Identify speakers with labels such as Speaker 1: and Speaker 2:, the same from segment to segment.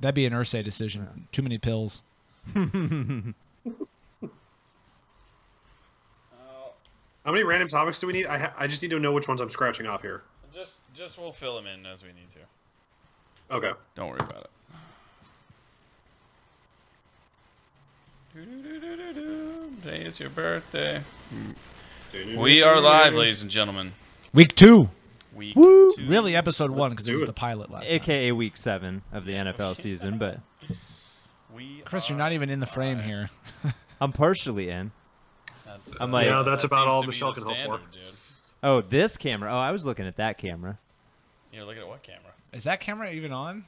Speaker 1: That'd be an Ursay decision. Too many pills.
Speaker 2: How many random topics do we need? I just need to know which ones I'm scratching off here.
Speaker 3: Just we'll fill them in as we need to.
Speaker 2: Okay.
Speaker 3: Don't worry about it. Today is your birthday. We are live, ladies and gentlemen.
Speaker 1: Week 2.
Speaker 3: Week
Speaker 1: Woo!
Speaker 3: 2.
Speaker 1: Really, episode 1 because it was the pilot last time.
Speaker 4: AKA week 7 of the NFL season, but
Speaker 1: Chris, you're not even in the frame here.
Speaker 4: I'm partially in. I'm like,
Speaker 2: yeah, that's about all
Speaker 3: seems to
Speaker 2: Michelle
Speaker 3: be
Speaker 2: can
Speaker 3: the
Speaker 2: hope for.
Speaker 3: standard, dude.
Speaker 4: oh, this camera. Oh, I was looking at that camera.
Speaker 3: You're looking at what camera?
Speaker 1: Is that camera even on?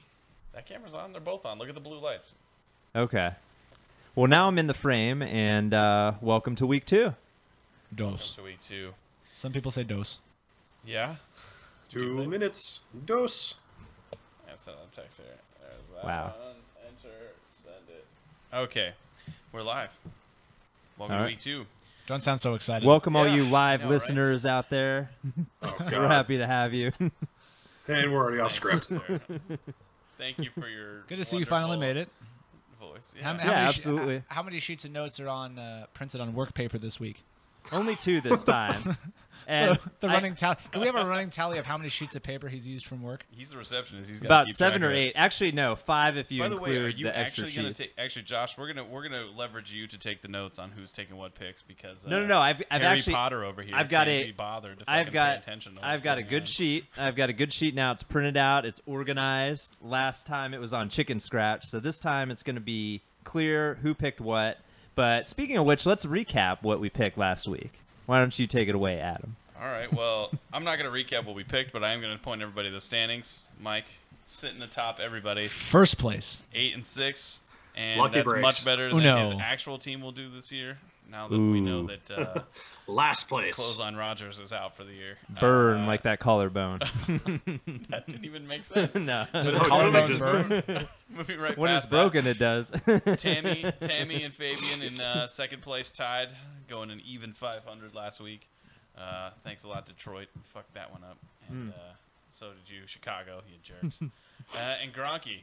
Speaker 3: That camera's on. They're both on. Look at the blue lights.
Speaker 4: Okay. Well, now I'm in the frame, and welcome to week 2.
Speaker 1: Dose.
Speaker 3: Welcome to week 2.
Speaker 1: Some people say dose.
Speaker 3: Yeah.
Speaker 2: 2 minutes. Dose.
Speaker 3: Yeah, send a text here. There's that
Speaker 4: Wow.
Speaker 3: one. Enter. Send it. Okay. We're live. Welcome
Speaker 4: All
Speaker 3: to
Speaker 4: right.
Speaker 3: week 2.
Speaker 1: Don't sound so excited.
Speaker 4: Welcome all
Speaker 3: Yeah,
Speaker 4: you
Speaker 3: I
Speaker 4: live
Speaker 3: know, right?
Speaker 4: listeners out there.
Speaker 2: Oh,
Speaker 4: We're
Speaker 2: God.
Speaker 4: happy to have you.
Speaker 2: And we're already off script.
Speaker 3: Thank you for your
Speaker 1: Good to see you finally made it.
Speaker 3: voice.
Speaker 1: How
Speaker 3: Yeah.
Speaker 1: many
Speaker 4: absolutely.
Speaker 1: How many sheets of notes are on printed on work paper this week?
Speaker 4: Only 2 this time. And
Speaker 1: So the running tally. Do we have a running tally of how many sheets of paper he's used from work?
Speaker 3: He's the receptionist. He's gotta
Speaker 4: about
Speaker 3: keep
Speaker 4: 7
Speaker 3: track
Speaker 4: or
Speaker 3: of it.
Speaker 4: 8. Actually, no, 5 if you
Speaker 3: By the way, are
Speaker 4: include
Speaker 3: you
Speaker 4: the extra
Speaker 3: actually gonna
Speaker 4: sheets.
Speaker 3: take? Actually, Josh, we're gonna leverage you to take the notes on who's taking what picks because
Speaker 4: No. I've
Speaker 3: Harry
Speaker 4: actually
Speaker 3: Potter over here.
Speaker 4: I've got
Speaker 3: can't
Speaker 4: a-
Speaker 3: be bothered to
Speaker 4: I've
Speaker 3: fucking
Speaker 4: got
Speaker 3: pay attention to
Speaker 4: I've
Speaker 3: what's
Speaker 4: got a
Speaker 3: going
Speaker 4: good
Speaker 3: on.
Speaker 4: sheet. I've got a good sheet now. It's printed out. It's organized. Last time it was on chicken scratch, so this time it's going to be clear who picked what. But speaking of which, let's recap what we picked last week. Why don't you take it away, Adam?
Speaker 3: All right. Well, I'm not gonna recap what we picked, but I am gonna point everybody to the standings. Mike sitting atop everybody,
Speaker 1: First place.
Speaker 3: 8 and 6, and
Speaker 2: Lucky
Speaker 3: that's
Speaker 2: breaks.
Speaker 3: much better than
Speaker 1: Uno.
Speaker 3: his actual team will do this year. Now that we know
Speaker 4: Ooh.
Speaker 3: that
Speaker 2: Last place.
Speaker 3: Clothesline Rogers is out for the year.
Speaker 4: Burn like that collarbone.
Speaker 3: That didn't even make sense.
Speaker 4: No.
Speaker 1: Does
Speaker 2: No,
Speaker 1: a collarbone
Speaker 2: just
Speaker 1: burn?
Speaker 3: Moving right
Speaker 4: When it's
Speaker 3: past
Speaker 4: broken, it does.
Speaker 3: that. Tammy and Fabian in second place tied, going an even 500 last week. Thanks a lot, Detroit. Fucked that one up. And so did you, Chicago, you jerks. And Gronky.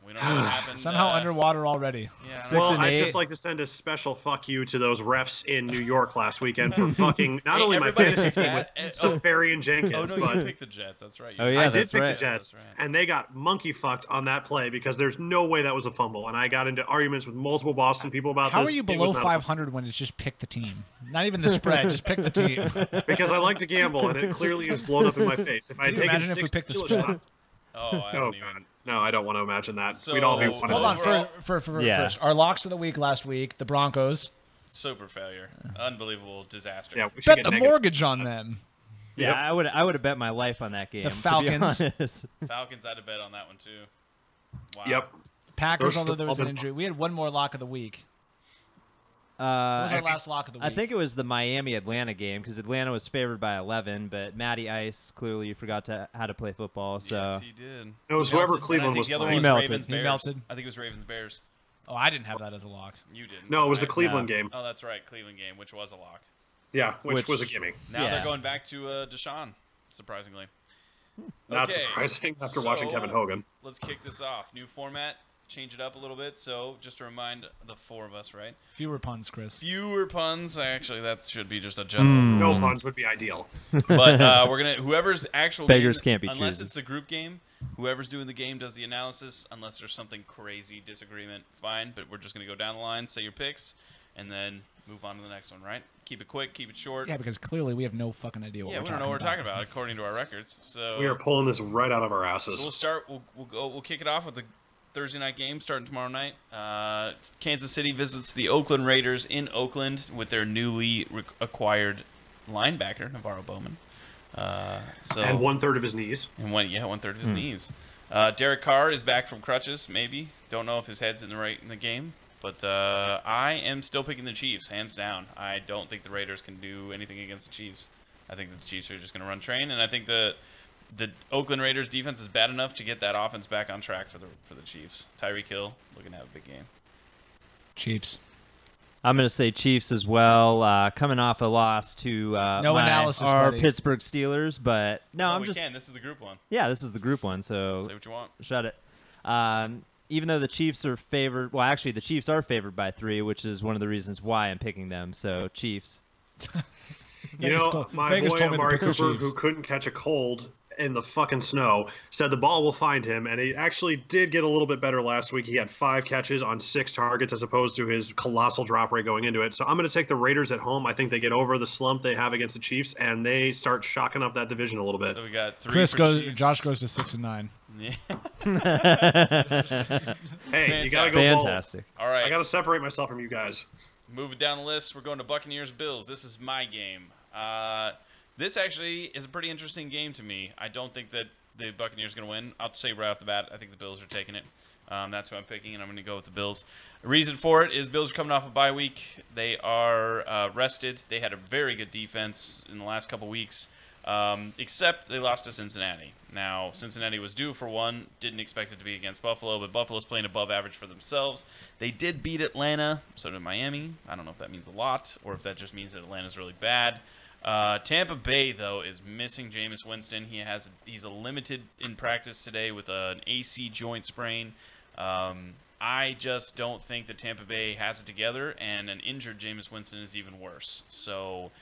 Speaker 3: We don't know what happened.
Speaker 1: Somehow underwater already.
Speaker 3: Yeah,
Speaker 4: 6
Speaker 2: Well,
Speaker 4: and
Speaker 2: I'd
Speaker 4: 8.
Speaker 2: just like to send a special fuck you to those refs in New York last weekend for fucking not
Speaker 3: Hey,
Speaker 2: only my
Speaker 3: everybody
Speaker 2: fantasy team with
Speaker 3: picked
Speaker 2: Safari and
Speaker 3: Oh,
Speaker 2: Jenkins,
Speaker 3: no, you
Speaker 2: but
Speaker 3: picked the Jets. That's right.
Speaker 4: Oh, yeah,
Speaker 2: I did
Speaker 4: that's
Speaker 2: pick
Speaker 4: right.
Speaker 2: the Jets,
Speaker 3: That's right.
Speaker 2: and they got monkey fucked on that play because there's no way that was a fumble. And I got into arguments with multiple Boston people about
Speaker 1: How
Speaker 2: this.
Speaker 1: are you
Speaker 2: It was
Speaker 1: below
Speaker 2: not a
Speaker 1: 500 when it's just pick the team? Not even the spread, just pick the team.
Speaker 2: fumble. Because I like to gamble, and it clearly is blown up in my face. If I had
Speaker 1: Can you
Speaker 2: taken
Speaker 1: imagine if we
Speaker 2: 6
Speaker 1: picked the
Speaker 2: tequila
Speaker 1: spread?
Speaker 2: shots,
Speaker 3: Oh, I
Speaker 2: oh
Speaker 3: don't even.
Speaker 2: god, no, I don't want to imagine that.
Speaker 3: So-
Speaker 2: We'd all be
Speaker 3: Hold
Speaker 2: one
Speaker 1: Hold
Speaker 2: of
Speaker 1: on,
Speaker 2: them.
Speaker 1: for
Speaker 4: Yeah.
Speaker 1: first. Our locks of the week last week, the Broncos.
Speaker 3: Super failure. Unbelievable disaster.
Speaker 2: Yeah, we should
Speaker 1: Bet
Speaker 2: get
Speaker 1: the
Speaker 2: negative.
Speaker 1: mortgage on them.
Speaker 4: Yeah,
Speaker 2: Yep.
Speaker 4: I would have bet my life on that game.
Speaker 1: The
Speaker 4: to be
Speaker 1: Falcons.
Speaker 4: honest.
Speaker 3: Falcons had to bet on that one, too. Wow.
Speaker 2: Yep.
Speaker 1: Packers,
Speaker 2: Those
Speaker 1: although there was an
Speaker 2: stupid
Speaker 1: injury.
Speaker 2: bucks.
Speaker 1: We had one more lock of the week. What was our last lock of the week?
Speaker 4: I think it was the Miami-Atlanta game because Atlanta was favored by 11, but Matty Ice clearly forgot how to play football. So
Speaker 3: Yes, he did.
Speaker 2: It was
Speaker 1: He
Speaker 2: whoever
Speaker 1: melted.
Speaker 3: I
Speaker 2: Cleveland
Speaker 3: think
Speaker 2: was
Speaker 3: the other
Speaker 2: playing.
Speaker 3: one was
Speaker 4: melted.
Speaker 3: Ravens
Speaker 1: He
Speaker 3: Bears.
Speaker 1: melted.
Speaker 3: I think it was Ravens Bears.
Speaker 1: Oh, I didn't have that as a lock.
Speaker 3: You didn't.
Speaker 2: No, it was the
Speaker 3: right?
Speaker 2: Cleveland game.
Speaker 3: Oh, that's right. Cleveland game, which was a lock.
Speaker 2: Yeah, which
Speaker 4: Which-
Speaker 2: was a gimme.
Speaker 3: Now
Speaker 4: Yeah.
Speaker 3: they're going back to Deshaun, surprisingly.
Speaker 2: Not
Speaker 3: Okay,
Speaker 2: surprising after watching
Speaker 3: so
Speaker 2: Kevin Hogan.
Speaker 3: Let's kick this off. New format. Change it up a little bit. So just to remind the 4 of us, right?
Speaker 1: Fewer puns, Chris.
Speaker 3: Fewer puns. Actually, that should be just a general.
Speaker 2: No puns would be ideal.
Speaker 3: But we're gonna whoever's actual
Speaker 4: Beggars
Speaker 3: game,
Speaker 4: can't be
Speaker 3: unless
Speaker 4: choosers.
Speaker 3: it's the group game. Whoever's doing the game does the analysis. Unless there's something crazy disagreement, fine. But we're just gonna go down the line, say your picks, and then move on to the next one. Right? Keep it quick. Keep it short.
Speaker 1: Yeah, because clearly we have no fucking idea what
Speaker 3: Yeah,
Speaker 1: we're
Speaker 3: we don't
Speaker 1: talking
Speaker 3: know what
Speaker 1: about.
Speaker 3: we're talking about according to our records. So
Speaker 2: We are pulling this right out of our
Speaker 3: So
Speaker 2: asses.
Speaker 3: we'll start. We'll kick it off with the Thursday night game starting tomorrow night. Kansas City visits the Oakland Raiders in Oakland with their newly acquired linebacker Navarro Bowman. So
Speaker 2: And 1/3 of his knees.
Speaker 3: and 1/3 of his knees. Derek Carr is back from crutches. Maybe don't know if his head's in the game. But I am still picking the Chiefs, hands down. I don't think the Raiders can do anything against the Chiefs. I think that the Chiefs are just going to run train, and I think the Oakland Raiders defense is bad enough to get that offense back on track for the Chiefs. Tyreek Hill looking to have a big game.
Speaker 1: Chiefs.
Speaker 4: I'm going to say Chiefs as well, coming off a loss to
Speaker 1: analysis,
Speaker 4: our
Speaker 1: buddy.
Speaker 4: Pittsburgh Steelers. But no,
Speaker 3: Oh,
Speaker 4: I'm
Speaker 3: we
Speaker 4: just
Speaker 3: can. This is the group one.
Speaker 4: yeah, this is the group one, so
Speaker 3: Say what you want.
Speaker 4: shut it. even though the Chiefs are favored, well, actually the Chiefs are favored by 3, which is one of the reasons why I'm picking them. So Chiefs.
Speaker 2: You know, my
Speaker 5: Vegas
Speaker 2: boy
Speaker 5: told me to
Speaker 2: Amari
Speaker 5: pick the
Speaker 2: Cooper,
Speaker 5: Chiefs.
Speaker 2: who couldn't catch a cold in the fucking snow, said the ball will find him, and he actually did get a little bit better last week. He had 5 catches on 6 targets as opposed to his colossal drop rate going into it. So I'm going to take the Raiders at home. I think they get over the slump they have against the Chiefs, and they start shocking up that division a little bit.
Speaker 3: So we got 3
Speaker 5: Chris
Speaker 3: for
Speaker 5: goes.
Speaker 3: Chiefs.
Speaker 5: Josh goes to 6-9.
Speaker 3: Yeah.
Speaker 2: Hey, you got to go bold.
Speaker 4: Fantastic.
Speaker 3: All right.
Speaker 2: I got to separate myself from you guys.
Speaker 3: Moving down the list, we're going to Buccaneers Bills. This is my game. This actually is a pretty interesting game to me. I don't think that the Buccaneers are going to win. I'll say right off the bat, I think the Bills are taking it. That's who I'm picking, and I'm going to go with the Bills. The reason for it is Bills are coming off a bye week. They are rested. They had a very good defense in the last couple weeks, except they lost to Cincinnati. Now, Cincinnati was due for one. Didn't expect it to be against Buffalo, but Buffalo's playing above average for themselves. They did beat Atlanta, so did Miami. I don't know if that means a lot or if that just means that Atlanta's really bad. Tampa Bay, though, is missing Jameis Winston. He's a limited in practice today with an AC joint sprain. I just don't think that Tampa Bay has it together, and an injured Jameis Winston is even worse. So,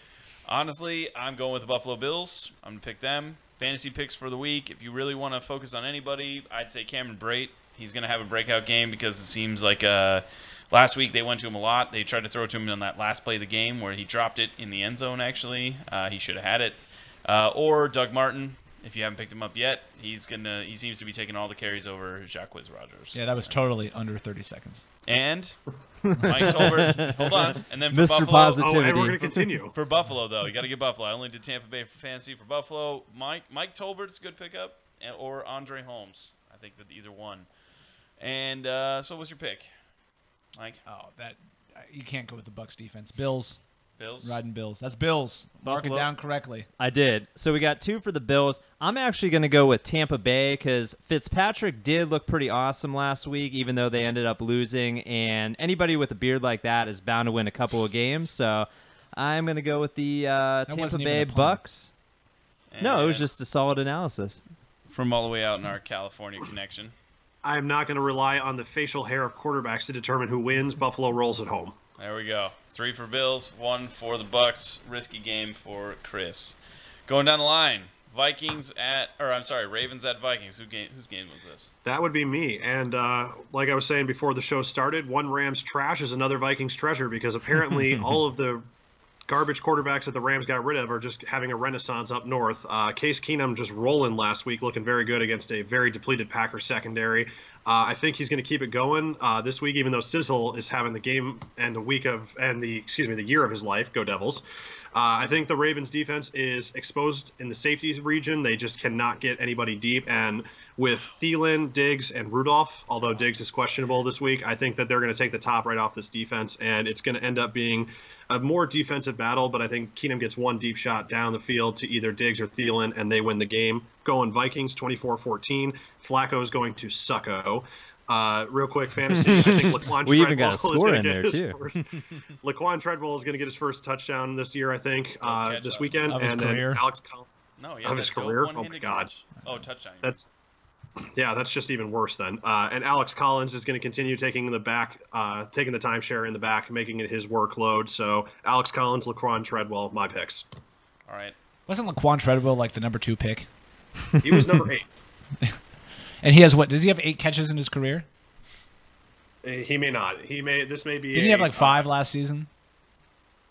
Speaker 3: honestly, I'm going with the Buffalo Bills. I'm going to pick them. Fantasy picks for the week. If you really want to focus on anybody, I'd say Cameron Brate. He's going to have a breakout game because it seems like last week they went to him a lot. They tried to throw it to him on that last play of the game where he dropped it in the end zone, actually. He should have had it. Or Doug Martin, if you haven't picked him up yet. He seems to be taking all the carries over Jacquizz Rodgers.
Speaker 5: Yeah, that was totally under 30 seconds.
Speaker 3: And Mike Tolbert. Hold on. And then for
Speaker 4: Mr.
Speaker 3: Buffalo,
Speaker 4: Positivity.
Speaker 2: Oh, and we're going to continue.
Speaker 3: for Buffalo, though, you got to get Buffalo. I only did Tampa Bay for fantasy. For Buffalo, Mike Tolbert's a good pickup, or Andre Holmes. I think that either one. And so what's your pick, Mike?
Speaker 5: Oh, you can't go with the Bucs defense. Bills.
Speaker 3: Bills?
Speaker 5: Riding Bills. That's Bills. Mark it
Speaker 4: Buffalo.
Speaker 5: down correctly.
Speaker 4: I did. So we got 2 for the Bills. I'm actually going to go with Tampa Bay because Fitzpatrick did look pretty awesome last week, even though they ended up losing. And anybody with a beard like that is bound to win a couple of games. So I'm going to go with the Tampa
Speaker 5: wasn't
Speaker 4: Bay
Speaker 5: even a pun.
Speaker 4: Bucks. No, it was
Speaker 3: And
Speaker 4: just a solid analysis.
Speaker 3: from all the way out in our California connection.
Speaker 2: I am not going to rely on the facial hair of quarterbacks to determine who wins. Buffalo rolls at home.
Speaker 3: There we go. 3 for Bills, 1 for the Bucks. Risky game for Chris. Going down the line, Ravens at Vikings. Whose game was this?
Speaker 2: That would be me. And like I was saying before the show started, one Rams trash is another Vikings treasure because apparently all of the garbage quarterbacks that the Rams got rid of are just having a renaissance up north. Case Keenum just rolling last week, looking very good against a very depleted Packers secondary. I think he's going to keep it going this week, even though Sizzle is having the game and the year of his life. Go Devils! I think the Ravens defense is exposed in the safeties region. They just cannot get anybody deep. And with Thielen, Diggs, and Rudolph, although Diggs is questionable this week, I think that they're going to take the top right off this defense, and it's going to end up being a more defensive battle. But I think Keenum gets one deep shot down the field to either Diggs or Thielen, and they win the game. Going Vikings 24-14. Flacco is going to sucko. Real quick fantasy. I think Laquan
Speaker 4: We even got a
Speaker 2: Treadwell is
Speaker 4: score
Speaker 2: going
Speaker 4: in
Speaker 2: to
Speaker 4: there,
Speaker 2: get his
Speaker 4: too.
Speaker 2: first. Laquan Treadwell is going to get his first touchdown this year, I think,
Speaker 3: catch
Speaker 2: this
Speaker 3: us.
Speaker 2: weekend.
Speaker 5: Of his
Speaker 2: And
Speaker 5: career?
Speaker 2: then Alex Collins.
Speaker 3: No, yeah,
Speaker 2: Of his
Speaker 3: that dope
Speaker 2: career? Oh, my
Speaker 3: one-handed
Speaker 2: God.
Speaker 3: catch. Oh, touchdown.
Speaker 2: That's just even worse then. And Alex Collins is going to continue taking the timeshare in the back, making it his workload. So Alex Collins, Laquan Treadwell, my picks.
Speaker 3: All right.
Speaker 5: Wasn't Laquan Treadwell like the number 2 pick?
Speaker 2: He was number 8.
Speaker 5: And he has what? Does he have 8 catches in his career?
Speaker 2: He may not. This may be.
Speaker 5: Didn't he have like 5 last season?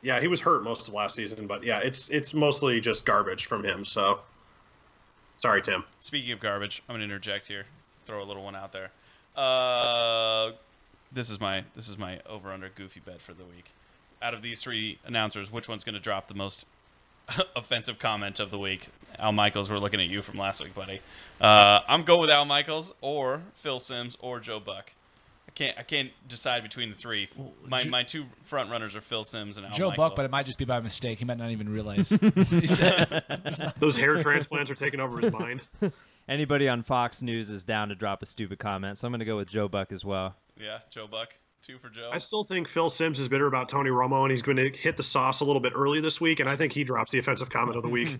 Speaker 2: Yeah, he was hurt most of last season, but yeah, it's mostly just garbage from him. So, sorry, Tim.
Speaker 3: Speaking of garbage, I'm gonna interject here. Throw a little one out there. This is my over under goofy bet for the week. Out of these 3 announcers, which one's gonna drop the most offensive comment of the week? Al Michaels, we're looking at you from last week, buddy. I'm going with Al Michaels or Phil Simms or Joe Buck. I can't decide between the 3. My 2 front runners are Phil Simms and Al
Speaker 5: Joe
Speaker 3: Michaels.
Speaker 5: Buck, but it might just be by mistake. He might not even realize.
Speaker 2: Those hair transplants are taking over his mind.
Speaker 4: Anybody on Fox News is down to drop a stupid comment, so I'm going to go with Joe Buck as well.
Speaker 3: Yeah, Joe Buck. 2 for Joe.
Speaker 2: I still think Phil Simms is bitter about Tony Romo, and he's going to hit the sauce a little bit early this week, and I think he drops the offensive comment of the week.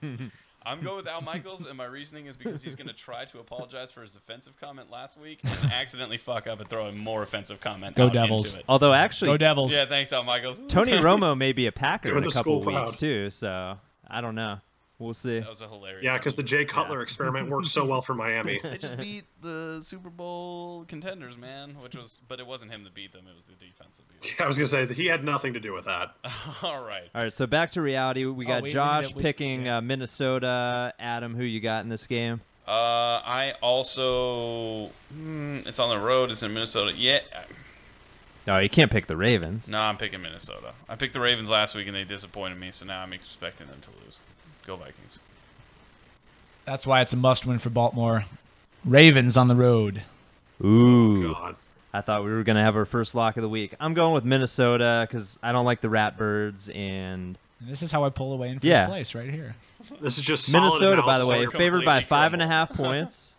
Speaker 3: I'm going with Al Michaels, and my reasoning is because he's going to try to apologize for his offensive comment last week and accidentally fuck up and throw a more offensive comment
Speaker 5: Go
Speaker 3: out
Speaker 5: Devils.
Speaker 3: into it.
Speaker 4: Although actually,
Speaker 5: Go Devils.
Speaker 3: Yeah, thanks, Al Michaels.
Speaker 4: Tony Romo may be a Packer
Speaker 2: Doing
Speaker 4: in a
Speaker 2: the
Speaker 4: couple
Speaker 2: school
Speaker 4: weeks
Speaker 2: proud.
Speaker 4: too. So I don't know. We'll see.
Speaker 3: That was a hilarious.
Speaker 2: Yeah, because the Jay Cutler experiment worked so well for Miami.
Speaker 3: They just beat the Super Bowl contenders, man. But it wasn't him that beat them. It was the defense that beat them.
Speaker 2: Yeah, I was gonna say that he had nothing to do with that.
Speaker 3: All right.
Speaker 4: All right, so back to reality. We got
Speaker 5: wait,
Speaker 4: Josh
Speaker 5: we-
Speaker 4: picking Minnesota. Adam, who you got in this game?
Speaker 3: I also. It's on the road. It's in Minnesota. Yeah.
Speaker 4: No, you can't pick the Ravens.
Speaker 3: No, I'm picking Minnesota. I picked the Ravens last week and they disappointed me, so now I'm expecting them to lose. Go Vikings.
Speaker 5: That's why it's a must-win for Baltimore. Ravens on the road.
Speaker 4: Ooh.
Speaker 2: God.
Speaker 4: I thought we were going to have our first lock of the week. I'm going with Minnesota because I don't like the Ratbirds. And
Speaker 5: And this is how I pull away in first
Speaker 4: Yeah.
Speaker 5: place right here.
Speaker 2: This is just solid
Speaker 4: Minnesota, by the
Speaker 2: analysis
Speaker 4: way,
Speaker 2: on your
Speaker 4: favored by
Speaker 2: complete crumble.
Speaker 4: 5.5 points.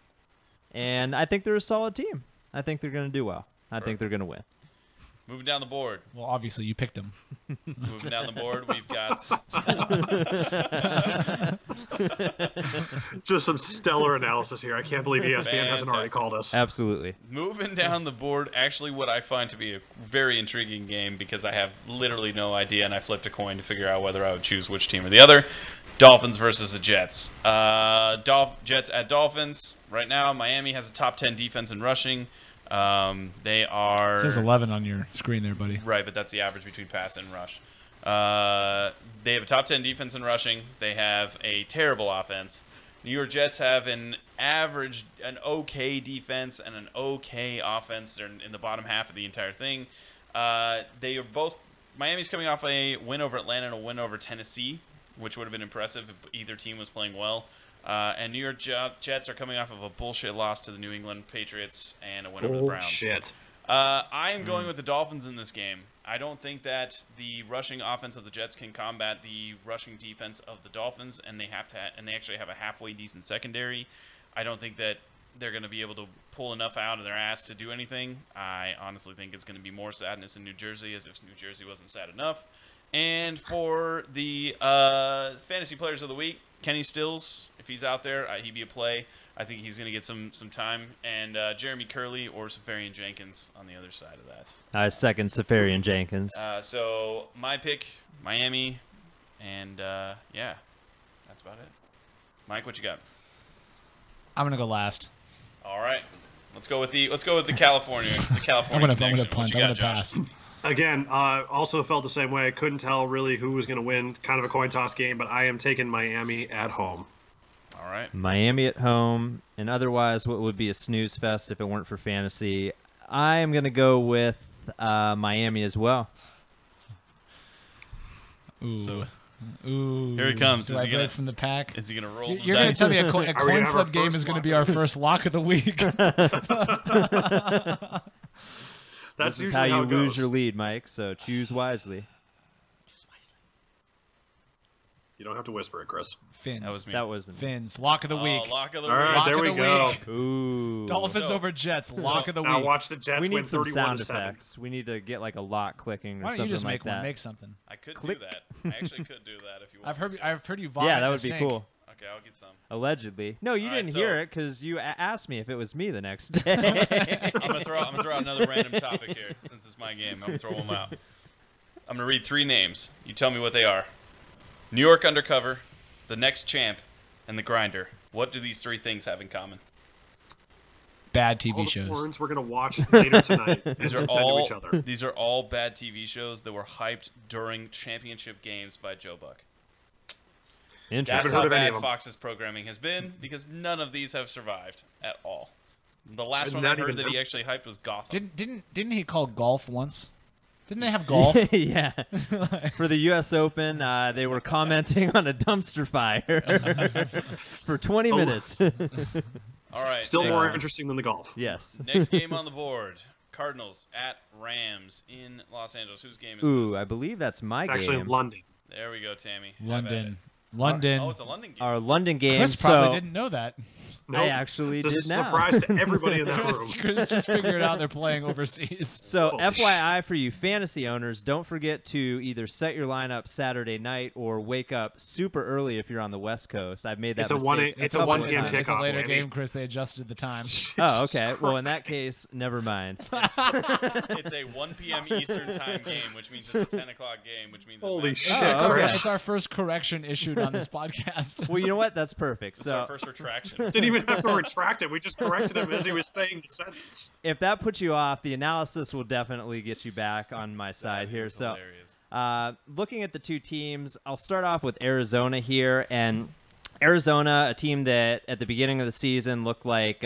Speaker 4: And I think they're a solid team. I think they're going to do well. I think they're going to win.
Speaker 3: Moving down the board.
Speaker 5: Well, obviously you picked them.
Speaker 3: Moving down the board, we've got
Speaker 2: Just some stellar analysis here. I can't believe ESPN hasn't already
Speaker 3: Fantastic.
Speaker 2: called us.
Speaker 4: Absolutely.
Speaker 3: moving down the board. Actually, what I find to be a very intriguing game because I have literally no idea, and I flipped a coin to figure out whether I would choose which team or the other. Dolphins versus the Jets. Jets at Dolphins. Right now, Miami has a top 10 defense in rushing. They are
Speaker 5: It says 11 on your screen there, buddy.
Speaker 3: right, but that's the average between pass and rush. They have a top 10 defense in rushing. They have a terrible offense. New York Jets have an okay defense and an okay offense. They're in the bottom half of the entire thing. They are both. Miami's coming off a win over Atlanta and a win over Tennessee, which would have been impressive if either team was playing well. And New York Jets are coming off of a bullshit loss to the New England Patriots and a win over the Browns.
Speaker 2: Bullshit.
Speaker 3: I am going with the Dolphins in this game. I don't think that the rushing offense of the Jets can combat the rushing defense of the Dolphins, and they actually have a halfway decent secondary. I don't think that they're going to be able to pull enough out of their ass to do anything. I honestly think it's going to be more sadness in New Jersey, as if New Jersey wasn't sad enough. And for the fantasy players of the week, Kenny Stills, if he's out there, he'd be a play. I think he's going to get some time. And Jeremy Curley or Safarian Jenkins on the other side of that.
Speaker 4: I second Safarian Jenkins.
Speaker 3: So my pick, Miami, and yeah, that's about it. Mike, what you got?
Speaker 5: I'm gonna go last.
Speaker 3: All right, let's go with the California. The California.
Speaker 5: I'm gonna
Speaker 3: connection.
Speaker 5: punt.
Speaker 3: What
Speaker 5: I'm
Speaker 3: you
Speaker 5: gonna
Speaker 3: got, Josh?
Speaker 5: pass.
Speaker 2: Again, also felt the same way. I couldn't tell really who was going to win. Kind of a coin toss game, but I am taking Miami at home.
Speaker 3: All right.
Speaker 4: Miami at home, and otherwise what would be a snooze fest if it weren't for fantasy. I am going to go with Miami as well.
Speaker 5: Ooh.
Speaker 3: So-
Speaker 5: Ooh.
Speaker 3: Here he comes.
Speaker 5: Do
Speaker 3: Is
Speaker 5: I
Speaker 3: he gonna-
Speaker 5: break from the pack?
Speaker 3: Is he gonna roll?
Speaker 5: You're going to tell me a coin
Speaker 2: Are we gonna have our
Speaker 5: flip game
Speaker 2: first
Speaker 5: is going to
Speaker 2: lock
Speaker 5: be
Speaker 2: of
Speaker 5: our
Speaker 2: the-
Speaker 5: first lock of the week?
Speaker 2: That's
Speaker 4: This is
Speaker 2: usually
Speaker 4: how you
Speaker 2: it
Speaker 4: lose
Speaker 2: goes.
Speaker 4: your lead, Mike, so choose wisely.
Speaker 2: You don't have to whisper it, Chris.
Speaker 5: Fins.
Speaker 3: That was me.
Speaker 4: That wasn't.
Speaker 5: Fins. Lock of the week.
Speaker 3: Lock of the
Speaker 2: All right,
Speaker 3: week.
Speaker 5: Lock
Speaker 2: there
Speaker 5: of
Speaker 2: we
Speaker 5: the
Speaker 2: go.
Speaker 5: week.
Speaker 4: Ooh.
Speaker 5: Dolphins
Speaker 3: So-
Speaker 5: over Jets. Lock of the
Speaker 2: Now
Speaker 5: week.
Speaker 2: watch the Jets
Speaker 4: We
Speaker 2: win
Speaker 4: need some
Speaker 2: 31
Speaker 4: sound
Speaker 2: to 7.
Speaker 4: effects. We need to get like a lock clicking or
Speaker 5: Why don't
Speaker 4: something
Speaker 5: you just
Speaker 4: like
Speaker 5: make
Speaker 4: that.
Speaker 5: one? Make something.
Speaker 3: I could
Speaker 4: Click.
Speaker 3: do that. I actually could do that if you want.
Speaker 5: I've heard you vomit.
Speaker 4: Yeah,
Speaker 5: in
Speaker 4: that
Speaker 5: the
Speaker 4: would be
Speaker 5: sink.
Speaker 4: cool.
Speaker 3: Okay, I'll get some.
Speaker 4: Allegedly. No, you
Speaker 3: All right,
Speaker 4: didn't
Speaker 3: so-
Speaker 4: hear it because you asked me if it was me the next day.
Speaker 3: I'm gonna throw out another random topic here since it's my game. I'm gonna throw them out. I'm gonna read 3 names. You tell me what they are. New York Undercover, The Next Champ, and The Grinder. What do these 3 things have in common?
Speaker 5: Bad
Speaker 2: All
Speaker 5: TV
Speaker 2: the
Speaker 5: shows.
Speaker 2: porns we're going to watch later tonight and
Speaker 3: These are
Speaker 2: then send to
Speaker 3: all
Speaker 2: each other.
Speaker 3: these are all bad TV shows that were hyped during championship games by Joe Buck. That's
Speaker 4: Interesting.
Speaker 2: heard
Speaker 3: how
Speaker 2: of any
Speaker 3: bad
Speaker 2: of them.
Speaker 3: Fox's programming has been because none of these have survived at all. The last
Speaker 2: And
Speaker 3: one I
Speaker 2: not
Speaker 3: heard
Speaker 2: even
Speaker 3: that he
Speaker 2: them.
Speaker 3: actually hyped was Gotham.
Speaker 5: Didn't he call golf once? Didn't they have golf?
Speaker 4: yeah. For the U.S. Open, they were commenting on a dumpster fire for 20
Speaker 2: Oh.
Speaker 4: minutes.
Speaker 3: All right.
Speaker 2: Still
Speaker 3: next-
Speaker 2: more interesting than the golf.
Speaker 4: yes.
Speaker 3: Next game on the board. Cardinals at Rams in Los Angeles. Whose game is
Speaker 4: Ooh,
Speaker 3: this?
Speaker 4: I believe that's my
Speaker 2: It's actually
Speaker 4: game.
Speaker 2: London.
Speaker 3: There we go, Tammy. Have at it.
Speaker 5: London. London.
Speaker 3: Oh, it's a London game.
Speaker 4: Our London game.
Speaker 5: Chris probably
Speaker 4: so
Speaker 5: didn't know that.
Speaker 2: Nope.
Speaker 4: I actually
Speaker 2: It's
Speaker 4: did
Speaker 2: a
Speaker 4: now.
Speaker 2: surprise to everybody in that room.
Speaker 5: Chris just figured out they're playing overseas.
Speaker 4: So
Speaker 2: Holy
Speaker 4: FYI for you fantasy owners, don't forget to either set your lineup Saturday night or wake up super early if you're on the West Coast. I've made that
Speaker 2: It's a
Speaker 4: mistake.
Speaker 2: It's
Speaker 4: couple
Speaker 2: a 1
Speaker 4: of
Speaker 2: p.m.
Speaker 4: times.
Speaker 5: It's a
Speaker 2: kickoff,
Speaker 5: later
Speaker 2: baby.
Speaker 5: game, Chris. They adjusted the time.
Speaker 4: Oh,
Speaker 2: Jesus
Speaker 4: okay. Well, in that
Speaker 2: Christ.
Speaker 4: case, never mind.
Speaker 3: It's a 1 p.m. Eastern time game, which means it's a 10 o'clock game, which means
Speaker 2: Holy
Speaker 3: it's
Speaker 2: shit,
Speaker 5: It's,
Speaker 4: okay.
Speaker 5: it's our first correction issued on this podcast.
Speaker 4: Well, you know what? That's perfect.
Speaker 3: It's our
Speaker 4: So
Speaker 3: first retraction.
Speaker 2: Didn't even have to retract it. We just corrected him as he was saying the sentence.
Speaker 4: if that puts you off, the analysis will definitely get you back on my side here.
Speaker 3: It's
Speaker 4: So
Speaker 3: hilarious.
Speaker 4: looking at the two teams, I'll start off with Arizona here. And Arizona, a team that at the beginning of the season looked like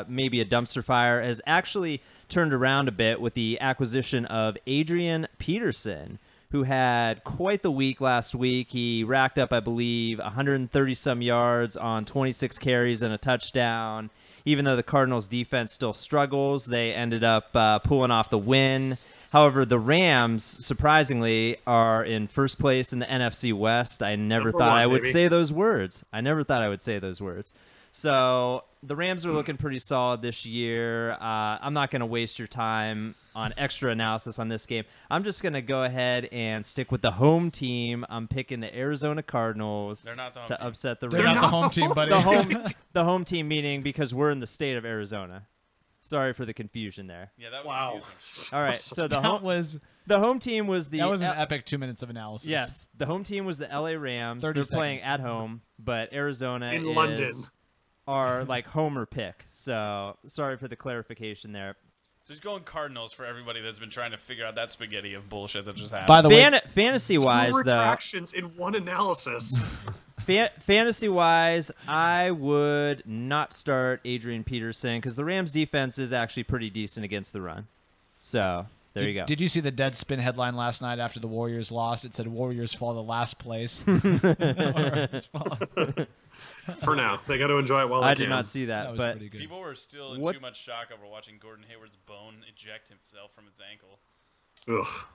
Speaker 4: maybe a dumpster fire, has actually turned around a bit with the acquisition of Adrian Peterson, who had quite the week last week. He racked up, I believe, 130-some yards on 26 carries and a touchdown. Even though the Cardinals' defense still struggles, they ended up pulling off the win. However, the Rams, surprisingly, are in first place in the NFC West. I never
Speaker 2: Number
Speaker 4: thought
Speaker 2: one,
Speaker 4: I would
Speaker 2: baby.
Speaker 4: say those words. So the Rams are looking pretty solid this year. I'm not going to waste your time on extra analysis on this game. I'm just going to go ahead and stick with the home team. I'm picking the Arizona Cardinals
Speaker 3: They're not the home
Speaker 4: to
Speaker 3: team.
Speaker 4: upset the
Speaker 5: They're
Speaker 4: Rams.
Speaker 5: not the home team, buddy.
Speaker 4: The home team meaning because we're in the state of Arizona. Sorry for the confusion there.
Speaker 3: Yeah, that was
Speaker 2: Wow.
Speaker 3: confusing.
Speaker 4: All right, so the
Speaker 5: That
Speaker 4: home team was the
Speaker 5: was an epic 2 minutes of analysis.
Speaker 4: yes, the home team was the LA Rams.
Speaker 5: 30
Speaker 4: They're playing
Speaker 5: seconds.
Speaker 4: at home, but Arizona
Speaker 2: In
Speaker 4: is
Speaker 2: London.
Speaker 4: our like homer pick. So sorry for the clarification there.
Speaker 3: So he's going Cardinals for everybody that's been trying to figure out that spaghetti of bullshit that just happened.
Speaker 5: By the way,
Speaker 4: Fantasy wise,
Speaker 2: Two
Speaker 4: though,
Speaker 2: retractions in one analysis.
Speaker 4: fantasy wise, I would not start Adrian Peterson because the Rams defense is actually pretty decent against the run. So there you go.
Speaker 5: Did you see the Deadspin headline last night after the Warriors lost? It said Warriors fall to last place.
Speaker 2: For now, they got to enjoy it while they
Speaker 4: I
Speaker 2: can.
Speaker 4: did not see that,
Speaker 5: That was
Speaker 4: but
Speaker 5: pretty good.
Speaker 3: People were still in
Speaker 4: What-
Speaker 3: too much shock over watching Gordon Hayward's bone eject himself from his ankle.
Speaker 2: Ugh.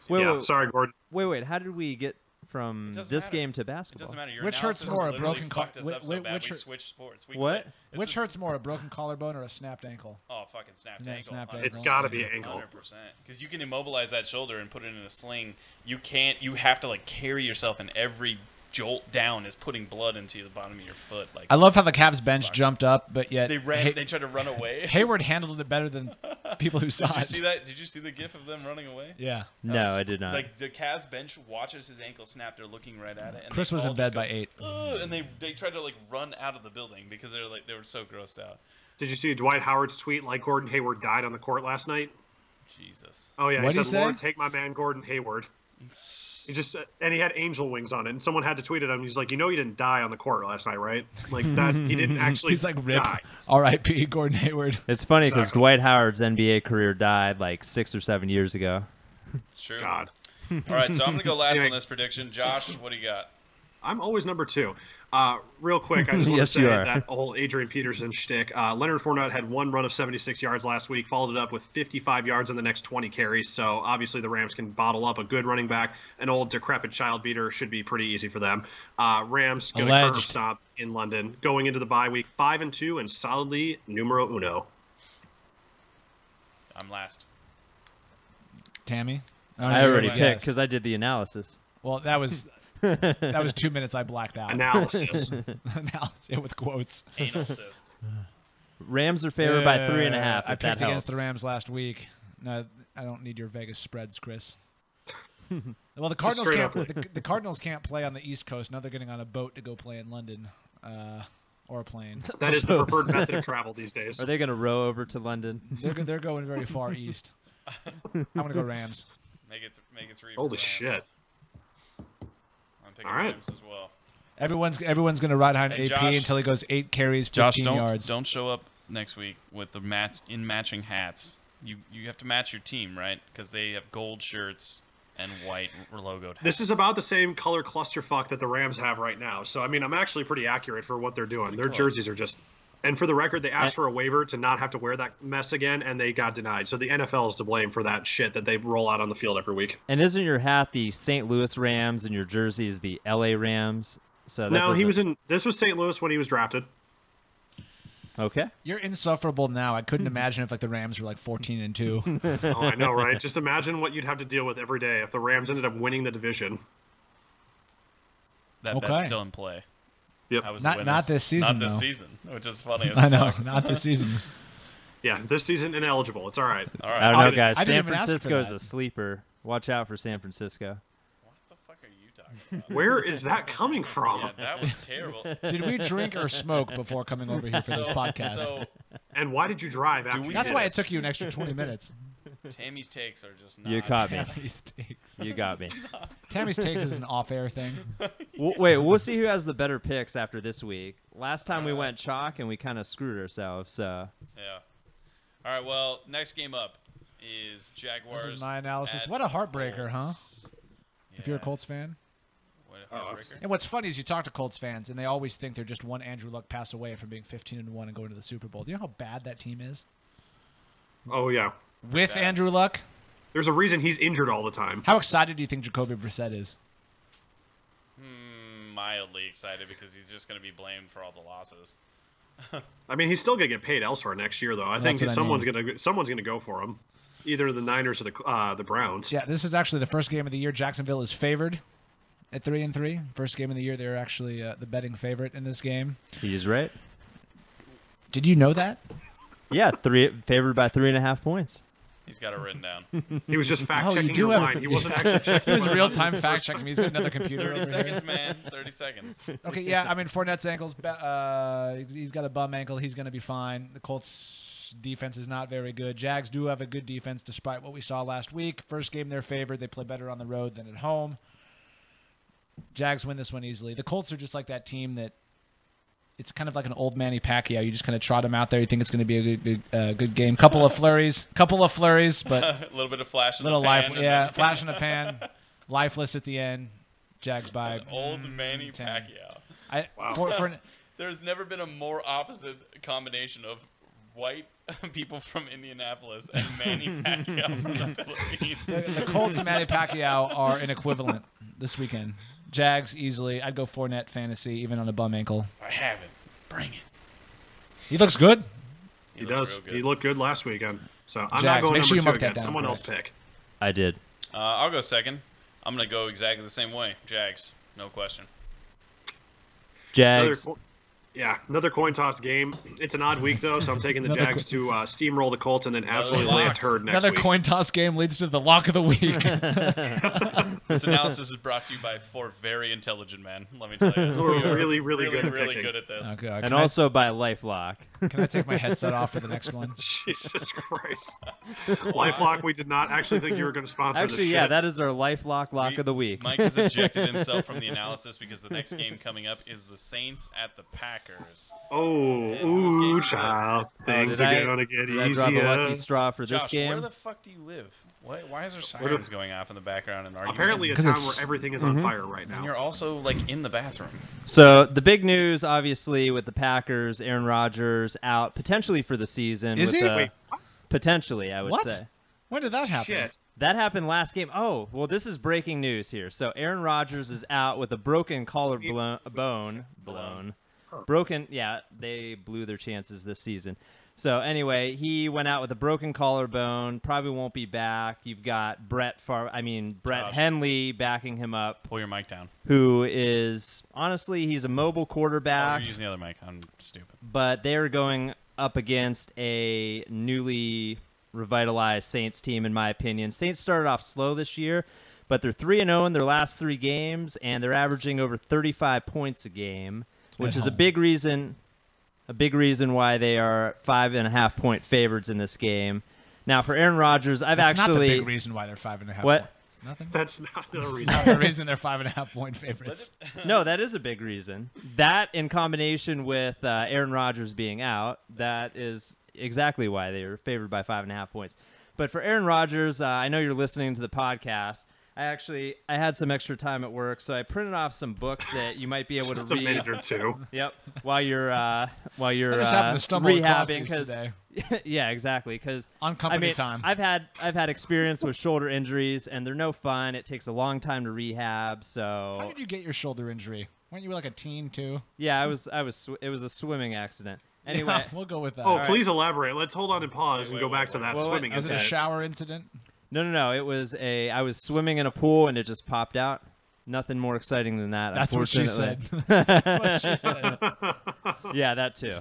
Speaker 4: wait,
Speaker 2: Yeah,
Speaker 4: wait,
Speaker 2: sorry, Gordon.
Speaker 4: wait. How did we get from
Speaker 3: It doesn't
Speaker 4: this
Speaker 3: matter.
Speaker 4: game to
Speaker 3: It
Speaker 4: basketball?
Speaker 3: doesn't matter. Your
Speaker 5: Which hurts
Speaker 3: analysis
Speaker 5: more, a
Speaker 3: literally
Speaker 5: broken
Speaker 3: fucked us
Speaker 5: co-
Speaker 3: up so
Speaker 5: whi-
Speaker 3: bad
Speaker 5: which
Speaker 3: we
Speaker 5: hurt-
Speaker 3: switched sports. We
Speaker 4: What?
Speaker 3: quit. It's
Speaker 5: Which
Speaker 3: just-
Speaker 5: hurts more, a broken collarbone or a snapped ankle?
Speaker 3: Oh, fucking snapped
Speaker 5: Yeah,
Speaker 3: ankle.
Speaker 5: snapped
Speaker 3: 100%.
Speaker 2: It's got to be an ankle.
Speaker 3: 100%. Because you can immobilize that shoulder and put it in a sling. You can't. You have to like carry yourself, and every jolt down is putting blood into the bottom of your foot. Like
Speaker 5: I love how the Cavs bench jumped up, but yet
Speaker 3: they ran. They tried to run away.
Speaker 5: Hayward handled it better than people who saw
Speaker 3: Did you
Speaker 5: it.
Speaker 3: see that? Did you see the gif of them running away?
Speaker 5: Yeah.
Speaker 4: No, I did not.
Speaker 3: Like the Cavs bench watches his ankle snap. They're looking right at it. And
Speaker 5: Chris
Speaker 3: they
Speaker 5: was
Speaker 3: all
Speaker 5: in bed
Speaker 3: just go,
Speaker 5: by 8.
Speaker 3: "Ugh," and they tried to like run out of the building because they were so grossed out.
Speaker 2: Did you see Dwight Howard's tweet like Gordon Hayward died on the court last night?
Speaker 3: Jesus.
Speaker 2: Oh, yeah.
Speaker 5: What'd
Speaker 2: he
Speaker 5: he
Speaker 2: said,
Speaker 5: say?
Speaker 2: Lord, take my man Gordon Hayward. He just and he had angel wings on it, and someone had to tweet at him. He's like, you know, he didn't die on the court last night, right? Like that, he didn't actually.
Speaker 5: He's like, rip.
Speaker 2: die.
Speaker 5: R.I.P. Gordon Hayward.
Speaker 4: It's funny because
Speaker 2: Exactly.
Speaker 4: Dwight Howard's NBA career died like 6 or 7 years ago.
Speaker 3: It's true.
Speaker 2: God,
Speaker 3: All right, so I'm gonna go last
Speaker 2: Anyway.
Speaker 3: on this prediction. Josh, what do you got?
Speaker 2: I'm always number 2. Real quick, I just want
Speaker 4: Yes,
Speaker 2: to
Speaker 4: you
Speaker 2: say
Speaker 4: are.
Speaker 2: that whole Adrian Peterson shtick. Leonard Fournette had one run of 76 yards last week, followed it up with 55 yards in the next 20 carries. So obviously the Rams can bottle up a good running back. An old decrepit child beater should be pretty easy for them. Rams going to curve
Speaker 5: Alleged.
Speaker 2: stop in London, going into the bye week 5-2 and solidly numero uno.
Speaker 3: I'm last.
Speaker 5: Tammy? Oh,
Speaker 4: I
Speaker 5: you
Speaker 4: already
Speaker 5: guessed.
Speaker 4: picked because I did the analysis.
Speaker 5: Well, that was 2 minutes I blacked out.
Speaker 2: Analysis.
Speaker 5: Analysis, yeah, with quotes.
Speaker 3: Anal cyst.
Speaker 4: Rams are favored by 3.5.
Speaker 5: I
Speaker 4: If that
Speaker 5: picked against
Speaker 4: helps.
Speaker 5: the Rams last week. No, I don't need your Vegas spreads, Chris. Well, the Cardinals
Speaker 2: straight
Speaker 5: can't.
Speaker 2: up.
Speaker 5: The Cardinals can't play on the East Coast. Now they're getting on a boat to go play in London, or a plane.
Speaker 2: That is the preferred method of travel these days.
Speaker 4: Are they going to row over to London?
Speaker 5: They're going very far east. I'm gonna go Rams.
Speaker 3: Make it 3. for
Speaker 2: Holy
Speaker 3: Rams.
Speaker 2: shit.
Speaker 3: I'm picking
Speaker 2: All right.
Speaker 3: Rams as well.
Speaker 5: Everyone's gonna ride behind
Speaker 3: Hey,
Speaker 5: AP
Speaker 3: Josh.
Speaker 5: until he goes 8 carries, 15
Speaker 3: Josh,
Speaker 5: yards.
Speaker 3: don't show up next week with the matching hats. You have to match your team, right? Because they have gold shirts and white logoed hats.
Speaker 2: This is about the same color clusterfuck that the Rams have right now. So, I mean, I'm actually pretty accurate for what they're doing. Their
Speaker 3: close.
Speaker 2: jerseys are just... And for the record, they asked for a waiver to not have to wear that mess again, and they got denied. So the NFL is to blame for that shit that they roll out on the field every week.
Speaker 4: And isn't your hat the St. Louis Rams and your jersey is the LA Rams? So that
Speaker 2: No, he
Speaker 4: doesn't-
Speaker 2: was in. This was St. Louis when he was drafted.
Speaker 4: Okay.
Speaker 5: You're insufferable now. I couldn't imagine if like the Rams were like 14-2.
Speaker 2: Oh, I know, right? Just imagine what you'd have to deal with every day if the Rams ended up winning the division.
Speaker 3: That
Speaker 5: Okay.
Speaker 3: bet's still in play.
Speaker 2: Yep.
Speaker 3: I was
Speaker 5: Not-
Speaker 3: winning.
Speaker 5: not this season,
Speaker 3: Not this
Speaker 5: though.
Speaker 3: season, which is funny as
Speaker 5: I know,
Speaker 3: fuck.
Speaker 5: not this season.
Speaker 2: Yeah, this season ineligible. It's all right.
Speaker 3: All right.
Speaker 4: I don't know,
Speaker 2: I
Speaker 4: guys.
Speaker 5: didn't
Speaker 4: San
Speaker 5: even ask for
Speaker 4: Francisco is
Speaker 5: that.
Speaker 4: a sleeper. Watch out for San Francisco.
Speaker 3: What the fuck are you talking about?
Speaker 2: Where is that coming from?
Speaker 3: Yeah, that was terrible.
Speaker 5: Did we drink or smoke before coming over here for this podcast?
Speaker 3: So
Speaker 2: And why did you drive after
Speaker 3: we-
Speaker 2: you
Speaker 5: That's
Speaker 2: did
Speaker 5: why
Speaker 2: it?
Speaker 5: it took you an extra 20 minutes.
Speaker 3: Tammy's takes are just not.
Speaker 4: You caught me.
Speaker 5: Tammy's takes.
Speaker 4: You got me.
Speaker 5: Tammy's takes is an off-air thing.
Speaker 4: Wait, we'll see who has the better picks after this week. Last time we went chalk and we kind of screwed ourselves. So
Speaker 3: Yeah. All right. Well, next game up is Jaguars.
Speaker 5: This is my analysis.
Speaker 3: at
Speaker 5: What a heartbreaker, huh?
Speaker 3: Colts.
Speaker 5: If you're a
Speaker 3: Yeah.
Speaker 5: Colts fan.
Speaker 3: What a heartbreaker.
Speaker 5: And what's funny is you talk to Colts fans, and they always think they're just one Andrew Luck pass away from being 15-1 and going to the Super Bowl. Do you know how bad that team is?
Speaker 2: Oh yeah.
Speaker 5: With
Speaker 3: bad.
Speaker 5: Andrew Luck?
Speaker 2: There's a reason he's injured all the time.
Speaker 5: How excited do you think Jacoby Brissett is?
Speaker 3: Mildly excited because he's just going to be blamed for all the losses.
Speaker 2: I mean, he's still gonna get paid elsewhere next year, though. I think
Speaker 5: what I
Speaker 2: someone's gonna go for him, either the Niners or the Browns.
Speaker 5: Yeah, this is actually the first game of the year. Jacksonville is favored at 3-3. First game of the year, they're actually the betting favorite in this game.
Speaker 4: he's right.
Speaker 5: Did you know that?
Speaker 4: Yeah, favored by 3.5 points.
Speaker 3: He's got it written down.
Speaker 2: He was just fact
Speaker 5: you
Speaker 2: checking
Speaker 5: do
Speaker 2: your
Speaker 5: have-
Speaker 2: line. He wasn't actually checking.
Speaker 5: He was
Speaker 2: whether or not
Speaker 5: real-time
Speaker 2: the
Speaker 5: fact
Speaker 2: first-
Speaker 5: checking me. He's got another computer
Speaker 3: 30
Speaker 5: over here.
Speaker 3: seconds, man. 30 seconds.
Speaker 5: Okay, yeah, I mean, Fournette's ankle's he's got a bum ankle. He's going to be fine. The Colts' defense is not very good. Jags do have a good defense despite what we saw last week. First game they're favored. They play better on the road than at home. Jags win this one easily. The Colts are just like that team that it's kind of like an old Manny Pacquiao. You just kind of trot him out there. You think it's going to be a good game. Couple of flurries, but
Speaker 3: A little bit of flash in
Speaker 5: little
Speaker 3: the
Speaker 5: life.
Speaker 3: pan. and
Speaker 5: Yeah,
Speaker 3: then-
Speaker 5: flash in the pan, lifeless at the end. Jags by
Speaker 3: Old Manny
Speaker 5: 10.
Speaker 3: Pacquiao.
Speaker 5: For
Speaker 3: There's never been a more opposite combination of white people from Indianapolis and Manny Pacquiao from the Philippines.
Speaker 5: the Colts and Manny Pacquiao are an equivalent this weekend. Jags easily. I'd go Fournette fantasy even on a bum ankle.
Speaker 3: I have it. Bring it.
Speaker 5: He looks good.
Speaker 2: He
Speaker 3: looks
Speaker 2: does.
Speaker 3: real good.
Speaker 2: He looked good last weekend. So I'm
Speaker 5: Jags,
Speaker 2: not going
Speaker 5: make sure
Speaker 2: number
Speaker 5: you
Speaker 2: two
Speaker 5: mark that
Speaker 2: again.
Speaker 5: down,
Speaker 2: Someone else
Speaker 5: correct.
Speaker 2: pick.
Speaker 4: I did.
Speaker 3: I'll go second. I'm going to go exactly the same way. Jags. No question.
Speaker 4: Jags.
Speaker 2: Another coin toss game. It's an odd week though, so I'm taking the
Speaker 5: Another
Speaker 2: Jags to steamroll the Colts and then absolutely lay a
Speaker 3: lock.
Speaker 2: turd next
Speaker 5: Another
Speaker 2: week.
Speaker 5: coin toss game leads to the lock of the week.
Speaker 3: This analysis is brought to you by 4 very intelligent men. Let me tell you.
Speaker 2: Who are
Speaker 3: We are
Speaker 2: really, really good at
Speaker 3: really
Speaker 2: picking.
Speaker 3: good at this.
Speaker 5: Okay,
Speaker 4: And also by LifeLock.
Speaker 5: can I take my headset off for the next one?
Speaker 2: Jesus Christ. LifeLock, we did not actually think you were going to sponsor
Speaker 4: Actually,
Speaker 2: this
Speaker 4: yeah,
Speaker 2: shit.
Speaker 4: that is our LifeLock lock
Speaker 3: We-
Speaker 4: of the week.
Speaker 3: Mike has ejected himself from the analysis because the next game coming up is the Saints at the Packers.
Speaker 2: Oh,
Speaker 3: whose game
Speaker 2: ooh,
Speaker 3: is
Speaker 2: child.
Speaker 4: Oh,
Speaker 2: Things
Speaker 4: did
Speaker 2: are
Speaker 4: I-
Speaker 2: going to get
Speaker 4: Did I draw the lucky
Speaker 2: easier.
Speaker 4: straw for this
Speaker 3: Josh,
Speaker 4: game?
Speaker 3: where the fuck do you live? Why is there sirens going off in the background? And
Speaker 2: Apparently a
Speaker 5: 'Cause
Speaker 2: time
Speaker 5: it's-
Speaker 2: where everything is on fire right
Speaker 3: and
Speaker 2: now.
Speaker 3: you're also like in the bathroom.
Speaker 4: So the big news, obviously, with the Packers, Aaron Rodgers out potentially for the season.
Speaker 5: Is
Speaker 4: with
Speaker 5: he?
Speaker 4: the-
Speaker 2: Wait, what?
Speaker 4: Potentially, I would
Speaker 5: What?
Speaker 4: say.
Speaker 5: When did that happen?
Speaker 2: Shit.
Speaker 4: That happened last game. Oh, well, this is breaking news here. So Aaron Rodgers is out with a broken bone. Broken, yeah, they blew their chances this season. So anyway, he went out with a broken collarbone. Probably won't be back. You've got Brett
Speaker 3: Josh.
Speaker 4: Henley backing him up,
Speaker 3: Pull your mic down.
Speaker 4: who is honestly he's a mobile
Speaker 3: Oh,
Speaker 4: quarterback.
Speaker 3: you're using the other mic. I'm stupid.
Speaker 4: But they're going up against a newly revitalized Saints team, in my opinion. Saints started off slow this year, but they're 3-0 in their last 3 games, and they're averaging over 35 points a game, which
Speaker 5: At
Speaker 4: is a
Speaker 5: home.
Speaker 4: big reason why they are 5.5 point favorites in this game. Now, for Aaron Rodgers, I've
Speaker 5: That's not the
Speaker 4: actually
Speaker 5: big reason why they're 5.5.
Speaker 4: What?
Speaker 5: points. Nothing.
Speaker 2: That's not the reason.
Speaker 5: Not the reason they're 5.5 point favorites.
Speaker 4: No, that is a big reason. That in combination with Aaron Rodgers being out, that is exactly why they are favored by 5.5 points. But for Aaron Rodgers, I know you're listening to the podcast. I had some extra time at work, so I printed off some books that you might be able
Speaker 2: Just
Speaker 4: to
Speaker 2: a
Speaker 4: read.
Speaker 2: minute or two.
Speaker 4: Yep, while you're
Speaker 5: I just happened to stumble across
Speaker 4: rehabbing.
Speaker 5: these
Speaker 4: 'Cause-
Speaker 5: today.
Speaker 4: yeah, exactly. Because
Speaker 5: On company time.
Speaker 4: I've had experience with shoulder injuries, and they're no fun. It takes a long time to rehab.
Speaker 5: How
Speaker 4: So
Speaker 5: did you get your shoulder injury? Weren't you like a teen too?
Speaker 4: Yeah, it was a swimming accident. Anyway,
Speaker 5: Yeah, we'll go with that.
Speaker 2: Oh, please elaborate. Let's hold on and pause and
Speaker 3: Wait,
Speaker 2: go
Speaker 3: wait,
Speaker 2: back to
Speaker 3: wait.
Speaker 2: that
Speaker 4: Well,
Speaker 2: swimming
Speaker 5: Was it a
Speaker 2: incident.
Speaker 5: shower incident?
Speaker 4: no. It was I was swimming in a pool and it just popped out. Nothing more exciting than that.
Speaker 5: That's what she
Speaker 4: unfortunately.
Speaker 5: said. That's what she said.
Speaker 4: Yeah, that too.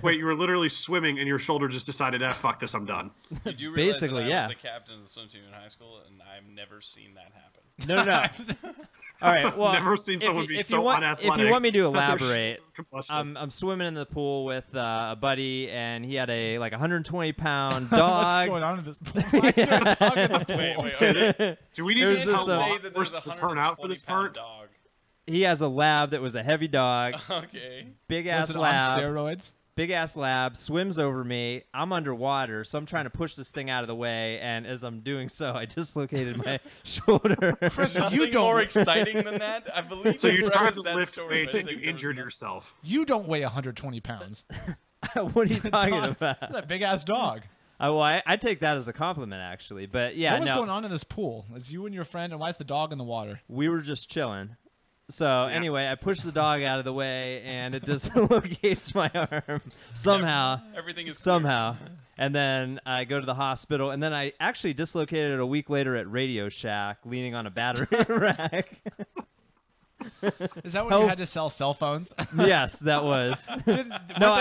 Speaker 2: Wait, you were literally swimming and your shoulder just decided, fuck this, I'm done.
Speaker 3: You do realize
Speaker 4: Basically,
Speaker 3: that I
Speaker 4: yeah.
Speaker 3: was the captain of the swim team in high school, and I've never seen that happen.
Speaker 4: No. All right. Well,
Speaker 2: Never seen
Speaker 4: if
Speaker 2: someone
Speaker 4: you-
Speaker 2: be
Speaker 4: if
Speaker 2: so
Speaker 4: you want,
Speaker 2: unathletic.
Speaker 4: If you want me to
Speaker 2: that their
Speaker 4: elaborate,
Speaker 2: shoulder combusted.
Speaker 4: I'm swimming in the pool with a buddy, and he had a 120-pound
Speaker 5: What's
Speaker 4: dog.
Speaker 5: going on in this pool? Why is there a dog in the pool?
Speaker 3: Wait, okay.
Speaker 2: Do we need
Speaker 4: There's
Speaker 2: to
Speaker 4: just
Speaker 2: tell
Speaker 4: a-
Speaker 2: law
Speaker 3: Say that there's a
Speaker 2: enforcement to turn out for this
Speaker 3: 120-pound
Speaker 2: part?
Speaker 3: dog.
Speaker 4: He has a lab that was a heavy dog,
Speaker 3: Okay.
Speaker 4: big
Speaker 5: Was
Speaker 4: ass
Speaker 5: it on
Speaker 4: lab.
Speaker 5: steroids?
Speaker 4: Big ass lab swims over me. I'm underwater, so I'm trying to push this thing out of the way. And as I'm doing so, I dislocated my shoulder.
Speaker 5: Chris,
Speaker 3: Nothing
Speaker 5: you don't.
Speaker 3: more exciting than that. I believe.
Speaker 2: So you
Speaker 3: we
Speaker 2: tried to
Speaker 3: referenced that
Speaker 2: lift
Speaker 3: story,
Speaker 2: weights
Speaker 3: but I
Speaker 2: and you
Speaker 3: think there was
Speaker 2: injured
Speaker 3: no-
Speaker 2: yourself.
Speaker 5: You don't weigh 120 pounds.
Speaker 4: What are you talking
Speaker 5: Dog-
Speaker 4: about?
Speaker 5: That big ass dog.
Speaker 4: Well, I take that as a compliment, actually. But yeah,
Speaker 5: What was
Speaker 4: no,
Speaker 5: going on in this pool? It's you and your friend, and why is the dog in the water?
Speaker 4: we were just chilling. So anyway, I pushed the dog out of the way, and it dislocates my arm somehow.
Speaker 3: Everything is clear.
Speaker 4: Somehow. And then I go to the hospital, and then I actually dislocated it a week later at Radio Shack, leaning on a battery rack.
Speaker 5: Is that when you had to sell cell phones?
Speaker 4: Yes, that was. No,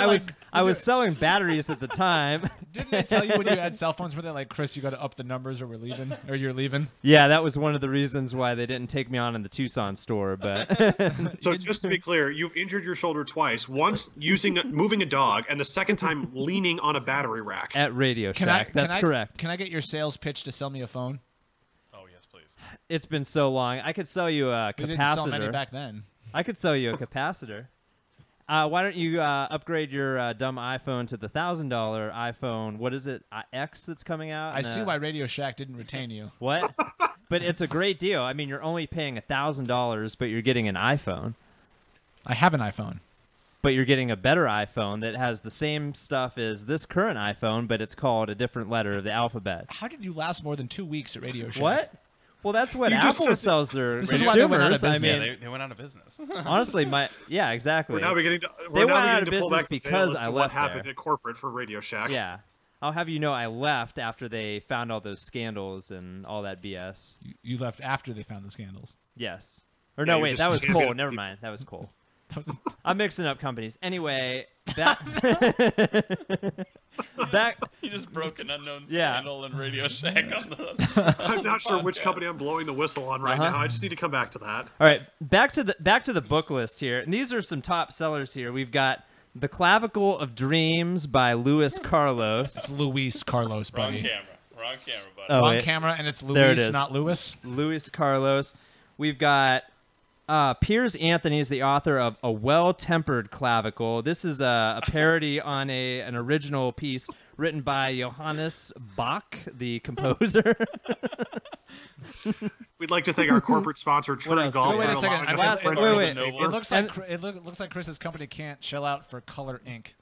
Speaker 4: I was selling batteries at the time.
Speaker 5: Didn't they tell you when you had cell phones? Were they like, Chris, you got to up the numbers, or we're leaving, or you're leaving?
Speaker 4: Yeah, that was one of the reasons why they didn't take me on in the Tucson store. But
Speaker 2: So just to be clear, you've injured your shoulder twice. Once moving a dog, and the second time leaning on a battery rack.
Speaker 4: at Radio Shack, that's correct.
Speaker 5: Can I get your sales pitch to sell me a phone?
Speaker 3: Oh yes, please.
Speaker 4: It's been so long. I could sell you a
Speaker 5: We didn't sell many
Speaker 4: capacitor.
Speaker 5: back then.
Speaker 4: I could sell you a capacitor. Why don't you upgrade your dumb iPhone to the $1,000 iPhone? What is it? X that's coming out?
Speaker 5: I see why Radio Shack didn't retain you.
Speaker 4: What? But it's a great deal. I mean, you're only paying $1,000, but you're getting an iPhone.
Speaker 5: I have an iPhone.
Speaker 4: But you're getting a better iPhone that has the same stuff as this current iPhone, but it's called a different letter of the alphabet.
Speaker 5: How did you last more than 2 weeks at Radio Shack?
Speaker 4: What? Well, that's what
Speaker 2: You just
Speaker 4: Apple
Speaker 2: said-
Speaker 4: sells their
Speaker 5: This is why they went out of
Speaker 4: consumers. I
Speaker 5: business.
Speaker 4: mean,
Speaker 3: They went out of business.
Speaker 4: honestly, exactly.
Speaker 2: We're now beginning to,
Speaker 4: They
Speaker 2: we're
Speaker 4: went
Speaker 2: now
Speaker 4: out
Speaker 2: beginning
Speaker 4: of
Speaker 2: to pull
Speaker 4: business
Speaker 2: back the veil
Speaker 4: because
Speaker 2: as
Speaker 4: I
Speaker 2: to what
Speaker 4: left
Speaker 2: happened
Speaker 4: there.
Speaker 2: at corporate for Radio Shack.
Speaker 4: Yeah. I'll have you know I left after they found all those scandals and all that BS.
Speaker 5: You left after they found the scandals.
Speaker 4: Yes. Or
Speaker 2: Yeah,
Speaker 4: no,
Speaker 2: you're
Speaker 4: wait,
Speaker 2: just
Speaker 4: that was
Speaker 2: champion-
Speaker 4: Cole. Never mind. That was Cole.
Speaker 5: That was-
Speaker 4: I'm mixing up companies. Anyway, back back
Speaker 3: He just broke an unknown
Speaker 4: Yeah.
Speaker 3: scandal in Radio Shack on the.
Speaker 2: I'm not sure which company I'm blowing the whistle on right
Speaker 4: Uh-huh.
Speaker 2: now. I just need to come back to that.
Speaker 4: All right, back to the book list here. And these are some top sellers here. We've got The Clavicle of Dreams by Luis Carlos.
Speaker 5: It's Luis Carlos,
Speaker 3: Wrong
Speaker 5: buddy.
Speaker 3: camera. Wrong camera, buddy.
Speaker 4: Oh,
Speaker 5: Wrong
Speaker 4: wait.
Speaker 5: camera, and it's
Speaker 4: There it
Speaker 5: Luis,
Speaker 4: is.
Speaker 5: not Lewis.
Speaker 4: Luis Carlos. We've got Piers Anthony is the author of A Well-Tempered Clavicle. This is a parody on an original piece written by Johannes Bach, the composer.
Speaker 2: We'd like to thank our corporate sponsor, True
Speaker 4: else?
Speaker 2: Golf.
Speaker 4: So
Speaker 5: wait a
Speaker 2: for
Speaker 5: second.
Speaker 2: allowing us
Speaker 5: Last-
Speaker 2: to print
Speaker 4: wait,
Speaker 2: our
Speaker 4: wait.
Speaker 2: newspaper.
Speaker 5: It looks like
Speaker 4: And-
Speaker 5: it looks like Chris's company can't shell out for Color Ink.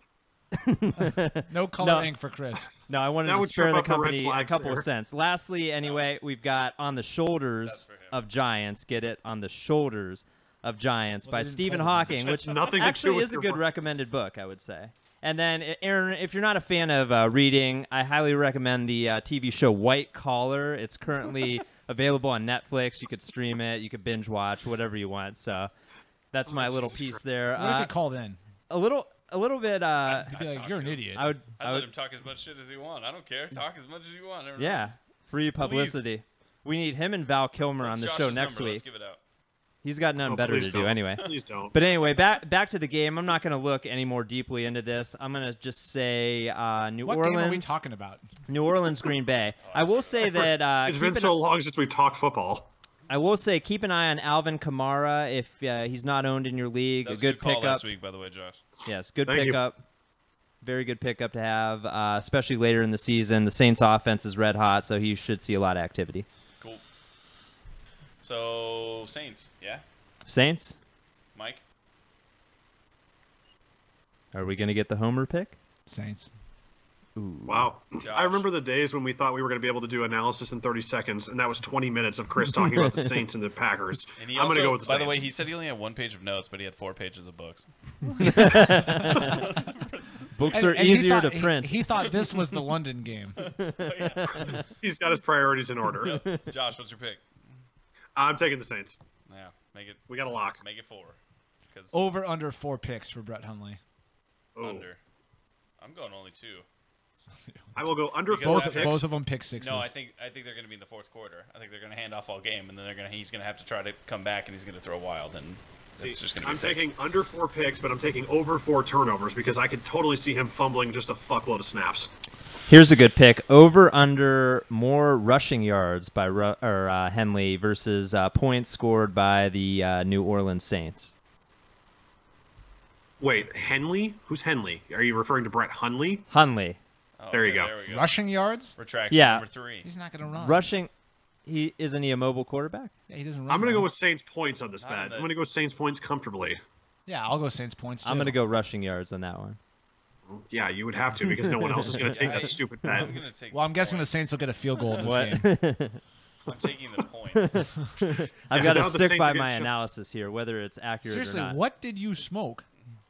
Speaker 5: No Color
Speaker 4: No.
Speaker 5: Ink for Chris.
Speaker 4: No, I wanted
Speaker 2: That
Speaker 4: to
Speaker 2: would
Speaker 4: spare
Speaker 2: trip
Speaker 4: the
Speaker 2: up the red
Speaker 4: company a
Speaker 2: flags
Speaker 4: couple
Speaker 2: there.
Speaker 4: of cents. Lastly, anyway, we've got On the Shoulders
Speaker 3: for him.
Speaker 4: of Giants. Get it? On the Shoulders of Giants
Speaker 5: Well,
Speaker 4: by
Speaker 5: they didn't
Speaker 4: Stephen
Speaker 5: play the
Speaker 4: Hawking,
Speaker 2: Which has
Speaker 4: which
Speaker 2: nothing to do
Speaker 4: actually
Speaker 2: with
Speaker 4: is a
Speaker 2: your
Speaker 4: good
Speaker 2: work.
Speaker 4: recommended book, I would say. And then, Aaron, if you're not a fan of reading, I highly recommend the TV show White Collar. It's currently available on Netflix. You could stream it. You could binge watch, whatever you want. So that's my little
Speaker 2: Jesus
Speaker 4: piece
Speaker 2: Christ.
Speaker 4: there.
Speaker 5: What if he called in?
Speaker 4: A little bit.
Speaker 5: He'd be
Speaker 3: I'd
Speaker 5: like,
Speaker 3: talk
Speaker 5: "You're
Speaker 3: to
Speaker 5: an
Speaker 3: him.
Speaker 5: idiot."
Speaker 4: I would.
Speaker 3: I'd let him talk as much shit as he want. I don't care. Talk as much as you want. Everyone.
Speaker 4: Yeah, free publicity. We need him and Val Kilmer on the
Speaker 3: That's
Speaker 4: show
Speaker 3: Josh's
Speaker 4: next
Speaker 3: number. Let's
Speaker 4: week.
Speaker 3: give it out.
Speaker 4: He's got nothing
Speaker 2: Oh,
Speaker 4: better
Speaker 2: please
Speaker 4: to do
Speaker 2: don't.
Speaker 4: anyway.
Speaker 2: Please don't.
Speaker 4: But anyway, back to the game. I'm not going to look any more deeply into this. I'm going to just say New
Speaker 5: What
Speaker 4: Orleans.
Speaker 5: game are we talking about?
Speaker 4: New Orleans, Green Bay. I will say that
Speaker 2: It's been so long since we talked football.
Speaker 4: I will say keep an eye on Alvin Kamara if he's not owned in your league.
Speaker 3: That was
Speaker 4: a good
Speaker 3: call
Speaker 4: pickup.
Speaker 3: last week, by the way, Josh.
Speaker 4: Yes, good
Speaker 2: Thank you.
Speaker 4: pickup. Very good pickup to have, especially later in the season. The Saints' offense is red hot, so he should see a lot of activity.
Speaker 3: Cool. So Saints, yeah,
Speaker 4: Saints,
Speaker 3: Mike.
Speaker 4: are we going to get the homer pick?
Speaker 5: Saints.
Speaker 2: Wow. I remember the days when we thought we were going to be able to do analysis in 30 seconds, and that was 20 minutes of Chris talking about the Saints and the Packers.
Speaker 3: And he
Speaker 2: I'm going to
Speaker 3: also-
Speaker 2: go with the
Speaker 3: By
Speaker 2: Saints.
Speaker 3: the way, he said he only had 1 page of notes, but he had 4 pages of books.
Speaker 4: Books
Speaker 5: And-
Speaker 4: are
Speaker 5: and he
Speaker 4: easier
Speaker 5: thought-
Speaker 4: to print.
Speaker 5: He thought this was the London game.
Speaker 2: He's got his priorities in order.
Speaker 3: Josh, what's your pick?
Speaker 2: I'm taking the Saints.
Speaker 3: Yeah, make it
Speaker 2: We got a lock.
Speaker 3: 4. Because
Speaker 5: Over under 4 picks for Brett Hundley.
Speaker 2: Oh.
Speaker 3: under. I'm going only 2.
Speaker 2: I will go under
Speaker 3: Because
Speaker 2: 4
Speaker 3: after-
Speaker 2: picks.
Speaker 5: Both of them pick sixes.
Speaker 3: No, I think they're going to be in the fourth quarter. I think they're going to hand off all game, and then he's going to have to try to come back, and he's going to throw wild, and
Speaker 2: See,
Speaker 3: it's just going to be.
Speaker 2: I'm
Speaker 3: picks.
Speaker 2: taking under 4 picks, but I'm taking over 4 turnovers because I could totally see him fumbling just a fuckload of snaps.
Speaker 4: Here's a good pick. Over under more rushing yards by Henley versus points scored by the New Orleans Saints.
Speaker 2: Wait, Henley? Who's Henley? Are you referring to Brett Hundley?
Speaker 4: Hundley.
Speaker 3: Oh,
Speaker 2: There you
Speaker 3: okay,
Speaker 2: go.
Speaker 3: There we go.
Speaker 5: Rushing yards?
Speaker 3: Retraction
Speaker 4: Yeah.
Speaker 3: number 3.
Speaker 5: He's not going to run.
Speaker 4: Rushing. Isn't he a mobile quarterback?
Speaker 5: Yeah, he doesn't run.
Speaker 2: I'm going to
Speaker 5: well.
Speaker 2: go with Saints points on this
Speaker 3: Not
Speaker 2: bet.
Speaker 3: in the-
Speaker 2: I'm going to go Saints points comfortably.
Speaker 5: Yeah, I'll go Saints points too.
Speaker 4: I'm going to go rushing yards on that one.
Speaker 2: Yeah, you would have to because no one else is going to take that stupid bet.
Speaker 3: I'm going to take.
Speaker 5: Well, I'm guessing the
Speaker 3: points.
Speaker 5: Saints will get a field goal in this
Speaker 4: What?
Speaker 5: game.
Speaker 3: I'm taking the points.
Speaker 4: I've
Speaker 2: Yeah,
Speaker 4: got to
Speaker 2: now the
Speaker 4: stick
Speaker 2: Saints
Speaker 4: by
Speaker 2: are
Speaker 4: my
Speaker 2: getting
Speaker 4: analysis here, whether it's accurate
Speaker 5: Seriously,
Speaker 4: or not.
Speaker 5: what did you smoke?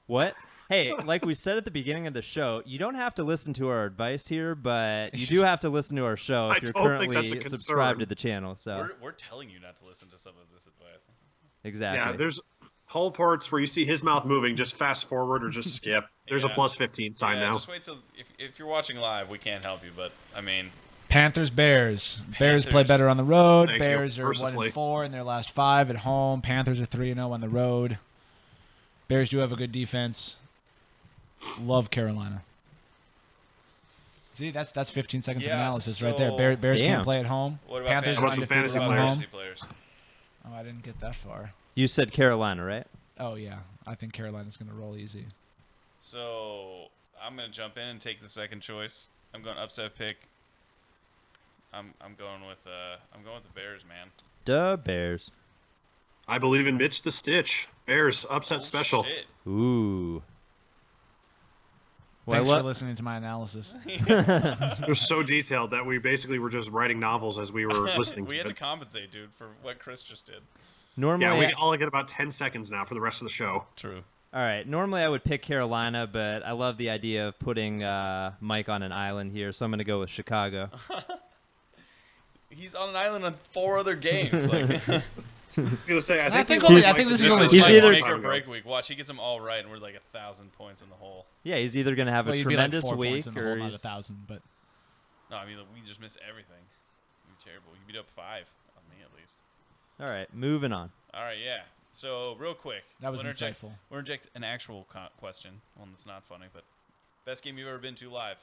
Speaker 4: What? Hey, like we said at the beginning of the show, you don't have to listen to our advice here, but you do have to listen to our show
Speaker 2: I
Speaker 4: if you're
Speaker 2: don't think
Speaker 4: currently
Speaker 2: that's a
Speaker 4: subscribed
Speaker 2: concern.
Speaker 4: to the channel. So
Speaker 3: We're telling you not to listen to some of this advice.
Speaker 4: exactly.
Speaker 2: Yeah, there's whole parts where you see his mouth moving, just fast forward or just skip. There's a
Speaker 3: Yeah.
Speaker 2: plus 15 sign
Speaker 3: Yeah,
Speaker 2: now.
Speaker 3: just wait till if you're watching live, we can't help you, but I mean,
Speaker 5: Panthers, Bears. Bears play
Speaker 3: Panthers.
Speaker 5: better on the road.
Speaker 2: Thank you.
Speaker 5: Bears are
Speaker 2: Mercifully.
Speaker 5: 1-4 in their last 5 at home. Panthers are 3-0 on the road. Bears do have a good defense. Love Carolina. See, that's 15 seconds of
Speaker 3: Yeah,
Speaker 5: analysis right there. Bears
Speaker 4: Damn.
Speaker 5: can't play at home.
Speaker 3: what about
Speaker 5: Panthers
Speaker 2: How about
Speaker 5: are
Speaker 2: some
Speaker 5: undefeated
Speaker 2: fantasy
Speaker 5: at
Speaker 2: players?
Speaker 5: home.
Speaker 3: fantasy players?
Speaker 5: Oh, I didn't get that far.
Speaker 4: You said Carolina, right?
Speaker 5: Oh yeah, I think Carolina's going to roll easy.
Speaker 3: So I'm gonna jump in and take the second choice. I'm going upset pick. I'm going with the Bears, man.
Speaker 4: Duh, Bears.
Speaker 2: I believe in Mitch the Stitch. Bears upset
Speaker 3: Oh,
Speaker 2: special.
Speaker 3: shit.
Speaker 4: Ooh. Well,
Speaker 5: Thanks
Speaker 4: I
Speaker 5: for
Speaker 4: lo-
Speaker 5: listening to my analysis.
Speaker 2: It was so detailed that we basically were just writing novels as we were listening
Speaker 3: We
Speaker 2: to
Speaker 3: had to
Speaker 2: it.
Speaker 3: compensate, dude, for what Chris just did.
Speaker 4: Normally,
Speaker 2: Yeah, we all get about 10 seconds now for the rest of the show.
Speaker 3: True.
Speaker 4: all right. Normally, I would pick Carolina, but I love the idea of putting Mike on an island here, so I'm going to go with Chicago.
Speaker 3: He's on an island on 4 other games. Like,
Speaker 2: I was gonna say, I think,
Speaker 5: think
Speaker 2: we
Speaker 5: only-
Speaker 2: lost
Speaker 5: I think
Speaker 2: like
Speaker 5: this
Speaker 2: the
Speaker 5: is only
Speaker 2: Jets
Speaker 4: He's
Speaker 2: like
Speaker 4: either-
Speaker 2: a
Speaker 3: make
Speaker 2: long
Speaker 3: or
Speaker 2: time ago.
Speaker 3: break week. Watch, he gets them all right, and we're like 1,000 points in the hole.
Speaker 4: Yeah, he's either going to have
Speaker 5: Well,
Speaker 4: a
Speaker 5: you'd be like
Speaker 4: tremendous
Speaker 5: 4
Speaker 4: week
Speaker 5: points in the
Speaker 4: or
Speaker 5: whole, not
Speaker 4: he's
Speaker 5: 1,000, but
Speaker 3: No, I mean we just miss everything. You're terrible. You beat up 5 on me at least.
Speaker 4: all right. Moving on.
Speaker 3: All right, yeah. So real quick,
Speaker 5: that was
Speaker 3: we'll interject-
Speaker 5: insightful.
Speaker 3: We'll inject an actual question, one that's not funny, but best game you've ever been to live.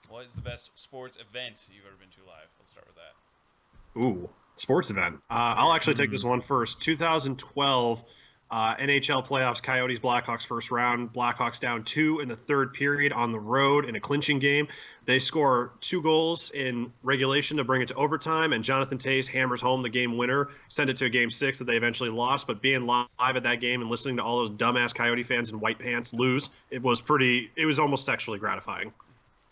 Speaker 3: What is the best sports event you've ever been to live? Let's start with that.
Speaker 2: Ooh, sports event. I'll actually take this one first. 2012 NHL playoffs, Coyotes Blackhawks first round. Blackhawks down 2 in the third period on the road in a clinching game. They score 2 goals in regulation to bring it to overtime, and Jonathan Toews hammers home the game winner, send it to a game 6 that they eventually lost. But being live at that game and listening to all those dumbass Coyote fans in white pants lose, it was almost sexually gratifying.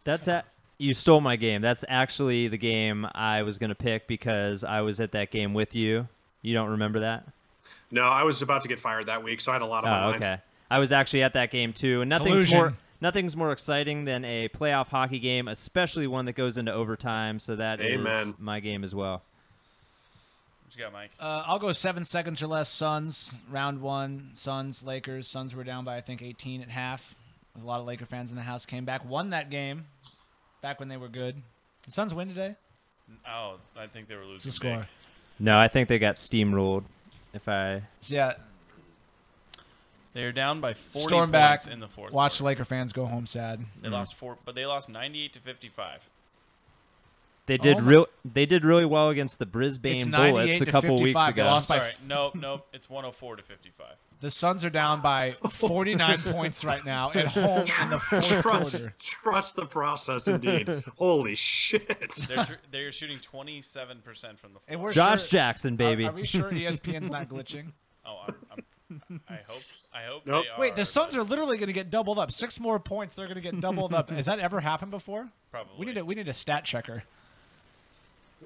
Speaker 4: That's at. You stole my game. That's actually the game I was going to pick because I was at that game with you. You don't remember that?
Speaker 2: No, I was about to get fired that week, so I had a lot on my
Speaker 4: Oh,
Speaker 2: mind.
Speaker 4: okay. I was actually at that game too, and
Speaker 5: Collusion.
Speaker 4: nothing's more exciting than a playoff hockey game, especially one that goes into overtime. So that is
Speaker 2: Amen.
Speaker 4: my game as well.
Speaker 3: What you got, Mike?
Speaker 5: I'll go 7 seconds or less. Suns, round 1. Suns, Lakers. Suns were down by, I think, 18 at half. A lot of Laker fans in the house came back, won that game back when they were good. The Suns win today?
Speaker 3: Oh, I think they were
Speaker 5: What's
Speaker 3: losing
Speaker 5: the score?
Speaker 3: big.
Speaker 4: No, I think they got steamrolled. If I
Speaker 5: So, yeah,
Speaker 3: They're down by 40
Speaker 5: storm
Speaker 3: points
Speaker 5: back.
Speaker 3: in the fourth.
Speaker 5: Watch the
Speaker 3: quarter.
Speaker 5: Laker fans go home sad.
Speaker 3: They lost 4, but they lost 98 to 55.
Speaker 4: they did
Speaker 5: Oh my-
Speaker 4: they did really well against the
Speaker 5: It's
Speaker 4: Brisbane
Speaker 5: 98
Speaker 4: Bullets a
Speaker 5: to
Speaker 4: couple weeks
Speaker 5: 55. They
Speaker 4: ago.
Speaker 5: lost by
Speaker 3: Sorry, nope. It's 104 to 55.
Speaker 5: The Suns are down by 49 points right now at home in the fourth quarter.
Speaker 2: Trust the process, indeed. Holy shit.
Speaker 3: They're shooting 27% from the
Speaker 5: And
Speaker 3: floor.
Speaker 5: we're
Speaker 4: Josh
Speaker 5: sure,
Speaker 4: Jackson, baby.
Speaker 5: Are we sure ESPN's not glitching?
Speaker 3: Oh, I hope
Speaker 2: Nope.
Speaker 3: they are.
Speaker 5: Wait, the Suns
Speaker 3: but
Speaker 5: are literally going to get doubled up. 6 more points, they're going to get doubled up. Has that ever happened before?
Speaker 3: Probably.
Speaker 5: We need a stat checker.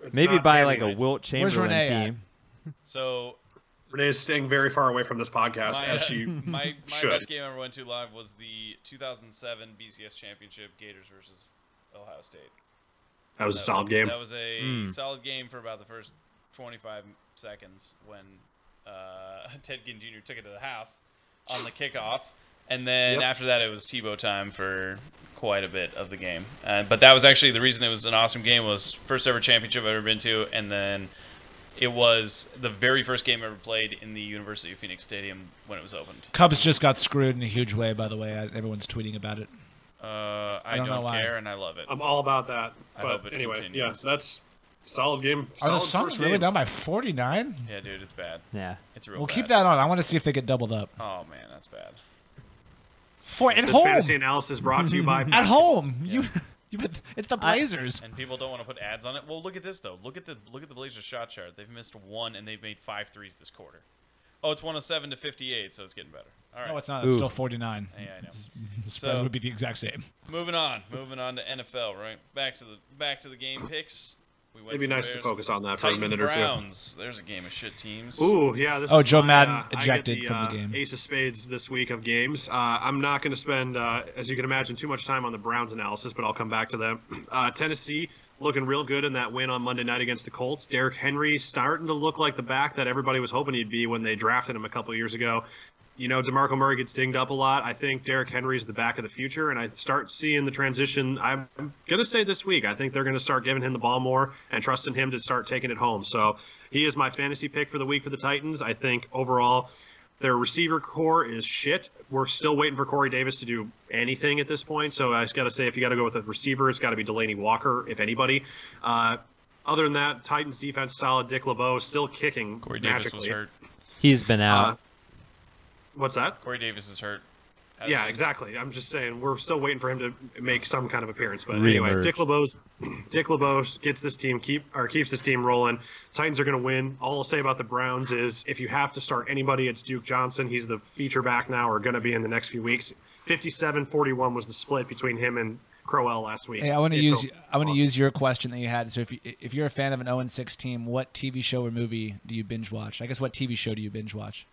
Speaker 2: It's
Speaker 4: Maybe
Speaker 2: not
Speaker 4: by
Speaker 2: Tammy.
Speaker 4: like a Wilt Chamberlain
Speaker 5: Renee at?
Speaker 4: team.
Speaker 3: So
Speaker 2: Renee is staying very far away from this podcast,
Speaker 3: my,
Speaker 2: as she
Speaker 3: my
Speaker 2: should.
Speaker 3: best game I ever went to live was the 2007 BCS Championship, Gators versus Ohio State.
Speaker 2: That was a solid game.
Speaker 3: That was a solid game for about the first 25 seconds when Ted Ginn Jr. took it to the house on the kickoff. And then
Speaker 2: Yep.
Speaker 3: after that, it was Tebow time for quite a bit of the game. But that was actually the reason it was an awesome game was first ever championship I've ever been to. And then it was the very first game I ever played in the University of Phoenix Stadium when it was opened.
Speaker 5: Cubs just got screwed in a huge way, by the way. Everyone's tweeting about it.
Speaker 3: I
Speaker 5: don't know
Speaker 3: don't
Speaker 5: why.
Speaker 3: care, and I love it.
Speaker 2: I'm all about that.
Speaker 3: I
Speaker 2: But
Speaker 3: hope it
Speaker 2: anyway,
Speaker 3: continues.
Speaker 2: yeah, that's solid game.
Speaker 5: Are the
Speaker 2: Solid
Speaker 5: Suns
Speaker 2: first
Speaker 5: really
Speaker 2: game.
Speaker 5: down by 49?
Speaker 3: Yeah, dude, it's bad.
Speaker 4: Yeah.
Speaker 3: It's real
Speaker 5: We'll
Speaker 3: bad.
Speaker 5: keep that on. I want to see if they get doubled up.
Speaker 3: Oh, man, that's bad.
Speaker 5: At
Speaker 2: This
Speaker 5: home.
Speaker 2: fantasy analysis brought to you by
Speaker 5: At home. It's the Blazers.
Speaker 3: And people don't want to put ads on it. Well, look at this though. Look at the Blazers shot chart. They've missed 1 and they've made 5 threes this quarter. Oh, it's 107 to 58, so it's getting better. All right.
Speaker 5: No, it's not. It's
Speaker 4: Ooh.
Speaker 5: still 49.
Speaker 3: Yeah, I know.
Speaker 5: The spread
Speaker 3: So-
Speaker 5: would be the exact same.
Speaker 3: Moving on to NFL. Right back to the game picks. We went
Speaker 2: It'd be
Speaker 3: from
Speaker 2: nice to
Speaker 3: Bears-
Speaker 2: focus on that for a
Speaker 3: Titans,
Speaker 2: minute or two.
Speaker 3: Browns. There's a game of shit teams.
Speaker 2: Ooh, yeah. This
Speaker 5: Oh,
Speaker 2: is
Speaker 5: Joe
Speaker 2: my,
Speaker 5: Madden
Speaker 2: I get
Speaker 5: ejected from the game.
Speaker 2: Ace of Spades this week of games. I'm not going to spend, as you can imagine, too much time on the Browns analysis, but I'll come back to them. Tennessee looking real good in that win on Monday night against the Colts. Derrick Henry starting to look like the back that everybody was hoping he'd be when they drafted him a couple years ago. You know, DeMarco Murray gets dinged up a lot. I think Derrick Henry's the back of the future, and I start seeing the transition. I'm going to say this week, I think they're going to start giving him the ball more and trusting him to start taking it home. So he is my fantasy pick for the week for the Titans. I think overall their receiver core is shit. We're still waiting for Corey Davis to do anything at this point. So I just got to say, if you got to go with a receiver, it's got to be Delaney Walker, if anybody. Other than that, Titans defense solid. Dick LeBeau still kicking
Speaker 3: Corey Davis
Speaker 2: magically.
Speaker 3: was hurt.
Speaker 4: He's been out.
Speaker 2: What's that?
Speaker 3: Corey Davis is hurt.
Speaker 2: Yeah, exactly. I'm just saying we're still waiting for him to make some kind of appearance. But
Speaker 4: Reemerge.
Speaker 2: anyway, Dick LeBeau gets this team keeps this team rolling. Titans are going to win. All I'll say about the Browns is if you have to start anybody, it's Duke Johnson. He's the feature back now, or going to be in the next few weeks. 57-41 was the split between him and Crowell last week.
Speaker 5: Hey, I want to
Speaker 2: It's
Speaker 5: use your question that you had. So if you're a fan of an 0-6 team, what TV show or movie do you binge watch? I guess what TV show do you binge watch?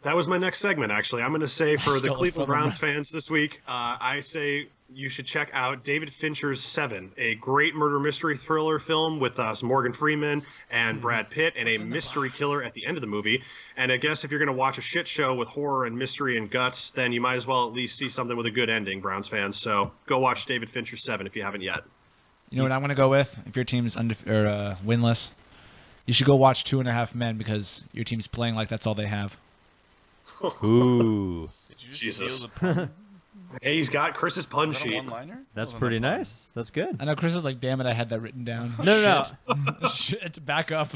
Speaker 2: That was my next segment, actually. I'm going to say for the
Speaker 5: stole it
Speaker 2: Cleveland
Speaker 5: from him.
Speaker 2: Browns fans this week, I say you should check out David Fincher's Seven, a great murder mystery thriller film with Morgan Freeman and Brad Pitt, and a mystery killer at the end of the movie. And I guess if you're going to watch a shit show with horror and mystery and guts, then you might as well at least see something with a good ending, Browns fans. So go watch David Fincher's Seven if you haven't yet.
Speaker 5: You know what I'm going to go with? If your team's winless, you should go watch 2.5 Men because your team's playing like that's all they have.
Speaker 4: Ooh.
Speaker 3: Did you just
Speaker 2: Jesus.
Speaker 3: steal the pun?
Speaker 2: Hey, he's got Chris's pun
Speaker 3: Was that a
Speaker 2: sheet.
Speaker 3: one-liner?
Speaker 4: That's
Speaker 3: Wasn't
Speaker 4: pretty
Speaker 3: a pun.
Speaker 4: nice. That's good.
Speaker 5: I know Chris is like, damn it, I had that written down.
Speaker 4: No.
Speaker 5: Shit, back up.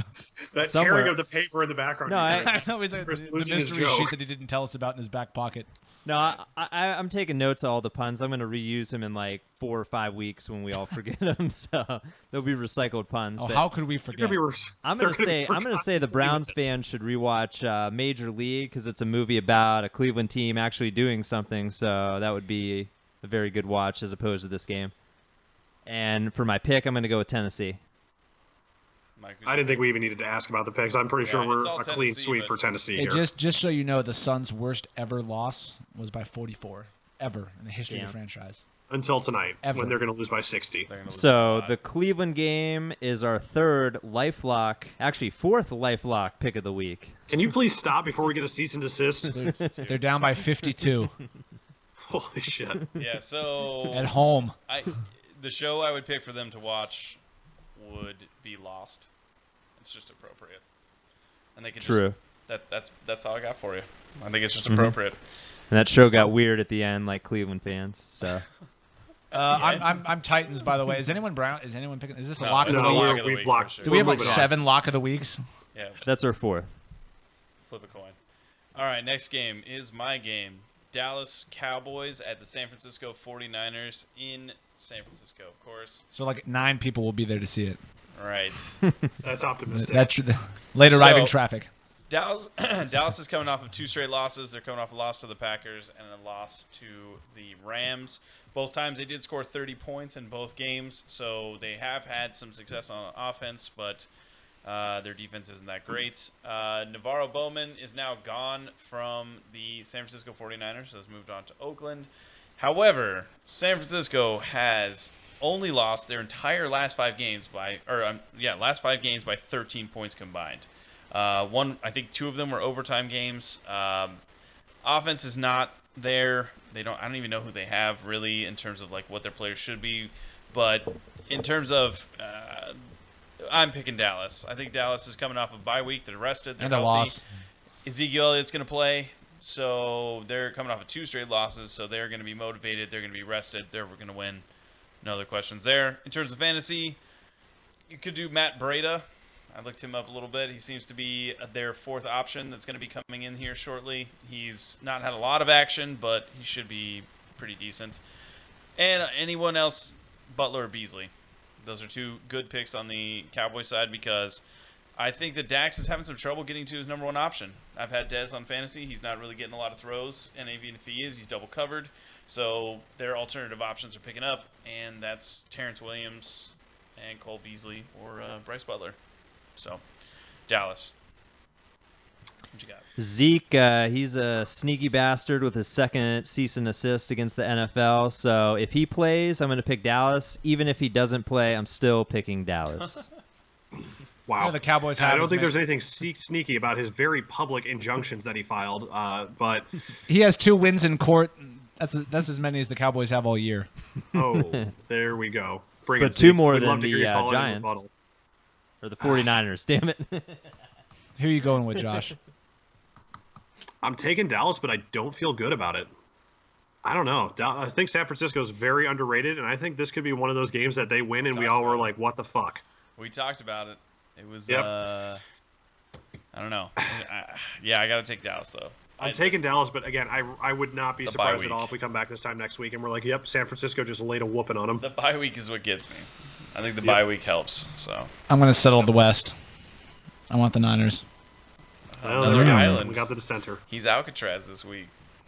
Speaker 2: That
Speaker 4: Somewhere.
Speaker 2: tearing of the paper in the background.
Speaker 4: No,
Speaker 5: I know he's like
Speaker 2: Chris
Speaker 5: the
Speaker 2: losing his
Speaker 5: mystery
Speaker 2: joke.
Speaker 5: sheet that he didn't tell us about in his back pocket.
Speaker 4: No, I'm taking notes of all the puns. I'm going to reuse them in like 4 or 5 weeks when we all forget them. So they'll be recycled puns.
Speaker 5: Oh,
Speaker 4: but
Speaker 5: how could we
Speaker 2: They're
Speaker 5: forget?
Speaker 2: gonna be re-
Speaker 4: I'm
Speaker 2: they're
Speaker 4: going to say
Speaker 2: be
Speaker 4: I'm going to say the
Speaker 2: forgotten
Speaker 4: Browns
Speaker 2: minutes.
Speaker 4: fans should rewatch Major League because it's a movie about a Cleveland team actually doing something. So that would be a very good watch as opposed to this game. And for my pick, I'm going to go with Tennessee.
Speaker 3: Mike,
Speaker 2: I didn't think we even needed to ask about the picks. I'm pretty
Speaker 3: Yeah,
Speaker 2: sure we're
Speaker 3: it's all
Speaker 2: a clean
Speaker 3: Tennessee,
Speaker 2: sweep
Speaker 3: but-
Speaker 2: for Tennessee
Speaker 5: Hey,
Speaker 2: here.
Speaker 5: just so you know, the Suns' worst ever loss was by 44 ever in the history of
Speaker 4: Damn.
Speaker 5: the franchise.
Speaker 2: Until tonight,
Speaker 5: Ever.
Speaker 2: when they're going to lose by 60.
Speaker 3: they're gonna lose
Speaker 4: So
Speaker 3: a lot.
Speaker 4: the Cleveland game is our third lifelock, actually fourth lifelock pick of the week.
Speaker 2: Can you please stop before we get a cease and desist?
Speaker 5: They're down by 52
Speaker 2: Holy shit.
Speaker 3: Yeah, so
Speaker 5: at home.
Speaker 3: the show I would pick for them to watch would be Lost. It's just appropriate, and they can
Speaker 4: True.
Speaker 3: Just, that's all I got for you. I think it's just
Speaker 4: Mhm.
Speaker 3: appropriate.
Speaker 4: And that show got weird at the end, like Cleveland fans. So
Speaker 5: I'm Titans, by the way. Is anyone Brown? Is anyone picking? Is this a
Speaker 3: No,
Speaker 5: lock of
Speaker 3: it's
Speaker 5: the
Speaker 3: a
Speaker 2: No,
Speaker 5: week?
Speaker 3: lock of the
Speaker 2: we've
Speaker 3: week
Speaker 2: locked.
Speaker 3: for sure.
Speaker 5: Do we have like
Speaker 2: moving on.
Speaker 5: 7 lock of the weeks?
Speaker 3: Yeah,
Speaker 4: that's our fourth.
Speaker 3: flip a coin. All right, next game is my game. Dallas Cowboys at the San Francisco 49ers in San Francisco, of course.
Speaker 5: So like 9 people will be there to see it.
Speaker 3: Right.
Speaker 2: That's optimistic.
Speaker 5: That's late arriving
Speaker 3: So-
Speaker 5: traffic.
Speaker 3: Dallas, Dallas is coming off of 2 straight losses. They're coming off a loss to the Packers and a loss to the Rams. Both times they did score 30 points in both games, so they have had some success on offense, but their defense isn't that great. Navarro Bowman is now gone from the San Francisco 49ers, so has moved on to Oakland. However, San Francisco has only lost their entire last 5 games by 13 points combined. I think 2 of them were overtime games. Offense is not there. I don't even know who they have really in terms of like what their players should be, but in terms of, I'm picking Dallas. I think Dallas is coming off of bye week. They're rested. They're
Speaker 5: And a
Speaker 3: healthy.
Speaker 5: loss.
Speaker 3: Ezekiel Elliott's going to play, so they're coming off of 2 straight losses, so they're going to be motivated. They're going to be rested. They're going to win. No other questions there. In terms of fantasy, you could do Matt Breida. I looked him up a little bit. He seems to be their 4th option that's going to be coming in here shortly. He's not had a lot of action, but he should be pretty decent. And anyone else, Butler or Beasley. Those are 2 good picks on the Cowboys side because I think that Dax is having some trouble getting to his number 1 option. I've had Dez on fantasy. He's not really getting a lot of throws, and even if he is, he's double covered. So their alternative options are picking up, and that's Terrence Williams and Cole Beasley or Bryce Butler. So, Dallas. What you got?
Speaker 4: Zeke, he's a sneaky bastard with his 2nd season assist against the NFL. So if he plays, I'm going to pick Dallas. Even if he doesn't play, I'm still picking Dallas.
Speaker 2: Wow.
Speaker 5: Yeah, the Cowboys
Speaker 2: I
Speaker 5: have
Speaker 2: don't
Speaker 5: his
Speaker 2: think
Speaker 5: man.
Speaker 2: there's anything sneaky about his very public injunctions that he filed, but
Speaker 5: He has 2 wins in court. That's as many as the Cowboys have all year.
Speaker 2: there we go. Bring
Speaker 4: But
Speaker 2: it,
Speaker 4: 2
Speaker 2: Zeke.
Speaker 4: more
Speaker 2: We'd
Speaker 4: than
Speaker 2: love to hear
Speaker 4: the
Speaker 2: you call it in
Speaker 4: Giants.
Speaker 2: rebuttal.
Speaker 4: Or the 49ers, damn it.
Speaker 5: Who are you going with, Josh?
Speaker 2: I'm taking Dallas, but I don't feel good about it. I don't know. I think San Francisco is very underrated, and I think this could be one of those games that they win, and we all were like, what the fuck?
Speaker 3: We talked about it. It was,
Speaker 2: Yep.
Speaker 3: I don't know. I got to take Dallas, though.
Speaker 2: I'm taking Dallas, but again, I would not be
Speaker 3: The
Speaker 2: surprised
Speaker 3: bye
Speaker 2: at all
Speaker 3: week.
Speaker 2: if we come back this time next week and we're like, yep, San Francisco just laid a whooping on them.
Speaker 3: The bye week is what gets me. I think the bye week helps. So
Speaker 5: I'm going to settle the West. I want the Niners.
Speaker 3: another
Speaker 2: we
Speaker 3: island.
Speaker 2: got the dissenter.
Speaker 3: He's Alcatraz this week.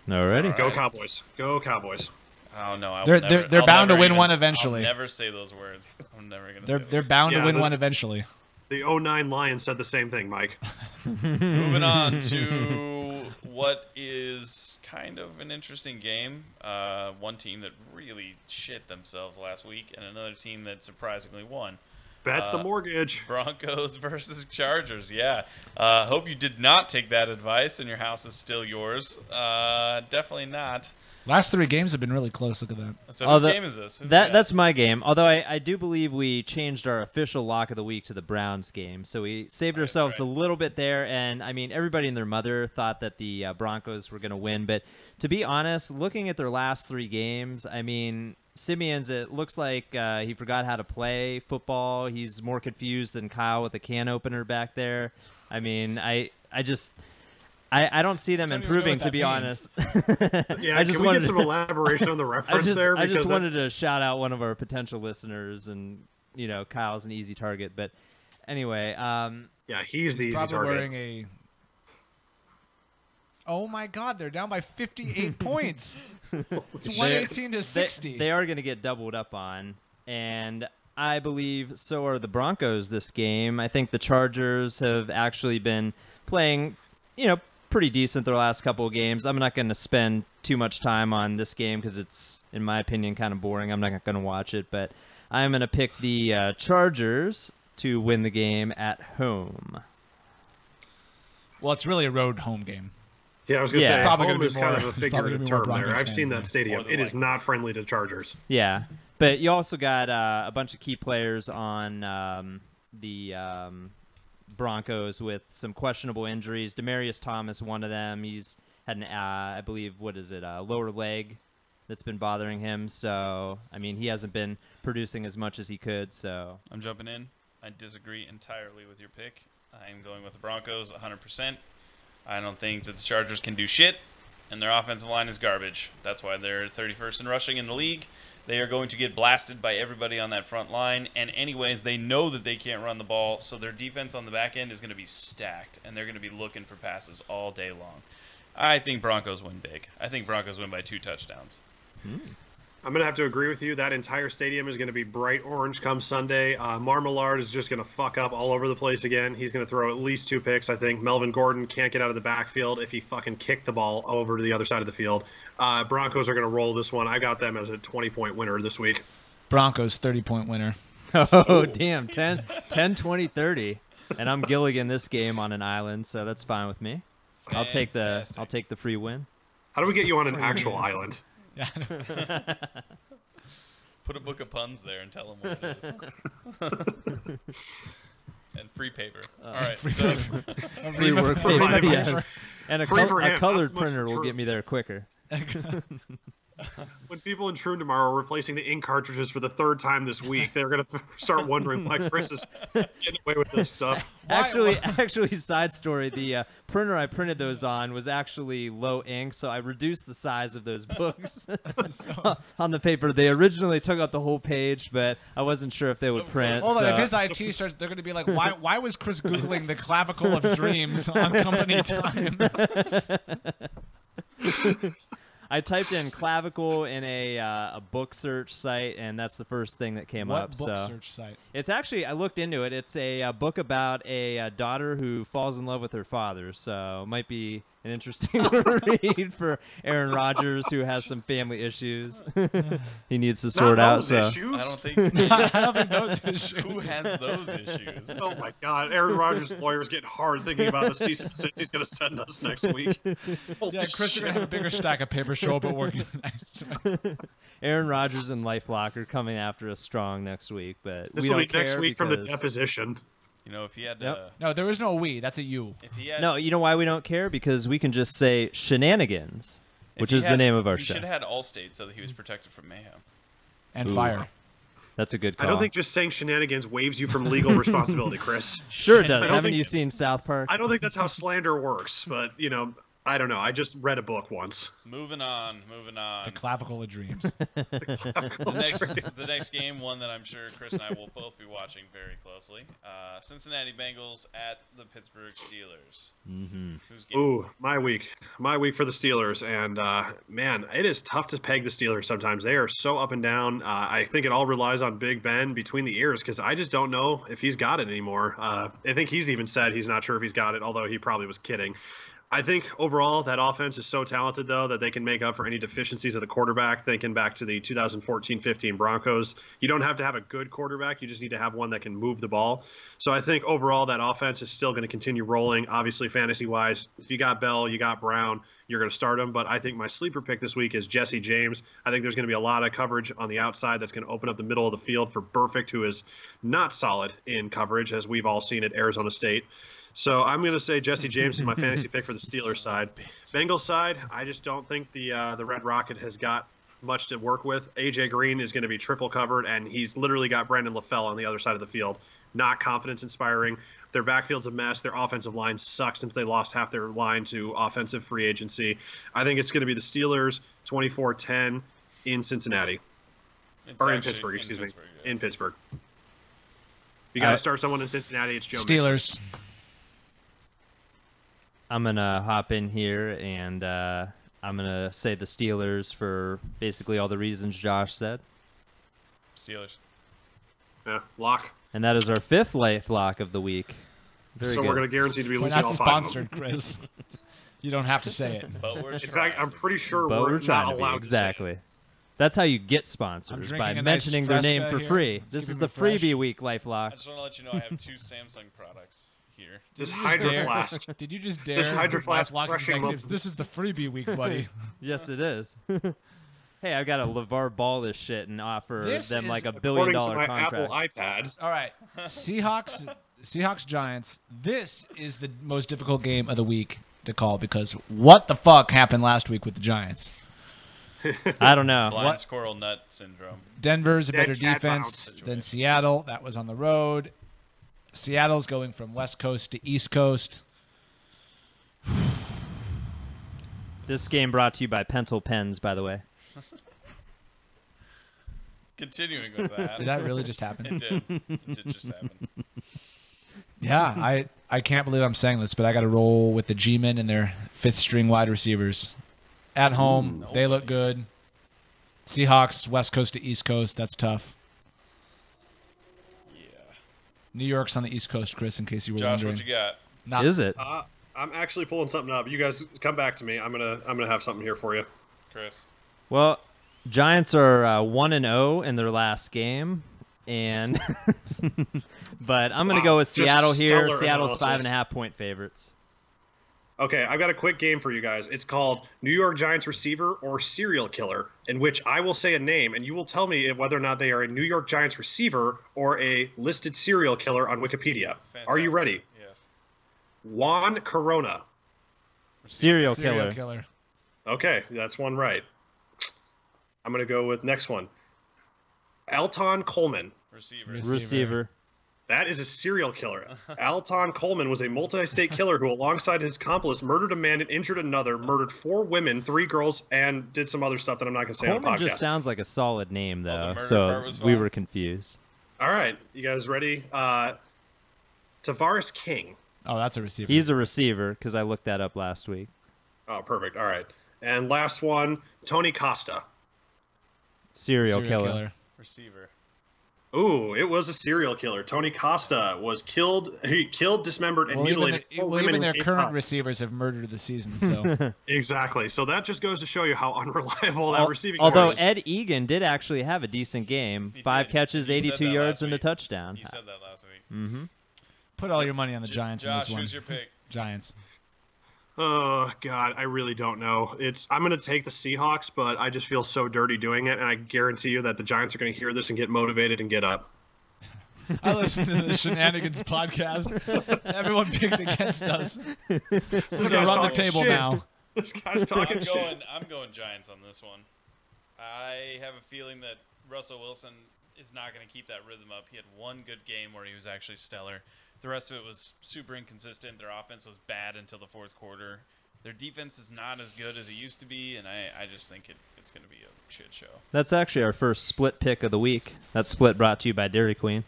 Speaker 4: Already.
Speaker 3: All
Speaker 2: Go
Speaker 3: right.
Speaker 2: Cowboys. Go Cowboys.
Speaker 3: Oh no,
Speaker 5: They're bound to win one eventually.
Speaker 3: I'll never say those words. I'm never gonna.
Speaker 5: They're bound to
Speaker 2: Yeah,
Speaker 5: win
Speaker 2: the-
Speaker 5: one eventually.
Speaker 2: The 09 Lions said the same thing, Mike.
Speaker 3: Moving on to what is kind of an interesting game. One team that really shit themselves last week, and another team that surprisingly won.
Speaker 2: Bet the mortgage.
Speaker 3: Broncos versus Chargers. Yeah. Hope you did not take that advice, and your house is still yours. Definitely not.
Speaker 5: Last 3 games have been really close. Look at that.
Speaker 3: So
Speaker 4: Although-
Speaker 3: whose game is this? Who's
Speaker 4: That's my game. Although I do believe we changed our official lock of the week to the Browns game, so we saved ourselves
Speaker 3: right.
Speaker 4: a little bit there. And I mean, everybody and their mother thought that the Broncos were going to win, but to be honest, looking at their last 3 games, I mean, Simeon's. It looks like he forgot how to play football. He's more confused than Kyle with the can opener back there. I mean, I don't see them
Speaker 5: Don't even know
Speaker 4: improving,
Speaker 5: what
Speaker 4: to
Speaker 5: that
Speaker 4: be
Speaker 5: means.
Speaker 4: honest.
Speaker 2: Yeah,
Speaker 4: I just
Speaker 2: can we
Speaker 4: wanted
Speaker 2: get some elaboration on the reference there?
Speaker 4: I just
Speaker 2: Because
Speaker 4: wanted to shout out one of our potential listeners, and Kyle's an easy target. But anyway,
Speaker 2: yeah, he's the easy
Speaker 5: Probably
Speaker 2: target.
Speaker 5: wearing a. Oh my God! They're down by 58 points. It's 118 to 60.
Speaker 4: they are going to get doubled up on, and I believe so are the Broncos this game. I think the Chargers have actually been playing, pretty decent their last couple of games. I'm not going to spend too much time on this game because it's, in my opinion, kind of boring. I'm not going to watch it, but I'm going to pick the Chargers to win the game at home.
Speaker 5: Well, it's really a road home game.
Speaker 2: Yeah, I was going to
Speaker 4: Yeah.
Speaker 2: say,
Speaker 5: Probably
Speaker 2: home
Speaker 5: gonna be
Speaker 2: is kind of
Speaker 5: more-
Speaker 2: a
Speaker 5: probably
Speaker 2: figurative
Speaker 5: gonna be more
Speaker 2: term there.
Speaker 5: Broncos
Speaker 2: I've seen
Speaker 5: fans
Speaker 2: that
Speaker 5: there.
Speaker 2: stadium.
Speaker 3: More than
Speaker 2: It is
Speaker 3: likely.
Speaker 2: not friendly to Chargers.
Speaker 4: Yeah, but you also got a bunch of key players on the Broncos with some questionable injuries. Demaryius Thomas, one of them. He's had an, I believe, a lower leg that's been bothering him. So, I mean, he hasn't been producing as much as he could. So,
Speaker 3: I'm jumping in. I disagree entirely with your pick. I'm going with the Broncos 100%. I don't think that the Chargers can do shit, and their offensive line is garbage. That's why they're 31st in rushing in the league. They are going to get blasted by everybody on that front line, and anyways, they know that they can't run the ball, so their defense on the back end is going to be stacked, and they're going to be looking for passes all day long. I think Broncos win big. I think Broncos win by 2 touchdowns.
Speaker 2: I'm going to have to agree with you. That entire stadium is going to be bright orange come Sunday. Marmalard is just going to fuck up all over the place again. He's going to throw at least 2 picks, I think. Melvin Gordon can't get out of the backfield if he fucking kicked the ball over to the other side of the field. Broncos are going to roll this one. I got them as a 20-point winner this week.
Speaker 5: Broncos 30-point winner.
Speaker 4: Oh, damn. 10, 20, 30. And I'm Gilligan this game on an island, so that's fine with me. I'll take the free win.
Speaker 2: How do we get you on an actual island?
Speaker 5: Yeah.
Speaker 3: Put a book of puns there and tell them what it is. And free paper. All right.
Speaker 4: Free work paper,
Speaker 2: Provided
Speaker 4: yes. And a
Speaker 2: free for him,
Speaker 4: colored
Speaker 2: not so much
Speaker 4: printer
Speaker 2: for
Speaker 4: will
Speaker 2: True.
Speaker 4: get me there quicker.
Speaker 2: When people in Troon tomorrow are replacing the ink cartridges for the 3rd time this week, they're going to start wondering why Chris is getting away with this stuff.
Speaker 4: Actually, side story, the printer I printed those on was actually low ink, so I reduced the size of those books on the paper. They originally took out the whole page, but I wasn't sure if they would print.
Speaker 5: Hold on,
Speaker 4: so.
Speaker 5: if his IT starts, they're going to be like, why was Chris Googling the clavicle of dreams on company time?
Speaker 4: I typed in clavicle in a book search site, and that's the first thing that came up.
Speaker 5: What book
Speaker 4: so
Speaker 5: search site?
Speaker 4: it's actually, I looked into it. It's a book about a daughter who falls in love with her father. So it might be an interesting read for Aaron Rodgers, who has some family issues he needs to sort out.
Speaker 2: those
Speaker 4: So
Speaker 2: issues.
Speaker 3: I don't think.
Speaker 5: I don't think those issues.
Speaker 3: Who has those issues?
Speaker 2: Oh my God, Aaron Rodgers' lawyer's getting hard thinking about the cease and desist he's going to send us next week. Holy
Speaker 5: Yeah, Chris,
Speaker 2: shit.
Speaker 5: you're going to have a bigger stack of paper show up at work next week.
Speaker 4: Aaron Rodgers and LifeLock are coming after us strong next week, but
Speaker 2: This
Speaker 4: we
Speaker 2: will
Speaker 4: don't
Speaker 2: be next
Speaker 4: care
Speaker 2: week from the
Speaker 4: because-
Speaker 2: deposition.
Speaker 3: You know, if he had,
Speaker 4: Yep.
Speaker 5: No, there is no we. That's a you.
Speaker 3: if he had,
Speaker 4: No, you know why we don't care? Because we can just say Shenanigans,
Speaker 3: if
Speaker 4: which
Speaker 3: he
Speaker 4: is the
Speaker 3: had-
Speaker 4: name of our
Speaker 3: he
Speaker 4: show.
Speaker 3: should have had Allstate so that he was protected from mayhem.
Speaker 5: And
Speaker 4: Ooh.
Speaker 5: fire.
Speaker 4: That's a good
Speaker 2: I
Speaker 4: call.
Speaker 2: don't think just saying shenanigans waives you from legal responsibility, Chris.
Speaker 4: Sure it does.
Speaker 2: don't
Speaker 4: Haven't
Speaker 2: think-
Speaker 4: you seen South Park?
Speaker 2: I don't think that's how slander works, but, you know, I don't know. I just read a book once.
Speaker 3: Moving on.
Speaker 5: The clavicle of dreams.
Speaker 3: The next game, one that I'm sure Chris and I will both be watching very closely. Cincinnati Bengals at the Pittsburgh Steelers.
Speaker 4: Mm-hmm.
Speaker 3: Who's game?
Speaker 2: Ooh, my week for the Steelers, and man, it is tough to peg the Steelers sometimes. They are so up and down. I think it all relies on Big Ben between the ears because I just don't know if he's got it anymore. I think he's even said he's not sure if he's got it, although he probably was kidding. I think overall that offense is so talented, though, that they can make up for any deficiencies of the quarterback. Thinking back to the 2014-15 Broncos, you don't have to have a good quarterback. You just need to have one that can move the ball. So I think overall that offense is still going to continue rolling. Obviously, fantasy-wise, if you got Bell, you got Brown, you're going to start them. But I think my sleeper pick this week is Jesse James. I think there's going to be a lot of coverage on the outside that's going to open up the middle of the field for Burfict, who is not solid in coverage, as we've all seen at Arizona State. So I'm going to say Jesse James is my fantasy pick for the Steelers side. Bengals side, I just don't think the Red Rocket has got much to work with. A.J. Green is going to be triple covered, and he's literally got Brandon LaFell on the other side of the field. Not confidence-inspiring. Their backfield's a mess. Their offensive line sucks since they lost half their line to offensive free agency. I think it's going to be the Steelers 24-10 in Cincinnati.
Speaker 3: It's
Speaker 2: Or in
Speaker 3: actually
Speaker 2: Pittsburgh, excuse me.
Speaker 3: Pittsburgh, yeah.
Speaker 2: In Pittsburgh. You got to start someone in Cincinnati. It's Joe Mixon.
Speaker 5: Steelers.
Speaker 4: I'm going to hop in here, and I'm going to say the Steelers for basically all the reasons Josh said.
Speaker 3: Steelers.
Speaker 2: Yeah, lock.
Speaker 4: And that is our 5th life lock of the week. Very
Speaker 2: So
Speaker 4: good.
Speaker 2: we're going to guarantee to be
Speaker 5: We're
Speaker 2: losing
Speaker 5: not
Speaker 2: all 5 of them.
Speaker 5: sponsored, Chris. You don't have to say it.
Speaker 3: But we're
Speaker 2: In fact, I'm pretty sure
Speaker 4: But we're
Speaker 2: we're
Speaker 4: trying
Speaker 2: not
Speaker 4: to be.
Speaker 2: allowed
Speaker 4: Exactly.
Speaker 2: to say
Speaker 4: That's how you get
Speaker 5: I'm
Speaker 4: sponsors,
Speaker 5: drinking
Speaker 4: by
Speaker 5: a nice
Speaker 4: mentioning their name
Speaker 5: Fresca
Speaker 4: for
Speaker 5: here.
Speaker 4: free.
Speaker 5: It's
Speaker 4: This is
Speaker 5: keeping
Speaker 4: the
Speaker 5: me fresh.
Speaker 4: freebie week life lock.
Speaker 3: I just want to let you know I have 2 Samsung products here.
Speaker 2: This
Speaker 5: Did you just
Speaker 2: Hydro
Speaker 5: dare-
Speaker 2: Flask.
Speaker 5: Did you just dare
Speaker 2: This Hydro
Speaker 5: the
Speaker 2: Flask
Speaker 5: LifeLock
Speaker 2: crushing
Speaker 5: executives?
Speaker 2: them.
Speaker 5: This is the freebie week, buddy.
Speaker 4: Yes, it is. Hey, I got to LeVar Ball this shit and offer
Speaker 5: This
Speaker 4: them
Speaker 5: is-
Speaker 4: like $1
Speaker 2: According
Speaker 4: billion
Speaker 2: to my
Speaker 4: contract.
Speaker 2: Apple iPad,
Speaker 5: All right, Seahawks Giants. This is the most difficult game of the week to call because what the fuck happened last week with the Giants?
Speaker 4: I don't know.
Speaker 3: Blind squirrel nut syndrome.
Speaker 5: Denver's a
Speaker 2: Dead
Speaker 5: better
Speaker 2: cat
Speaker 5: defense
Speaker 3: bounce
Speaker 5: than Seattle. That was on the road. Seattle's going from West Coast to East Coast.
Speaker 4: This game brought to you by Pentel Pens, by the way.
Speaker 3: Continuing with that.
Speaker 5: Did that really just happen?
Speaker 3: It did. It did just happen.
Speaker 5: Yeah, I can't believe I'm saying this, but I got to roll with the G-men and their fifth-string wide receivers. At home, they look good. Seahawks, West Coast to East Coast, that's tough.
Speaker 3: Yeah.
Speaker 5: New York's on the East Coast, Chris, in case you were
Speaker 3: Josh,
Speaker 5: wondering.
Speaker 3: what you got?
Speaker 5: Not,
Speaker 4: Is it?
Speaker 2: I'm actually pulling something up. You guys come back to me. I'm gonna have something here for you.
Speaker 3: Chris.
Speaker 4: Well, Giants are 1-0 in their last game, and but I'm going to go with
Speaker 2: Just
Speaker 4: Seattle here.
Speaker 2: stellar
Speaker 4: Seattle's
Speaker 2: analysis.
Speaker 4: 5.5-point favorites.
Speaker 2: Okay, I've got a quick game for you guys. It's called New York Giants receiver or serial killer, in which I will say a name, and you will tell me whether or not they are a New York Giants receiver or a listed serial killer on Wikipedia. Are you ready?
Speaker 3: Yes.
Speaker 2: Juan Corona.
Speaker 4: Serial
Speaker 5: serial
Speaker 4: killer.
Speaker 5: killer.
Speaker 2: Okay, that's one right. I'm going to go with next one. Alton Coleman.
Speaker 3: Receiver.
Speaker 4: Receiver.
Speaker 2: That is a serial killer. Alton Coleman was a multi-state killer who, alongside his accomplice, murdered a man and injured another, murdered 4 women, 3 girls, and did some other stuff that I'm not going to say
Speaker 4: Coleman
Speaker 2: on a podcast.
Speaker 4: just sounds like a solid name,
Speaker 3: the
Speaker 4: though,
Speaker 3: murder
Speaker 4: so
Speaker 3: part was
Speaker 4: we
Speaker 3: fine.
Speaker 4: were confused.
Speaker 2: All right, you guys ready? Tavares King.
Speaker 5: Oh, that's a receiver.
Speaker 4: He's a receiver because I looked that up last week.
Speaker 2: Oh, perfect. All right. And last one, Tony Costa.
Speaker 4: Serial killer.
Speaker 3: Receiver.
Speaker 2: Ooh, it was a serial killer. Tony Costa was killed. He killed, dismembered, and mutilated 4 women
Speaker 5: even
Speaker 2: in
Speaker 5: their
Speaker 2: Cape
Speaker 5: current
Speaker 2: Cod.
Speaker 5: receivers have murdered the season, so
Speaker 2: Exactly. So that just goes to show you how unreliable that receiving
Speaker 4: Although
Speaker 2: core is.
Speaker 4: Ed Egan did actually have a decent game.
Speaker 3: He
Speaker 4: 5
Speaker 3: did.
Speaker 4: catches,
Speaker 3: He said
Speaker 4: 82
Speaker 3: that
Speaker 4: yards,
Speaker 3: last
Speaker 4: and a
Speaker 3: week.
Speaker 4: touchdown.
Speaker 3: You said that last week.
Speaker 4: Mm-hmm.
Speaker 5: put all your money on the Giants in
Speaker 3: Josh,
Speaker 5: this one.
Speaker 3: who's your pick?
Speaker 5: Giants.
Speaker 2: Oh God, I really don't know. I'm going to take the Seahawks, but I just feel so dirty doing it, and I guarantee you that the Giants are going to hear this and get motivated and get up.
Speaker 5: I listened to the Shenanigans podcast. Everyone picked against us. We're
Speaker 2: This
Speaker 5: gonna
Speaker 2: guy's
Speaker 5: run the
Speaker 2: talking
Speaker 5: table
Speaker 2: shit.
Speaker 5: now.
Speaker 2: This guy's talking shit.
Speaker 3: I'm going Giants on this one. I have a feeling that Russell Wilson is not going to keep that rhythm up. He had one good game where he was actually stellar. The rest of it was super inconsistent. Their offense was bad until the 4th quarter. Their defense is not as good as it used to be, and I just think it's going to be a shit show.
Speaker 4: That's actually our first split pick of the week. That split brought to you by Dairy Queen.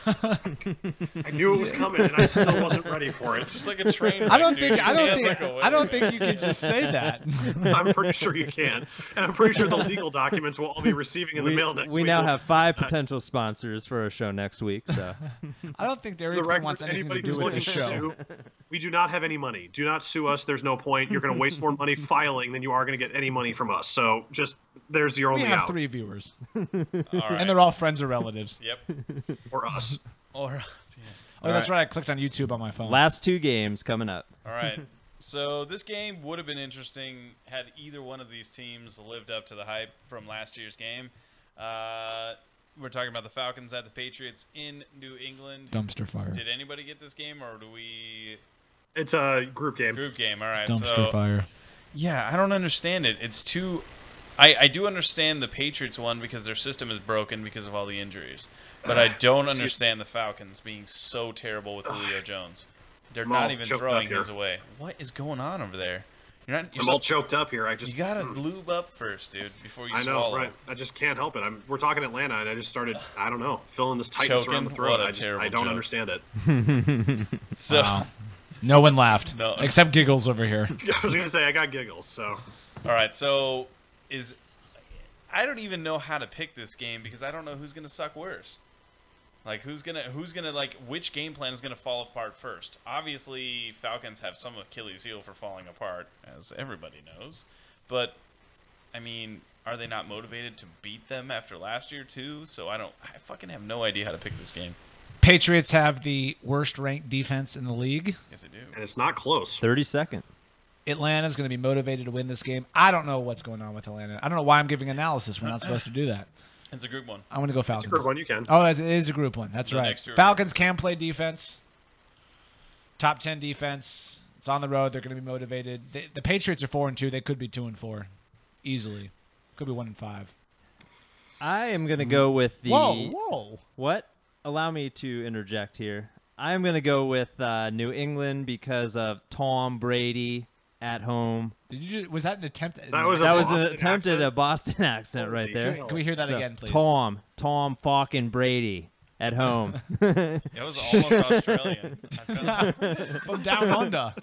Speaker 2: I knew it was coming, and I still wasn't ready for
Speaker 3: It's
Speaker 2: it.
Speaker 3: just like a train wreck,
Speaker 5: I don't
Speaker 3: dude.
Speaker 5: think
Speaker 3: You
Speaker 5: I don't
Speaker 3: can't
Speaker 5: think
Speaker 3: look away
Speaker 5: I don't
Speaker 3: from
Speaker 5: think
Speaker 3: it.
Speaker 5: you can just say that.
Speaker 2: I'm pretty sure you can. And I'm pretty sure the legal documents will all be receiving in the mail next
Speaker 4: we
Speaker 2: week.
Speaker 4: now have 5 potential sponsors for our show next week. So
Speaker 5: I don't think Dairy
Speaker 2: the
Speaker 5: Queen
Speaker 2: record,
Speaker 5: wants anything to
Speaker 2: anybody
Speaker 5: do
Speaker 2: who's
Speaker 5: with
Speaker 2: looking
Speaker 5: this
Speaker 2: to
Speaker 5: show.
Speaker 2: sue, we do not have any money. Do not sue us. There's no point. You're going to waste more money filing than you are going to get any money from us. So just there's your
Speaker 5: We
Speaker 2: only
Speaker 5: have
Speaker 2: out.
Speaker 5: 3 viewers,
Speaker 3: All right.
Speaker 5: and they're all friends or relatives.
Speaker 3: Yep.
Speaker 2: Or us.
Speaker 3: Or us, yeah.
Speaker 5: Oh, that's right. I clicked on YouTube on my phone.
Speaker 4: last 2 games coming up.
Speaker 3: All right. So this game would have been interesting had either one of these teams lived up to the hype from last year's game. We're talking about the Falcons at the Patriots in New England.
Speaker 5: Dumpster fire.
Speaker 3: Did anybody get this game, or do we
Speaker 2: It's a group game.
Speaker 3: group game? All right.
Speaker 5: Dumpster
Speaker 3: so
Speaker 5: fire.
Speaker 3: yeah, I don't understand it. It's too. I do understand the Patriots one because their system is broken because of all the injuries, but I don't understand the Falcons being so terrible with Julio Jones. They're
Speaker 2: I'm all
Speaker 3: not even
Speaker 2: choked
Speaker 3: throwing
Speaker 2: up here.
Speaker 3: his away. What is going on over there? You're not. You're
Speaker 2: I'm all choked up here.
Speaker 3: you gotta lube up first, dude, before you
Speaker 2: I know,
Speaker 3: swallow.
Speaker 2: right? I just can't help it. We're talking Atlanta, and I just started, I don't know, feeling this tightness
Speaker 3: Choking?
Speaker 2: around the throat.
Speaker 3: What a
Speaker 2: I
Speaker 3: terrible
Speaker 2: don't
Speaker 3: joke.
Speaker 2: understand it.
Speaker 3: So,
Speaker 5: Wow. No one laughed,
Speaker 3: No.
Speaker 5: except Giggles over here.
Speaker 2: I was gonna say I got giggles. So
Speaker 3: all right. So I don't even know how to pick this game because I don't know who's gonna suck worse. Like who's gonna like which game plan is gonna fall apart first? Obviously, Falcons have some Achilles heel for falling apart, as everybody knows. But I mean, are they not motivated to beat them after last year too? So I fucking have no idea how to pick this game.
Speaker 5: Patriots have the worst ranked defense in the league.
Speaker 3: Yes, I do.
Speaker 2: and it's not close.
Speaker 4: 32nd.
Speaker 5: Atlanta's going to be motivated to win this game. I don't know what's going on with Atlanta. I don't know why I'm giving analysis. We're not supposed to do that.
Speaker 3: It's a group one.
Speaker 5: I'm going to go
Speaker 2: It's
Speaker 5: Falcons.
Speaker 2: a group one. You can.
Speaker 5: Oh, it is a group one. That's
Speaker 3: The
Speaker 5: right.
Speaker 3: next two are
Speaker 5: Falcons can play defense. Top 10 defense. It's on the road. They're going to be motivated. The Patriots are 4-2. They could be 2-4, easily. Could be 1-5.
Speaker 4: I am going to go with the
Speaker 5: Whoa!
Speaker 4: What? Allow me to interject here. I'm going to go with New England because of Tom Brady at home.
Speaker 5: Was that an attempt?
Speaker 2: That was
Speaker 4: That
Speaker 2: a
Speaker 4: was an
Speaker 2: Boston
Speaker 4: attempt at a
Speaker 2: accent?
Speaker 4: Boston accent right
Speaker 2: Holy
Speaker 4: there.
Speaker 2: hell.
Speaker 5: Can we hear that
Speaker 4: So,
Speaker 5: again, please?
Speaker 4: Tom fucking Brady at home.
Speaker 3: It was almost Australian. I feel like
Speaker 5: From down under.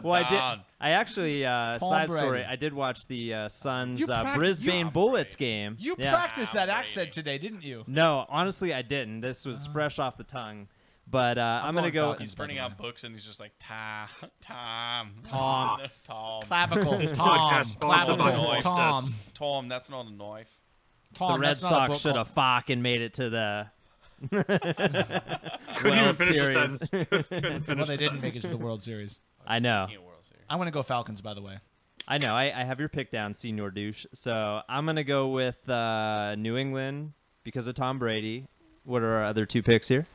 Speaker 4: Well,
Speaker 3: Don.
Speaker 4: I actually side story.
Speaker 5: Brady.
Speaker 4: I did watch the Suns
Speaker 5: You prac-
Speaker 4: Brisbane
Speaker 5: you-
Speaker 4: Bullets game.
Speaker 5: You
Speaker 4: Yeah.
Speaker 5: practiced that
Speaker 3: Brady.
Speaker 5: accent today, didn't you?
Speaker 4: No, honestly, I didn't. This was fresh off the tongue. But I'm gonna
Speaker 5: going
Speaker 4: go.
Speaker 5: Falcons.
Speaker 3: He's printing out books and he's just like, Tom.
Speaker 5: Clavicle.
Speaker 2: This
Speaker 5: Tom.
Speaker 2: podcast sponsored by
Speaker 5: Clavicle.
Speaker 2: Hostess.
Speaker 5: Tom.
Speaker 3: Tom, that's not a knife.
Speaker 5: Tom.
Speaker 4: The Red
Speaker 5: that's not a
Speaker 4: Sox
Speaker 5: book
Speaker 4: should
Speaker 5: called-
Speaker 4: have fucking made it to the.
Speaker 2: Couldn't even
Speaker 4: World
Speaker 2: finish
Speaker 4: Series.
Speaker 2: the sentence. Couldn't finish
Speaker 5: Well, they
Speaker 2: the
Speaker 5: didn't make
Speaker 2: sentence.
Speaker 5: it to the World Series.
Speaker 4: I know.
Speaker 3: Speaking of World Series.
Speaker 5: I'm gonna go Falcons, by the way.
Speaker 4: I know. I have your pick down, Senior Douche. So I'm gonna go with New England because of Tom Brady. What are our other two picks here?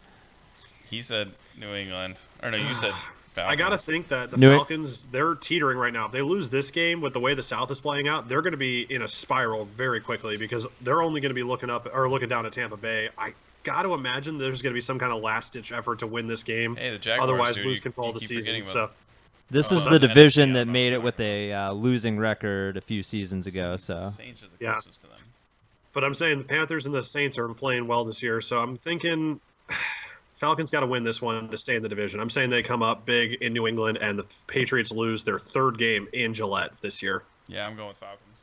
Speaker 3: He said New England. Or no, you said Falcons.
Speaker 2: I gotta think that the
Speaker 4: New-
Speaker 2: Falcons, they're teetering right now. If they lose this game with the way the South is playing out, they're going to be in a spiral very quickly because they're only going to be looking up or looking down at Tampa Bay. I got to imagine there's going to be some kind of last-ditch effort to win this game.
Speaker 3: Hey, the Jaguars,
Speaker 2: Otherwise,
Speaker 3: dude,
Speaker 2: lose
Speaker 3: you-
Speaker 2: control
Speaker 3: you
Speaker 2: of the
Speaker 3: keep forgetting
Speaker 2: season.
Speaker 3: about
Speaker 2: So
Speaker 4: This
Speaker 3: Oh,
Speaker 4: is
Speaker 3: that's
Speaker 4: the
Speaker 3: an
Speaker 4: division
Speaker 3: NFC
Speaker 4: that made it
Speaker 3: I'm
Speaker 4: with
Speaker 3: talking
Speaker 4: a losing record a few seasons ago. So
Speaker 3: Saints are the
Speaker 2: Yeah.
Speaker 3: closest to them.
Speaker 2: But I'm saying the Panthers and the Saints are playing well this year, so I'm thinking Falcons got to win this one to stay in the division. I'm saying they come up big in New England, and the Patriots lose their third game in Gillette this year.
Speaker 3: Yeah, I'm going with Falcons.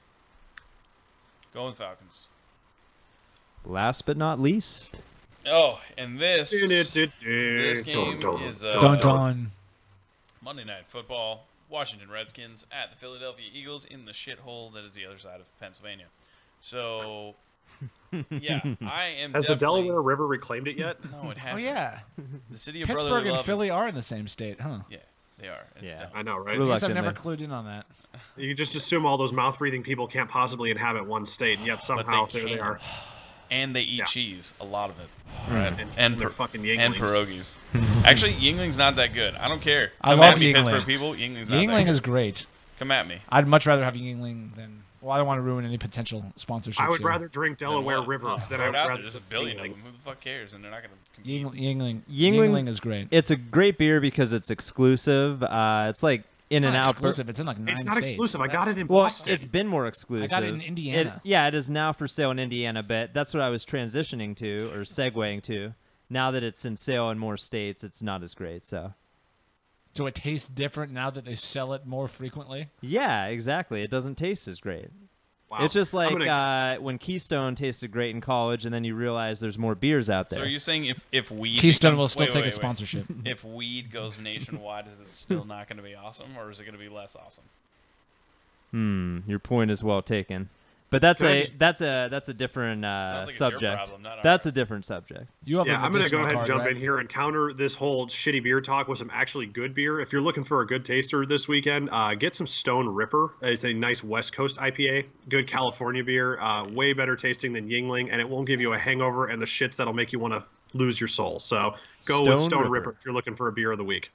Speaker 3: Going Falcons.
Speaker 4: last but not least,
Speaker 3: Oh, and this
Speaker 2: This
Speaker 3: game is
Speaker 5: Dun.
Speaker 3: Monday Night Football. Washington Redskins at the Philadelphia Eagles in the shithole that is the other side of Pennsylvania. So, yeah, I am.
Speaker 2: Has the
Speaker 3: definitely-
Speaker 2: Delaware River reclaimed it yet?
Speaker 3: No, it
Speaker 5: Oh
Speaker 3: hasn't.
Speaker 5: yeah.
Speaker 3: The city of
Speaker 5: Pittsburgh
Speaker 3: brotherly
Speaker 5: and
Speaker 3: love
Speaker 5: Philly
Speaker 3: is-
Speaker 5: are in the same state, huh?
Speaker 3: Yeah, they are. It's
Speaker 4: Yeah.
Speaker 3: dumb.
Speaker 2: I know, right?
Speaker 4: Really?
Speaker 5: I guess I've never
Speaker 4: Reluctantly.
Speaker 5: clued in on that.
Speaker 2: You just assume all those mouth-breathing people can't possibly inhabit one state, and yet somehow
Speaker 3: they
Speaker 2: there they
Speaker 3: can.
Speaker 2: are.
Speaker 3: And they eat
Speaker 2: Yeah.
Speaker 3: cheese, a lot of it. Right?
Speaker 2: And they're
Speaker 3: per-
Speaker 2: fucking
Speaker 3: and
Speaker 2: Yinglings.
Speaker 3: pierogies. Actually, Yingling's not that good. I don't care.
Speaker 5: I
Speaker 3: Come
Speaker 5: love
Speaker 3: at me,
Speaker 5: Yingling.
Speaker 3: Pittsburgh people. Yingling's not that
Speaker 5: Yingling
Speaker 3: good.
Speaker 5: is great.
Speaker 3: Come at me.
Speaker 5: I'd much rather have Yingling than. Well, I don't want to ruin any potential sponsorship.
Speaker 2: I would rather drink
Speaker 3: Then
Speaker 2: Delaware
Speaker 3: what?
Speaker 2: River
Speaker 3: Oh,
Speaker 2: than
Speaker 3: throw
Speaker 2: I
Speaker 3: it
Speaker 2: would
Speaker 3: out
Speaker 2: rather
Speaker 3: there. There's a
Speaker 2: drink
Speaker 3: billion of
Speaker 2: Yingling.
Speaker 3: them. Who the fuck cares? And they're not going to compete.
Speaker 5: Yingling.
Speaker 4: Yingling's-
Speaker 5: Yingling is great.
Speaker 4: it's a great beer because it's exclusive. It's like in
Speaker 5: It's
Speaker 4: and
Speaker 5: not
Speaker 4: out.
Speaker 5: exclusive. It's in like 9
Speaker 2: It's not
Speaker 5: states.
Speaker 2: exclusive. I got it in
Speaker 4: Well,
Speaker 2: Boston.
Speaker 4: it's been more exclusive.
Speaker 5: I got it in Indiana.
Speaker 4: Yeah, it is now for sale in Indiana, but that's what I was transitioning to or segueing to. Now that it's in sale in more states, it's not as great. So
Speaker 5: So it tastes different now that they sell it more frequently.
Speaker 4: yeah, exactly. It doesn't taste as great.
Speaker 2: Wow.
Speaker 4: It's just
Speaker 2: I'm
Speaker 4: like
Speaker 2: gonna-
Speaker 4: when Keystone tasted great in college, and then you realize there's more beers out
Speaker 3: So
Speaker 4: there.
Speaker 3: are you saying if weed
Speaker 5: Keystone
Speaker 3: becomes-
Speaker 5: will still
Speaker 3: wait,
Speaker 5: take
Speaker 3: wait,
Speaker 5: a
Speaker 3: wait.
Speaker 5: sponsorship.
Speaker 3: If weed goes nationwide, is it still not going to be awesome, or is it going to be less awesome?
Speaker 4: Your point is well taken. But that's
Speaker 2: Can I
Speaker 4: a
Speaker 2: just-
Speaker 4: that's a different
Speaker 3: Sounds like it's your
Speaker 4: subject.
Speaker 3: problem, not
Speaker 4: That's a
Speaker 3: ours.
Speaker 4: different subject.
Speaker 5: You have
Speaker 2: Yeah,
Speaker 5: a
Speaker 2: I'm going to go
Speaker 5: medicinal
Speaker 2: ahead and
Speaker 5: card,
Speaker 2: jump
Speaker 5: right?
Speaker 2: in here and counter this whole shitty beer talk with some actually good beer. If you're looking for a good taster this weekend, get some Stone Ripper. It's a nice West Coast IPA, good California beer, way better tasting than Yingling, and it won't give you a hangover and the shits that'll make you want to lose your soul. So go with
Speaker 4: Stone
Speaker 2: Stone
Speaker 4: Ripper.
Speaker 2: Ripper if you're looking for a beer of the week.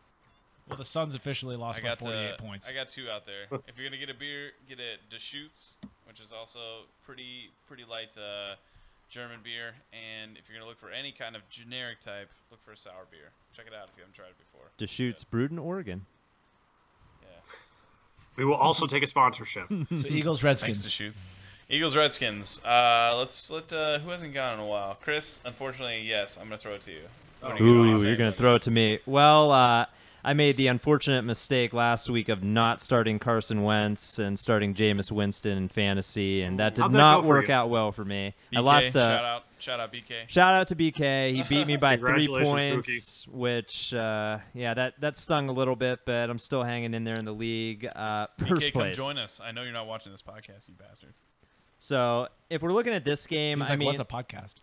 Speaker 5: Well, the Suns officially lost
Speaker 3: I
Speaker 5: by
Speaker 3: got
Speaker 5: 48 points.
Speaker 3: I got two out there. If you're gonna get a beer, get a Deschutes, which is also pretty light German beer. And if you're gonna look for any kind of generic type, look for a sour beer. Check it out if you haven't tried it before.
Speaker 4: Deschutes brewed in Oregon.
Speaker 3: Yeah.
Speaker 2: We will also take a sponsorship.
Speaker 5: So Eagles,
Speaker 3: Thanks,
Speaker 5: Redskins.
Speaker 3: Deschutes. Eagles, Redskins. Let's let who hasn't gone in a while. Chris, unfortunately, yes. I'm gonna throw it to you. What do you
Speaker 4: Ooh,
Speaker 3: say?
Speaker 4: you're gonna throw it to me. Well, I made the unfortunate mistake last week of not starting Carson Wentz and starting Jameis Winston in fantasy, and that did
Speaker 2: How'd that
Speaker 4: not
Speaker 2: go for
Speaker 4: work
Speaker 2: you?
Speaker 4: out well for me.
Speaker 3: BK,
Speaker 4: I lost.
Speaker 3: shout out BK.
Speaker 4: Shout out to BK. He beat me by 3
Speaker 2: Congratulations,
Speaker 4: points, which that stung a little bit, but I'm still hanging in there in the league. First
Speaker 3: BK, come
Speaker 4: place.
Speaker 3: join us. I know you're not watching this podcast, you bastard.
Speaker 4: So if we're looking at this game,
Speaker 5: He's
Speaker 4: I
Speaker 5: like,
Speaker 4: mean,
Speaker 5: what's a podcast?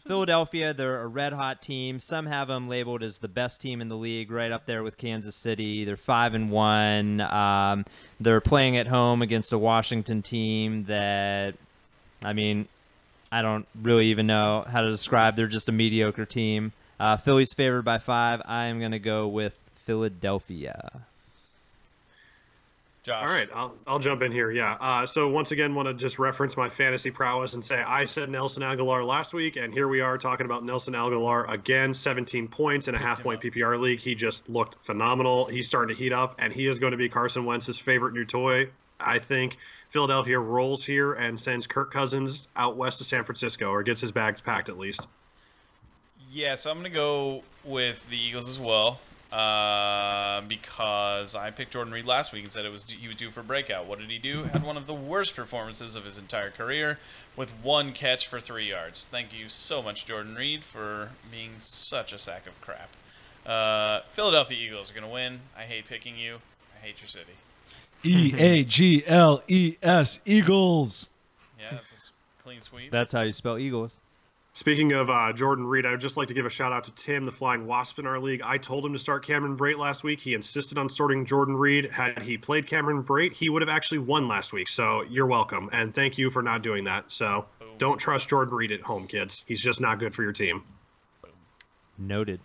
Speaker 4: Philadelphia, they're a red-hot team. Some have them labeled as the best team in the league, right up there with Kansas City. They're 5-1. They're playing at home against a Washington team that, I mean, I don't really even know how to describe. They're just a mediocre team. Philly's favored by 5. I am going to go with Philadelphia.
Speaker 3: Josh.
Speaker 2: All right, I'll jump in here. Yeah. So once again, want to just reference my fantasy prowess and say I said Nelson Aguilar last week, and here we are talking about Nelson Aguilar again. 17 points in a half-point PPR league. He just looked phenomenal. He's starting to heat up, and he is going to be Carson Wentz's favorite new toy. I think Philadelphia rolls here and sends Kirk Cousins out west to San Francisco, or gets his bags packed at least.
Speaker 3: Yeah, so I'm going to go with the Eagles as well. Because I picked Jordan Reed last week and said he was due for a breakout. What did he do? Had one of the worst performances of his entire career with 1 catch for 3 yards. Thank you so much, Jordan Reed, for being such a sack of crap. Philadelphia Eagles are going to win. I hate picking you. I hate your city.
Speaker 5: Eagles, Eagles.
Speaker 3: Yeah, that's a clean sweep.
Speaker 4: That's how you spell Eagles.
Speaker 2: Speaking of Jordan Reed, I would just like to give a shout out to Tim, the Flying Wasp in our league. I told him to start Cameron Brate last week. He insisted on starting Jordan Reed. Had he played Cameron Brate, he would have actually won last week. So you're welcome, and thank you for not doing that. So don't trust Jordan Reed at home, kids. He's just not good for your team.
Speaker 4: Noted.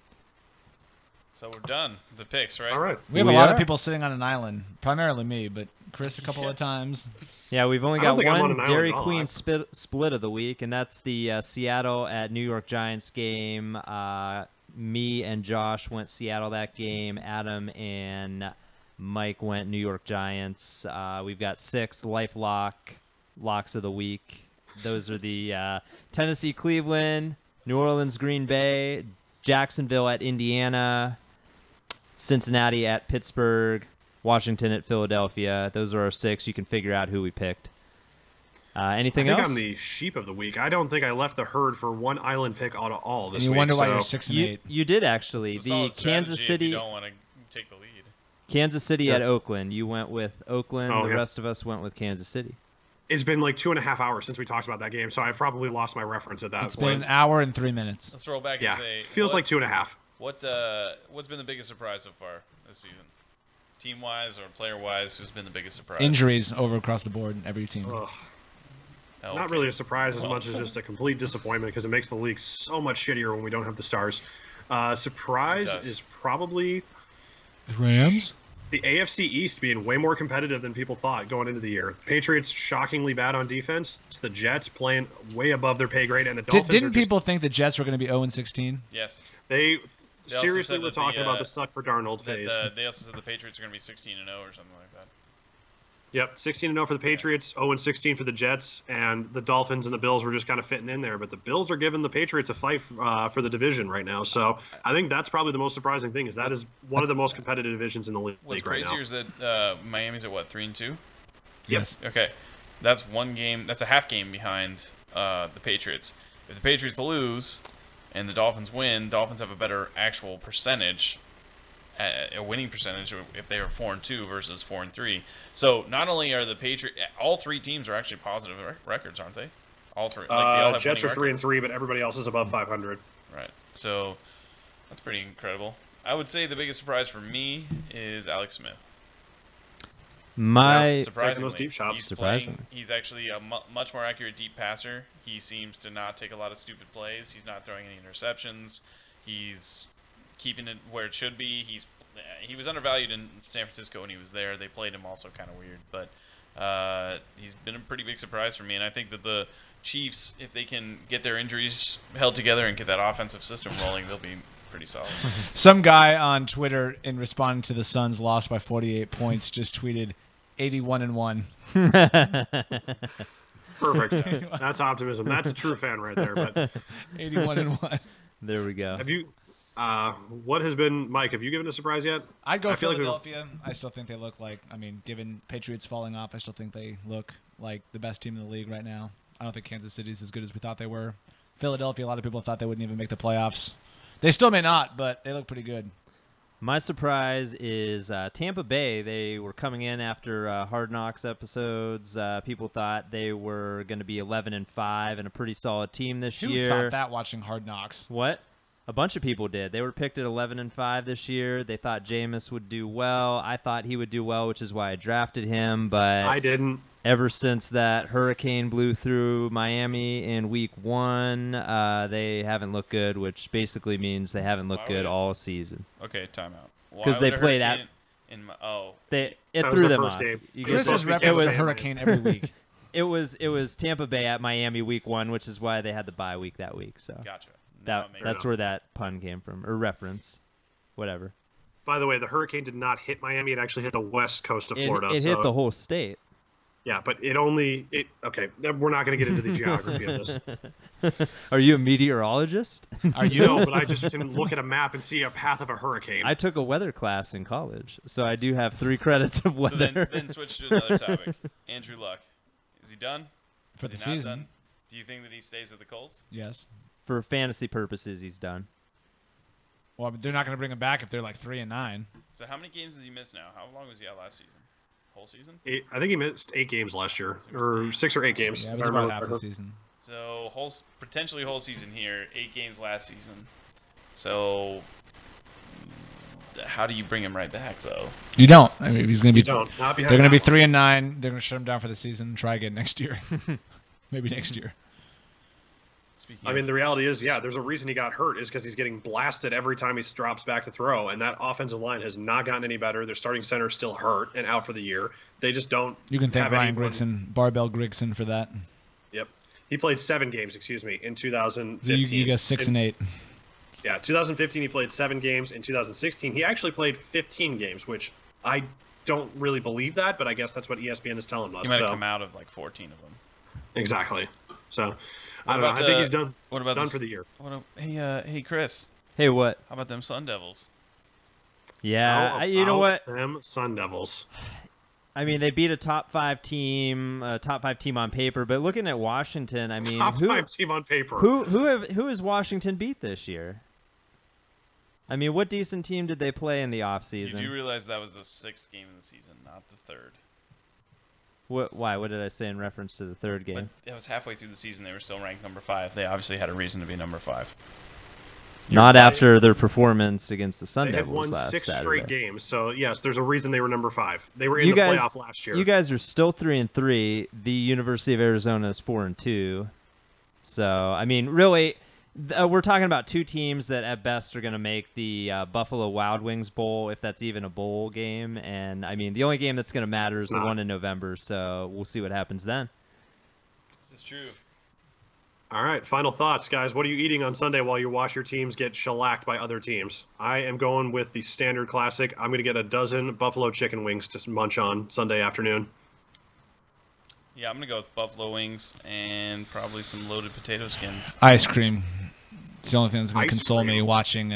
Speaker 3: So we're done. The picks, right?
Speaker 2: All right.
Speaker 5: We have a lot of people sitting on an island, primarily me, but Chris a couple of times.
Speaker 4: Yeah, we've only
Speaker 2: I don't
Speaker 4: got
Speaker 2: think I'm on
Speaker 4: one
Speaker 2: an island
Speaker 4: Dairy
Speaker 2: at all.
Speaker 4: Queen split of the week, and that's the Seattle at New York Giants game. Me and Josh went Seattle that game. Adam and Mike went New York Giants. We've got 6 locks of the week. Those are the Tennessee, Cleveland, New Orleans, Green Bay, Jacksonville at Indiana, Cincinnati at Pittsburgh, Washington at Philadelphia. Those are our 6. You can figure out who we picked. Anything else?
Speaker 2: I think I'm the sheep of the week. I don't think I left the herd for one island pick out of all this
Speaker 5: And you
Speaker 2: week.
Speaker 5: wonder why
Speaker 2: so
Speaker 5: you're 6 and 8.
Speaker 4: You did actually.
Speaker 3: It's a
Speaker 4: The
Speaker 3: solid
Speaker 4: Kansas
Speaker 3: strategy if
Speaker 4: City,
Speaker 3: you don't want to take the lead.
Speaker 4: Kansas City at Oakland. You went with Oakland.
Speaker 2: Oh,
Speaker 4: the
Speaker 2: yeah.
Speaker 4: rest of us went with Kansas City.
Speaker 2: It's been like 2.5 hours since we talked about that game, so I've probably lost my reference at that
Speaker 5: It's been
Speaker 2: point.
Speaker 5: an hour and 3 minutes.
Speaker 3: Let's roll back
Speaker 2: Yeah,
Speaker 3: and say
Speaker 2: feels like 2.5.
Speaker 3: What's been the biggest surprise so far this season? Team-wise or player-wise, who's been the biggest surprise?
Speaker 5: Injuries over across the board in every team.
Speaker 2: Ugh.
Speaker 3: Oh,
Speaker 2: Not
Speaker 3: okay.
Speaker 2: really a surprise as much as just a complete disappointment because it makes the league so much shittier when we don't have the stars. Surprise
Speaker 3: It does.
Speaker 2: is probably
Speaker 5: Rams?
Speaker 2: the AFC East being way more competitive than people thought going into the year. Patriots shockingly bad on defense. It's the Jets playing way above their pay grade, and the Dolphins
Speaker 5: Didn't
Speaker 2: are just,
Speaker 5: people think the Jets were going to be 0 and 16?
Speaker 3: Yes.
Speaker 2: they
Speaker 3: also
Speaker 2: seriously
Speaker 3: said
Speaker 2: were
Speaker 3: that
Speaker 2: talking
Speaker 3: the,
Speaker 2: about the suck for Darnold
Speaker 3: That,
Speaker 2: phase.
Speaker 3: they also said the Patriots are going to be 16-0 or something like that.
Speaker 2: Yep, 16-0 for the Patriots, 0-16 for the Jets, and the Dolphins and the Bills were just kind of fitting in there. But the Bills are giving the Patriots a fight for the division right now. So I think that's probably the most surprising thing is that is one of the most competitive divisions in the league
Speaker 3: What's
Speaker 2: right
Speaker 3: crazier
Speaker 2: now.
Speaker 3: is that Miami's at what, 3-2?
Speaker 5: Yes.
Speaker 3: Okay, that's one game. That's a half game behind the Patriots. If the Patriots lose and the Dolphins win, Dolphins have a better actual percentage, a winning percentage if they are 4-2 versus 4-3. So not only are the Patriots, all 3 teams are actually positive records, aren't they? All 3. Like they all have
Speaker 2: Jets are
Speaker 3: winning
Speaker 2: 3-3, but everybody else is above 500.
Speaker 3: Right. So that's pretty incredible. I would say the biggest surprise for me is Alex Smith.
Speaker 4: My
Speaker 3: Surprisingly,
Speaker 2: those deep shots.
Speaker 3: He's
Speaker 4: Surprisingly.
Speaker 3: He's actually a much more accurate deep passer. He seems to not take a lot of stupid plays. He's not throwing any interceptions. He's keeping it where it should be. He was undervalued in San Francisco when he was there. They played him also kind of weird, but he's been a pretty big surprise for me. And I think that the Chiefs, if they can get their injuries held together and get that offensive system rolling, they'll be pretty solid.
Speaker 5: Some guy on Twitter, in responding to the Suns' loss by 48 points, just tweeted 81-1.
Speaker 2: Perfect. That's optimism. That's a true fan right there. But
Speaker 5: 81-1.
Speaker 4: there we go.
Speaker 2: have you? What has been Mike? Have you given a surprise yet?
Speaker 5: I'd go
Speaker 2: I feel like
Speaker 5: Philadelphia. I still think they look like, given Patriots falling off, I still think they look like the best team in the league right now. I don't think Kansas City's as good as we thought they were. Philadelphia, a lot of people thought they wouldn't even make the playoffs. They still may not, but they look pretty good.
Speaker 4: My surprise is Tampa Bay. They were coming in after Hard Knocks episodes. People thought they were going to be 11-5 and a pretty solid team this
Speaker 5: Who
Speaker 4: year.
Speaker 5: thought that watching Hard Knocks?
Speaker 4: What? A bunch of people did. They were picked at 11-5 this year. They thought Jameis would do well. I thought he would do well, which is why I drafted him. But
Speaker 2: I didn't.
Speaker 4: ever since that hurricane blew through Miami in week 1, they haven't looked good, which basically means they haven't looked
Speaker 3: Why
Speaker 4: good
Speaker 3: would-
Speaker 4: all season.
Speaker 3: Okay, timeout. Why
Speaker 4: 'Cause they
Speaker 3: would a
Speaker 4: played at-
Speaker 3: hurricane-
Speaker 4: It
Speaker 2: That was
Speaker 4: threw
Speaker 2: the
Speaker 4: them
Speaker 2: first
Speaker 4: off.
Speaker 2: game.
Speaker 4: You
Speaker 2: Chris
Speaker 4: get-
Speaker 5: Chris is
Speaker 2: supposed to be
Speaker 5: referenced
Speaker 2: Tampa
Speaker 5: the
Speaker 2: Bay.
Speaker 5: Hurricane every week.
Speaker 4: It was Tampa Bay at Miami week 1, which is why they had the bye week that week. So
Speaker 3: Gotcha. Now it makes
Speaker 4: that's
Speaker 3: sense.
Speaker 4: where that pun came from, or reference, whatever.
Speaker 2: By the way, the hurricane did not hit Miami. It actually hit the west coast of Florida.
Speaker 4: It
Speaker 2: so,
Speaker 4: hit the whole state.
Speaker 2: Yeah, but okay, we're not going to get into the geography of this.
Speaker 4: Are you a meteorologist?
Speaker 5: Are you?
Speaker 2: No, but I just can look at a map and see a path of a hurricane.
Speaker 4: I took a weather class in college, so I do have 3 credits of
Speaker 3: So
Speaker 4: weather.
Speaker 3: then switch to another topic. Andrew Luck. Is he done?
Speaker 5: For
Speaker 3: Is
Speaker 5: the
Speaker 3: he not
Speaker 5: season.
Speaker 3: done? Do you think that he stays with the Colts?
Speaker 5: Yes.
Speaker 4: For fantasy purposes, he's done.
Speaker 5: Well, they're not going to bring him back if they're like 3-9.
Speaker 3: So how many games does he miss now? How long was he out last season? Whole season?
Speaker 2: I think he missed 8 games last year, or 6 or 8 games.
Speaker 5: Yeah, it
Speaker 2: if
Speaker 5: was
Speaker 2: I
Speaker 5: about
Speaker 2: remember
Speaker 5: half the
Speaker 2: correctly.
Speaker 5: season.
Speaker 3: So potentially whole season here. 8 games last season. So how do you bring him right back though?
Speaker 5: You don't. I mean, he's going to
Speaker 2: You
Speaker 5: be.
Speaker 2: don't. Not
Speaker 5: They're going to be
Speaker 2: that one.
Speaker 5: 3-9. They're going to shut him down for the season. Try again next year. Maybe next year.
Speaker 3: Speaking
Speaker 2: I mean,
Speaker 3: of,
Speaker 2: the reality is, yeah, there's a reason he got hurt is because he's getting blasted every time he drops back to throw, and that offensive line has not gotten any better. Their starting center is still hurt and out for the year. They just don't.
Speaker 5: You can thank
Speaker 2: have
Speaker 5: Ryan
Speaker 2: anyone-
Speaker 5: Grigson, Barbell Grigson for that.
Speaker 2: Yep, he played 7 games. In
Speaker 5: So
Speaker 2: 2015.
Speaker 5: you guess 6 and 8.
Speaker 2: Yeah, 2015 he played 7 games. In 2016 he actually played 15 games, which I don't really believe that, but I guess that's what ESPN is telling us.
Speaker 3: he might have
Speaker 2: so.
Speaker 3: come out of like 14 of them.
Speaker 2: Exactly. So I don't
Speaker 3: about,
Speaker 2: know. I think he's done.
Speaker 3: What about
Speaker 2: done
Speaker 3: this-
Speaker 2: for the year.
Speaker 3: Hey Chris,
Speaker 4: Hey, what?
Speaker 3: how about them Sun Devils?
Speaker 4: Yeah,
Speaker 2: How
Speaker 4: you know
Speaker 2: about
Speaker 4: what?
Speaker 2: Them Sun Devils.
Speaker 4: I mean, they beat a top 5 team on paper, but looking at Washington, I mean,
Speaker 2: Top 5 team on paper.
Speaker 4: who has Washington beat this year? I mean, what decent team did they play in the
Speaker 3: You
Speaker 4: offseason?
Speaker 3: do realize that was the 6th game of the season, not the 3rd.
Speaker 4: Why? What did I say in reference to the 3rd game?
Speaker 3: But it was halfway through the season. They were still ranked number 5. They obviously had a reason to be number 5.
Speaker 4: Not
Speaker 2: right.
Speaker 4: after their performance against the Sun
Speaker 2: They had
Speaker 4: Devils
Speaker 2: won
Speaker 4: last
Speaker 2: 6
Speaker 4: Saturday.
Speaker 2: straight games, so yes, there's a reason they were number 5. They were in
Speaker 4: You
Speaker 2: the
Speaker 4: guys-
Speaker 2: playoff last year.
Speaker 4: You guys are still 3-3. The University of Arizona is 4-2. So I mean, really, we're talking about 2 teams that at best are going to make the Buffalo Wild Wings Bowl, if that's even a bowl game. And I mean, the only game that's going to matter is the
Speaker 2: not.
Speaker 4: one in November. So we'll see what happens then.
Speaker 3: This is true.
Speaker 2: All right, final thoughts, guys. What are you eating on Sunday while you watch your teams get shellacked by other teams? I am going with the standard classic. I'm going to get a dozen buffalo chicken wings to munch on Sunday afternoon.
Speaker 3: Yeah, I'm gonna go with buffalo wings and probably some loaded potato skins.
Speaker 5: Ice cream. It's the only thing that's going
Speaker 2: Ice
Speaker 5: to console me
Speaker 2: cream.
Speaker 5: watching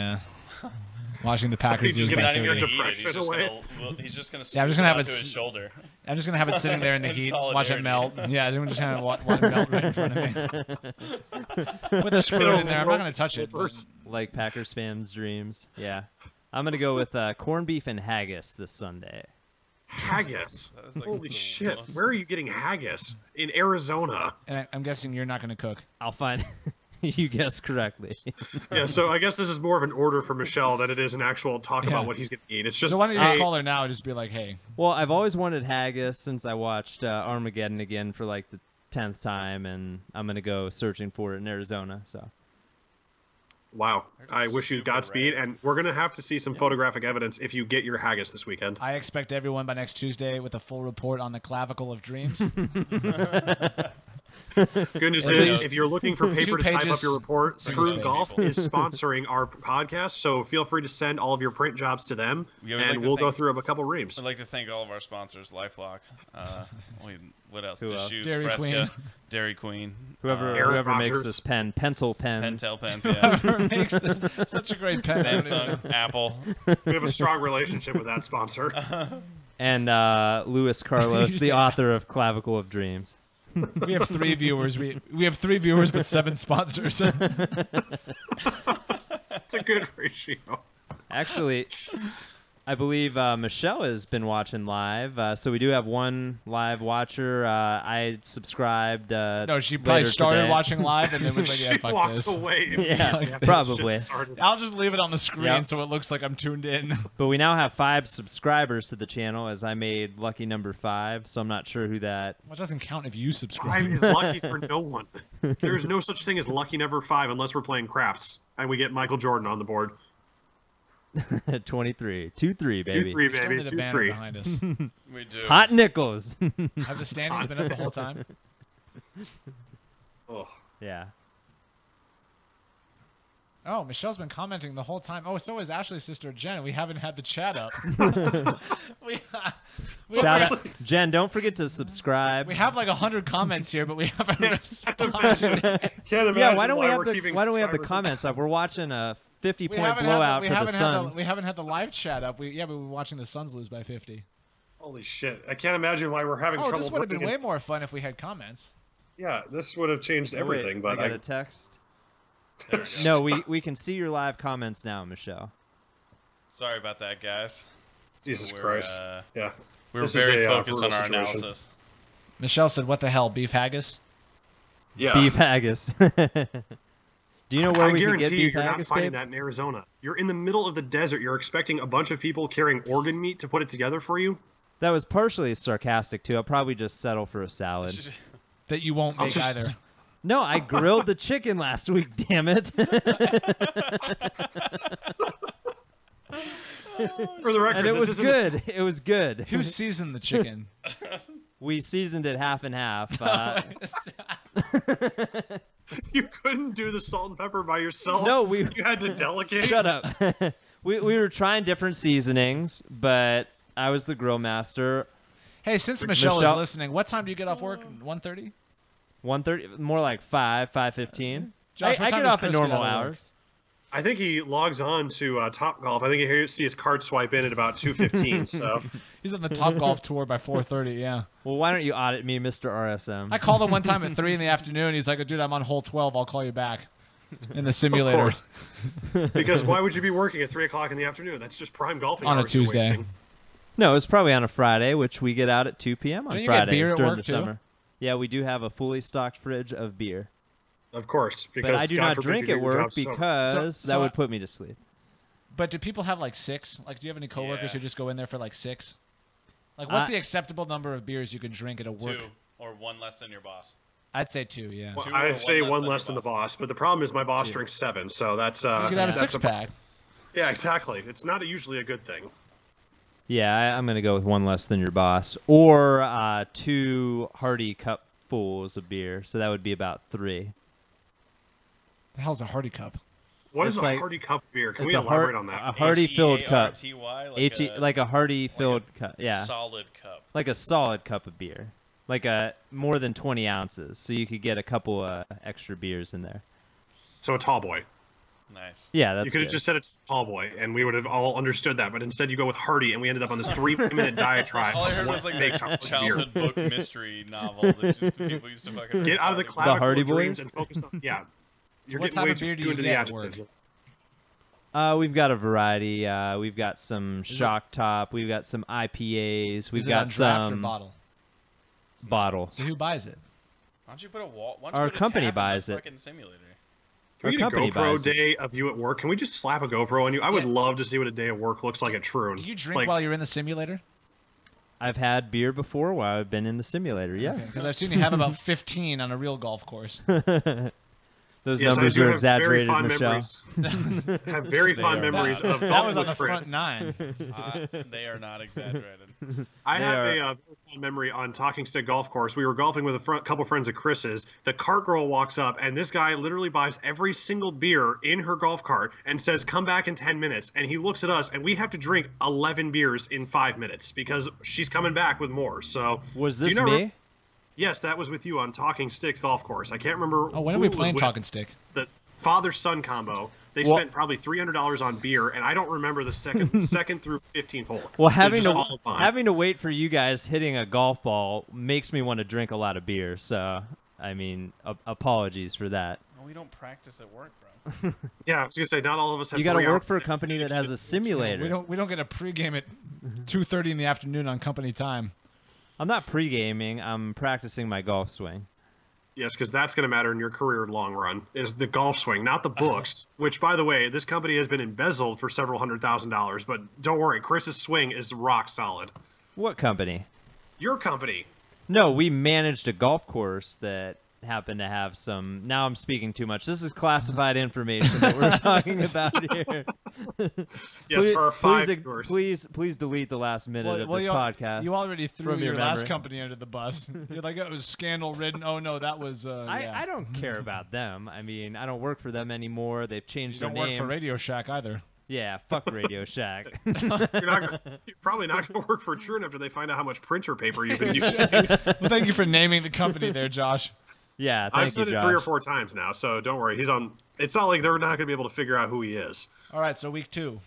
Speaker 5: the Packers
Speaker 2: He's
Speaker 5: lose
Speaker 2: just
Speaker 5: by
Speaker 2: gonna
Speaker 3: Not even
Speaker 5: 30.
Speaker 3: gonna eat it.
Speaker 2: depression away.
Speaker 3: He's just gonna.
Speaker 5: Yeah, I'm just
Speaker 3: scoop
Speaker 5: gonna
Speaker 3: it
Speaker 5: have
Speaker 3: onto
Speaker 5: it
Speaker 3: his
Speaker 5: s-
Speaker 3: shoulder.
Speaker 5: I'm just going to have it sitting there in the
Speaker 3: In
Speaker 5: heat, watch it
Speaker 3: solidarity.
Speaker 5: melt. Yeah, I'm just going to watch it melt right in front of me. With a spoon in there. I'm not going to touch it.
Speaker 2: Slippers.
Speaker 4: Like Packers fans' dreams. Yeah. I'm going to go with corned beef and haggis this Sunday.
Speaker 2: Haggis.
Speaker 3: That is like
Speaker 2: Holy
Speaker 3: the
Speaker 2: shit.
Speaker 3: most-
Speaker 2: Where are you getting haggis? In Arizona.
Speaker 5: And I'm guessing you're not going to cook.
Speaker 4: I'll find. You guessed correctly.
Speaker 2: Yeah, so I guess this is more of an order for Michelle than it is an actual talk
Speaker 5: Yeah.
Speaker 2: about what he's going to eat. It's just,
Speaker 5: So why don't you just
Speaker 2: hey,
Speaker 5: call her now and just be like, hey.
Speaker 4: Well, I've always wanted haggis since I watched Armageddon again for like the 10th time, and I'm going to go searching for it in Arizona. So
Speaker 2: wow. I wish you
Speaker 3: super
Speaker 2: Godspeed,
Speaker 3: rare.
Speaker 2: and we're going to have to see some photographic evidence if you get your haggis this weekend.
Speaker 5: I expect everyone by next Tuesday with a full report on the clavicle of dreams.
Speaker 2: Good news
Speaker 5: At
Speaker 2: is,
Speaker 5: least
Speaker 2: if you're looking for paper
Speaker 5: 2
Speaker 2: to type up
Speaker 5: pages,
Speaker 2: your report,
Speaker 5: single
Speaker 2: True
Speaker 5: page.
Speaker 2: Golf is sponsoring our podcast, so feel free to send all of your print jobs to them,
Speaker 3: We would
Speaker 2: and
Speaker 3: like to
Speaker 2: we'll go
Speaker 3: thank-
Speaker 2: through a couple reams.
Speaker 3: I'd like to thank all of our sponsors, LifeLock. What else?
Speaker 4: Who else?
Speaker 3: Deschutes,
Speaker 5: Dairy
Speaker 3: Fresca,
Speaker 5: Queen.
Speaker 3: Dairy Queen.
Speaker 4: whoever
Speaker 2: Aaron
Speaker 4: whoever makes
Speaker 2: Rodgers.
Speaker 4: this pen, Pentel pens.
Speaker 3: Pentel pens, yeah.
Speaker 5: Whoever makes this such a great pen.
Speaker 3: Samsung, Apple.
Speaker 2: We have a strong relationship with that sponsor.
Speaker 4: And Luis Carlos,
Speaker 5: You
Speaker 4: the
Speaker 5: say-
Speaker 4: author of Clavicle of Dreams.
Speaker 5: We have 3 viewers. We have 3 viewers but 7 sponsors.
Speaker 2: It's a good ratio.
Speaker 4: Actually, I believe Michelle has been watching live, so we do have one live watcher. I subscribed.
Speaker 5: No, she probably
Speaker 4: later
Speaker 5: started
Speaker 4: today.
Speaker 5: watching live and then was like,
Speaker 2: She
Speaker 5: yeah, fuck
Speaker 2: walks
Speaker 5: this.
Speaker 2: away.
Speaker 4: Yeah,
Speaker 2: immediately.
Speaker 4: probably.
Speaker 2: Shit started.
Speaker 5: I'll just leave it on the screen
Speaker 4: Yep.
Speaker 5: so it looks like I'm tuned in.
Speaker 4: But we now have 5 subscribers to the channel, as I made lucky number 5. So I'm not sure who that.
Speaker 5: Well, it doesn't count if you
Speaker 2: Five
Speaker 5: subscribe.
Speaker 2: is lucky for no one. There is no such thing as lucky number 5 unless we're playing craps and we get Michael Jordan on the board.
Speaker 4: 23. 2-3, baby.
Speaker 2: 2-3,
Speaker 5: We still
Speaker 2: baby.
Speaker 5: need a banner
Speaker 2: 2-3.
Speaker 5: behind us.
Speaker 3: We do.
Speaker 4: Hot nickels.
Speaker 5: Have the standings been up the whole time?
Speaker 2: Oh.
Speaker 4: Yeah.
Speaker 5: Oh, Michelle's been commenting the whole time. Oh, so is Ashley's sister Jen. We haven't had the chat up.
Speaker 4: Shout out, Jen. Don't forget to subscribe.
Speaker 5: We have like 100 comments here, but we haven't responded.
Speaker 2: Can't imagine
Speaker 4: Yeah, why don't we have
Speaker 2: we're
Speaker 4: the
Speaker 2: keeping
Speaker 4: Why don't we have the
Speaker 2: subscribers-
Speaker 4: comments up? We're watching a 50-point
Speaker 5: haven't
Speaker 4: blowout
Speaker 5: had
Speaker 4: for the Suns.
Speaker 5: we haven't had the live chat up. We were watching the Suns lose by 50.
Speaker 2: Holy shit! I can't imagine why we're having
Speaker 5: Oh,
Speaker 2: trouble.
Speaker 5: this would have been
Speaker 2: booking
Speaker 5: way
Speaker 2: it.
Speaker 5: more fun if we had comments.
Speaker 2: Yeah, this would have changed everything.
Speaker 4: Wait,
Speaker 2: but
Speaker 4: I got a text.
Speaker 3: There we go.
Speaker 4: No, we can see your live comments now, Michelle.
Speaker 3: Sorry about that, guys.
Speaker 2: Jesus
Speaker 3: We're,
Speaker 2: Christ.
Speaker 3: We
Speaker 2: Yeah.
Speaker 3: were
Speaker 2: This is
Speaker 3: very
Speaker 2: a,
Speaker 3: focused on
Speaker 2: brutal
Speaker 3: our
Speaker 2: situation.
Speaker 3: analysis.
Speaker 5: Michelle said, "What the hell, beef haggis?"
Speaker 2: Yeah.
Speaker 4: Beef haggis. Do you know where
Speaker 2: I
Speaker 4: we can
Speaker 2: guarantee
Speaker 4: get
Speaker 2: you,
Speaker 4: beef
Speaker 2: you're not
Speaker 4: haggis,
Speaker 2: finding
Speaker 4: babe?
Speaker 2: that in Arizona. You're in the middle of the desert. You're expecting a bunch of people carrying organ meat to put it together for you.
Speaker 4: That was partially sarcastic too. I'll probably just settle for a salad.
Speaker 5: That you won't
Speaker 2: I'll
Speaker 5: make
Speaker 2: just-
Speaker 5: either.
Speaker 4: No, I grilled the chicken last week. Damn it!
Speaker 2: For the record,
Speaker 4: And it
Speaker 2: this
Speaker 4: was
Speaker 2: isn't a-
Speaker 4: good. It was good.
Speaker 5: Who seasoned the chicken?
Speaker 4: We seasoned it half and half.
Speaker 2: You couldn't do the salt and pepper by yourself.
Speaker 4: No, we-
Speaker 2: You had to delegate.
Speaker 4: Shut up. we were trying different seasonings, but I was the grill master.
Speaker 5: Hey, since Michelle is
Speaker 4: Michelle-
Speaker 5: listening, what time do you get off work? 1:30?
Speaker 4: 1:30, more like 5:15.
Speaker 5: Josh,
Speaker 4: I
Speaker 5: what time
Speaker 4: get
Speaker 5: does
Speaker 4: off at
Speaker 5: Chris get
Speaker 4: normal
Speaker 5: out of work?
Speaker 4: hours.
Speaker 2: I think he logs on to Top Golf. I think you see his card swipe in at about 2:15. So
Speaker 5: He's on the Top Golf tour by 4:30. Yeah.
Speaker 4: Well, why don't you audit me, Mr. RSM?
Speaker 5: I called him one time at 3 in the afternoon. He's like, "Dude, I'm on hole 12. I'll call you back." In the
Speaker 2: of
Speaker 5: simulator.
Speaker 2: course, because why would you be working at 3 o'clock in the afternoon? That's just prime golfing
Speaker 5: On a
Speaker 2: hours you're
Speaker 5: Tuesday.
Speaker 2: wasting.
Speaker 4: No, it's probably on a Friday, which we get out at 2 p.m. on
Speaker 5: Don't you get
Speaker 4: Fridays
Speaker 5: beer at
Speaker 4: during
Speaker 5: work,
Speaker 4: the
Speaker 5: too?
Speaker 4: summer. Yeah, we do have a fully stocked fridge of beer.
Speaker 2: Of course, because
Speaker 4: But I do
Speaker 2: God
Speaker 4: not
Speaker 2: forbid
Speaker 4: drink
Speaker 2: you
Speaker 4: at
Speaker 2: do your
Speaker 4: work
Speaker 2: job sober.
Speaker 4: because
Speaker 5: So
Speaker 4: that would
Speaker 5: I-
Speaker 4: put me to sleep.
Speaker 5: But do people have like 6? Like, do you have any coworkers
Speaker 3: Yeah.
Speaker 5: who just go in there for like 6? Like, what's
Speaker 4: I-
Speaker 5: the acceptable number of beers you can drink at a work?
Speaker 3: 2 or 1 less than your boss.
Speaker 5: I'd say 2. Yeah.
Speaker 2: Well,
Speaker 3: 2 or
Speaker 2: I
Speaker 3: 1
Speaker 2: say
Speaker 3: less
Speaker 2: one
Speaker 3: than
Speaker 2: less
Speaker 3: your
Speaker 2: than the
Speaker 3: boss.
Speaker 2: boss, but the problem is my boss drinks 7, so that's
Speaker 5: You could have a
Speaker 2: that's
Speaker 5: 6-pack.
Speaker 2: Yeah, exactly. It's not usually a good thing.
Speaker 4: Yeah, I'm going to go with one less than your boss. Or 2 hearty cupfuls of beer. So that would be about 3.
Speaker 5: The hell's a Hardy Cup?
Speaker 2: What
Speaker 4: It's
Speaker 2: is
Speaker 4: like-
Speaker 2: a hearty cup beer? Can
Speaker 4: it's
Speaker 2: we
Speaker 4: a
Speaker 2: elaborate
Speaker 4: heart-
Speaker 2: on that?
Speaker 4: a hearty filled cup.
Speaker 3: H-E-A-R-T-Y,
Speaker 4: Like a hearty filled cup. Yeah.
Speaker 3: Solid cup.
Speaker 4: Like a solid cup of beer. Like a more than 20 ounces. So you could get a couple extra beers in there.
Speaker 2: So a tall boy.
Speaker 3: Nice.
Speaker 4: Yeah, that's
Speaker 2: You could have
Speaker 4: good.
Speaker 2: just said it's tall boy, and we would have all understood that. But instead, you go with hearty, and we ended up on this 3-minute diatribe.
Speaker 3: All I
Speaker 2: of
Speaker 3: heard
Speaker 2: what
Speaker 3: was like
Speaker 2: makes
Speaker 3: the
Speaker 2: up beer.
Speaker 3: childhood book mystery novel that just people used to fucking
Speaker 2: Get out of the
Speaker 3: read.
Speaker 2: clavicle
Speaker 4: Hardy
Speaker 2: of dreams
Speaker 4: Boys?
Speaker 2: and focus on. Yeah, you're
Speaker 5: What
Speaker 2: getting
Speaker 5: type
Speaker 2: way
Speaker 5: of beer do
Speaker 2: too
Speaker 5: you
Speaker 2: into the
Speaker 5: get at work?
Speaker 2: adjectives.
Speaker 4: We've got a variety. We've got some Shock Top. We've got some IPAs. We've
Speaker 5: Is it
Speaker 4: got
Speaker 5: on draft or
Speaker 4: some
Speaker 5: bottle?
Speaker 4: bottle.
Speaker 5: So who buys it?
Speaker 3: Why don't you put a wall? Why don't you
Speaker 4: Our
Speaker 3: put a
Speaker 4: company
Speaker 3: tab in the
Speaker 4: buys it.
Speaker 3: fucking simulator?
Speaker 2: Can we
Speaker 4: Our
Speaker 2: get a
Speaker 4: company
Speaker 2: GoPro
Speaker 4: buys it.
Speaker 2: day of you at work? Can we just slap a GoPro on you? I would
Speaker 5: Yeah.
Speaker 2: love to see what a day of work looks like at Troon.
Speaker 5: Do you drink
Speaker 2: Like,
Speaker 5: while you're in the simulator?
Speaker 4: I've had beer before while I've been in the simulator. Yes.
Speaker 5: Because I've seen you have about 15 on a real golf course.
Speaker 4: Those
Speaker 2: yes,
Speaker 4: numbers
Speaker 2: I do
Speaker 4: are
Speaker 2: have very
Speaker 4: exaggerated,
Speaker 2: fond
Speaker 4: Michelle.
Speaker 2: memories. have very fond
Speaker 4: are.
Speaker 2: memories of
Speaker 5: That
Speaker 2: golfing
Speaker 5: was on the
Speaker 2: with Chris.
Speaker 5: front 9.
Speaker 3: They are not exaggerated.
Speaker 2: I
Speaker 4: They
Speaker 2: have
Speaker 4: are-
Speaker 2: a very fond memory on Talking Stick Golf Course. We were golfing with a couple friends of Chris's. The cart girl walks up, and this guy literally buys every single beer in her golf cart and says, "Come back in 10 minutes." And he looks at us, and we have to drink 11 beers in 5 minutes because she's coming back with more. So
Speaker 4: Was
Speaker 2: Do you
Speaker 4: this
Speaker 2: not
Speaker 4: me?
Speaker 2: yes, that was with you on Talking Stick Golf Course. I can't remember.
Speaker 5: Oh, when are
Speaker 2: who
Speaker 5: we
Speaker 2: it was
Speaker 5: playing
Speaker 2: with.
Speaker 5: Talking Stick?
Speaker 2: The father-son combo. They
Speaker 4: Well-
Speaker 2: spent probably $300 on beer, and I don't remember the second through 15th hole.
Speaker 4: Well,
Speaker 2: They're
Speaker 4: having
Speaker 2: just
Speaker 4: to
Speaker 2: all fun.
Speaker 4: having to wait for you guys hitting a golf ball makes me want to drink a lot of beer. So, I mean, apologies for that.
Speaker 3: Well, we don't practice at work, bro.
Speaker 2: Yeah, I was gonna say not all of us have.
Speaker 4: You got to
Speaker 2: 3
Speaker 4: work
Speaker 2: hours.
Speaker 4: for a company that has a simulator.
Speaker 5: We don't get a pregame at 2:30 in the afternoon on company time.
Speaker 4: I'm not pre-gaming. I'm practicing my golf swing.
Speaker 2: Yes, because that's going to matter in your career long run, is the golf swing, not the books, which, by the way, this company has been embezzled for several $100,000, but don't worry, Chris's swing is rock solid.
Speaker 4: What company?
Speaker 2: Your company.
Speaker 4: No, we managed a golf course that happen to have some. Now I'm speaking too much. This is classified information that we're talking about here.
Speaker 2: Yes,
Speaker 4: please,
Speaker 2: for our 5 viewers.
Speaker 4: please delete the last minute of this podcast.
Speaker 5: You already threw
Speaker 4: from
Speaker 5: your last
Speaker 4: memory.
Speaker 5: company under the bus. You're like, it was scandal ridden. Oh no, that was.
Speaker 4: I don't care about them. I mean, I don't work for them anymore. They've
Speaker 5: You
Speaker 4: changed
Speaker 5: don't
Speaker 4: their
Speaker 5: work
Speaker 4: names.
Speaker 5: for Radio Shack either.
Speaker 4: Yeah, fuck Radio Shack.
Speaker 2: You're probably not going to work for Trune after they find out how much printer paper you've been using.
Speaker 5: Well, thank you for naming the company there, Josh.
Speaker 4: Yeah,
Speaker 2: I've
Speaker 4: thank
Speaker 2: said
Speaker 4: you,
Speaker 2: it
Speaker 4: Josh.
Speaker 2: 3 or 4 times now, so don't worry. He's on. It's not like they're not going to be able to figure out who he is.
Speaker 5: All right, so week 2.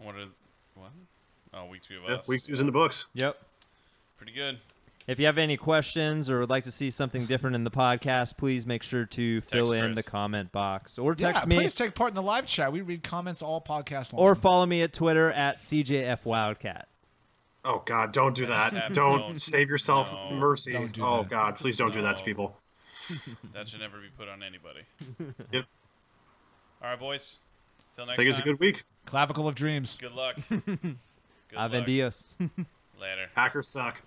Speaker 3: What? Oh, week 2 of
Speaker 2: Yeah,
Speaker 3: us.
Speaker 2: week 2's in the books.
Speaker 4: Yep.
Speaker 3: Pretty good.
Speaker 4: If you have any questions or would like to see something different in the podcast, please make sure to fill in
Speaker 3: Chris.
Speaker 4: the comment box or text
Speaker 5: Yeah,
Speaker 4: me
Speaker 5: please take part in the live chat. We read comments all podcast long.
Speaker 4: or follow me at Twitter at CJFWildcat.
Speaker 2: Oh, God, don't do that.
Speaker 3: Don't.
Speaker 2: Don't save yourself
Speaker 3: No.
Speaker 2: mercy.
Speaker 5: Don't do
Speaker 2: oh,
Speaker 5: that.
Speaker 2: God, please don't do that to
Speaker 3: No.
Speaker 2: people.
Speaker 3: That should never be put on anybody.
Speaker 2: Yep.
Speaker 3: All right, boys. Till
Speaker 2: I
Speaker 3: next
Speaker 2: think it's a
Speaker 3: time.
Speaker 2: good week.
Speaker 5: Clavicle of Dreams.
Speaker 3: Good luck. Good luck.
Speaker 4: Avendios.
Speaker 3: Later.
Speaker 2: Hackers suck.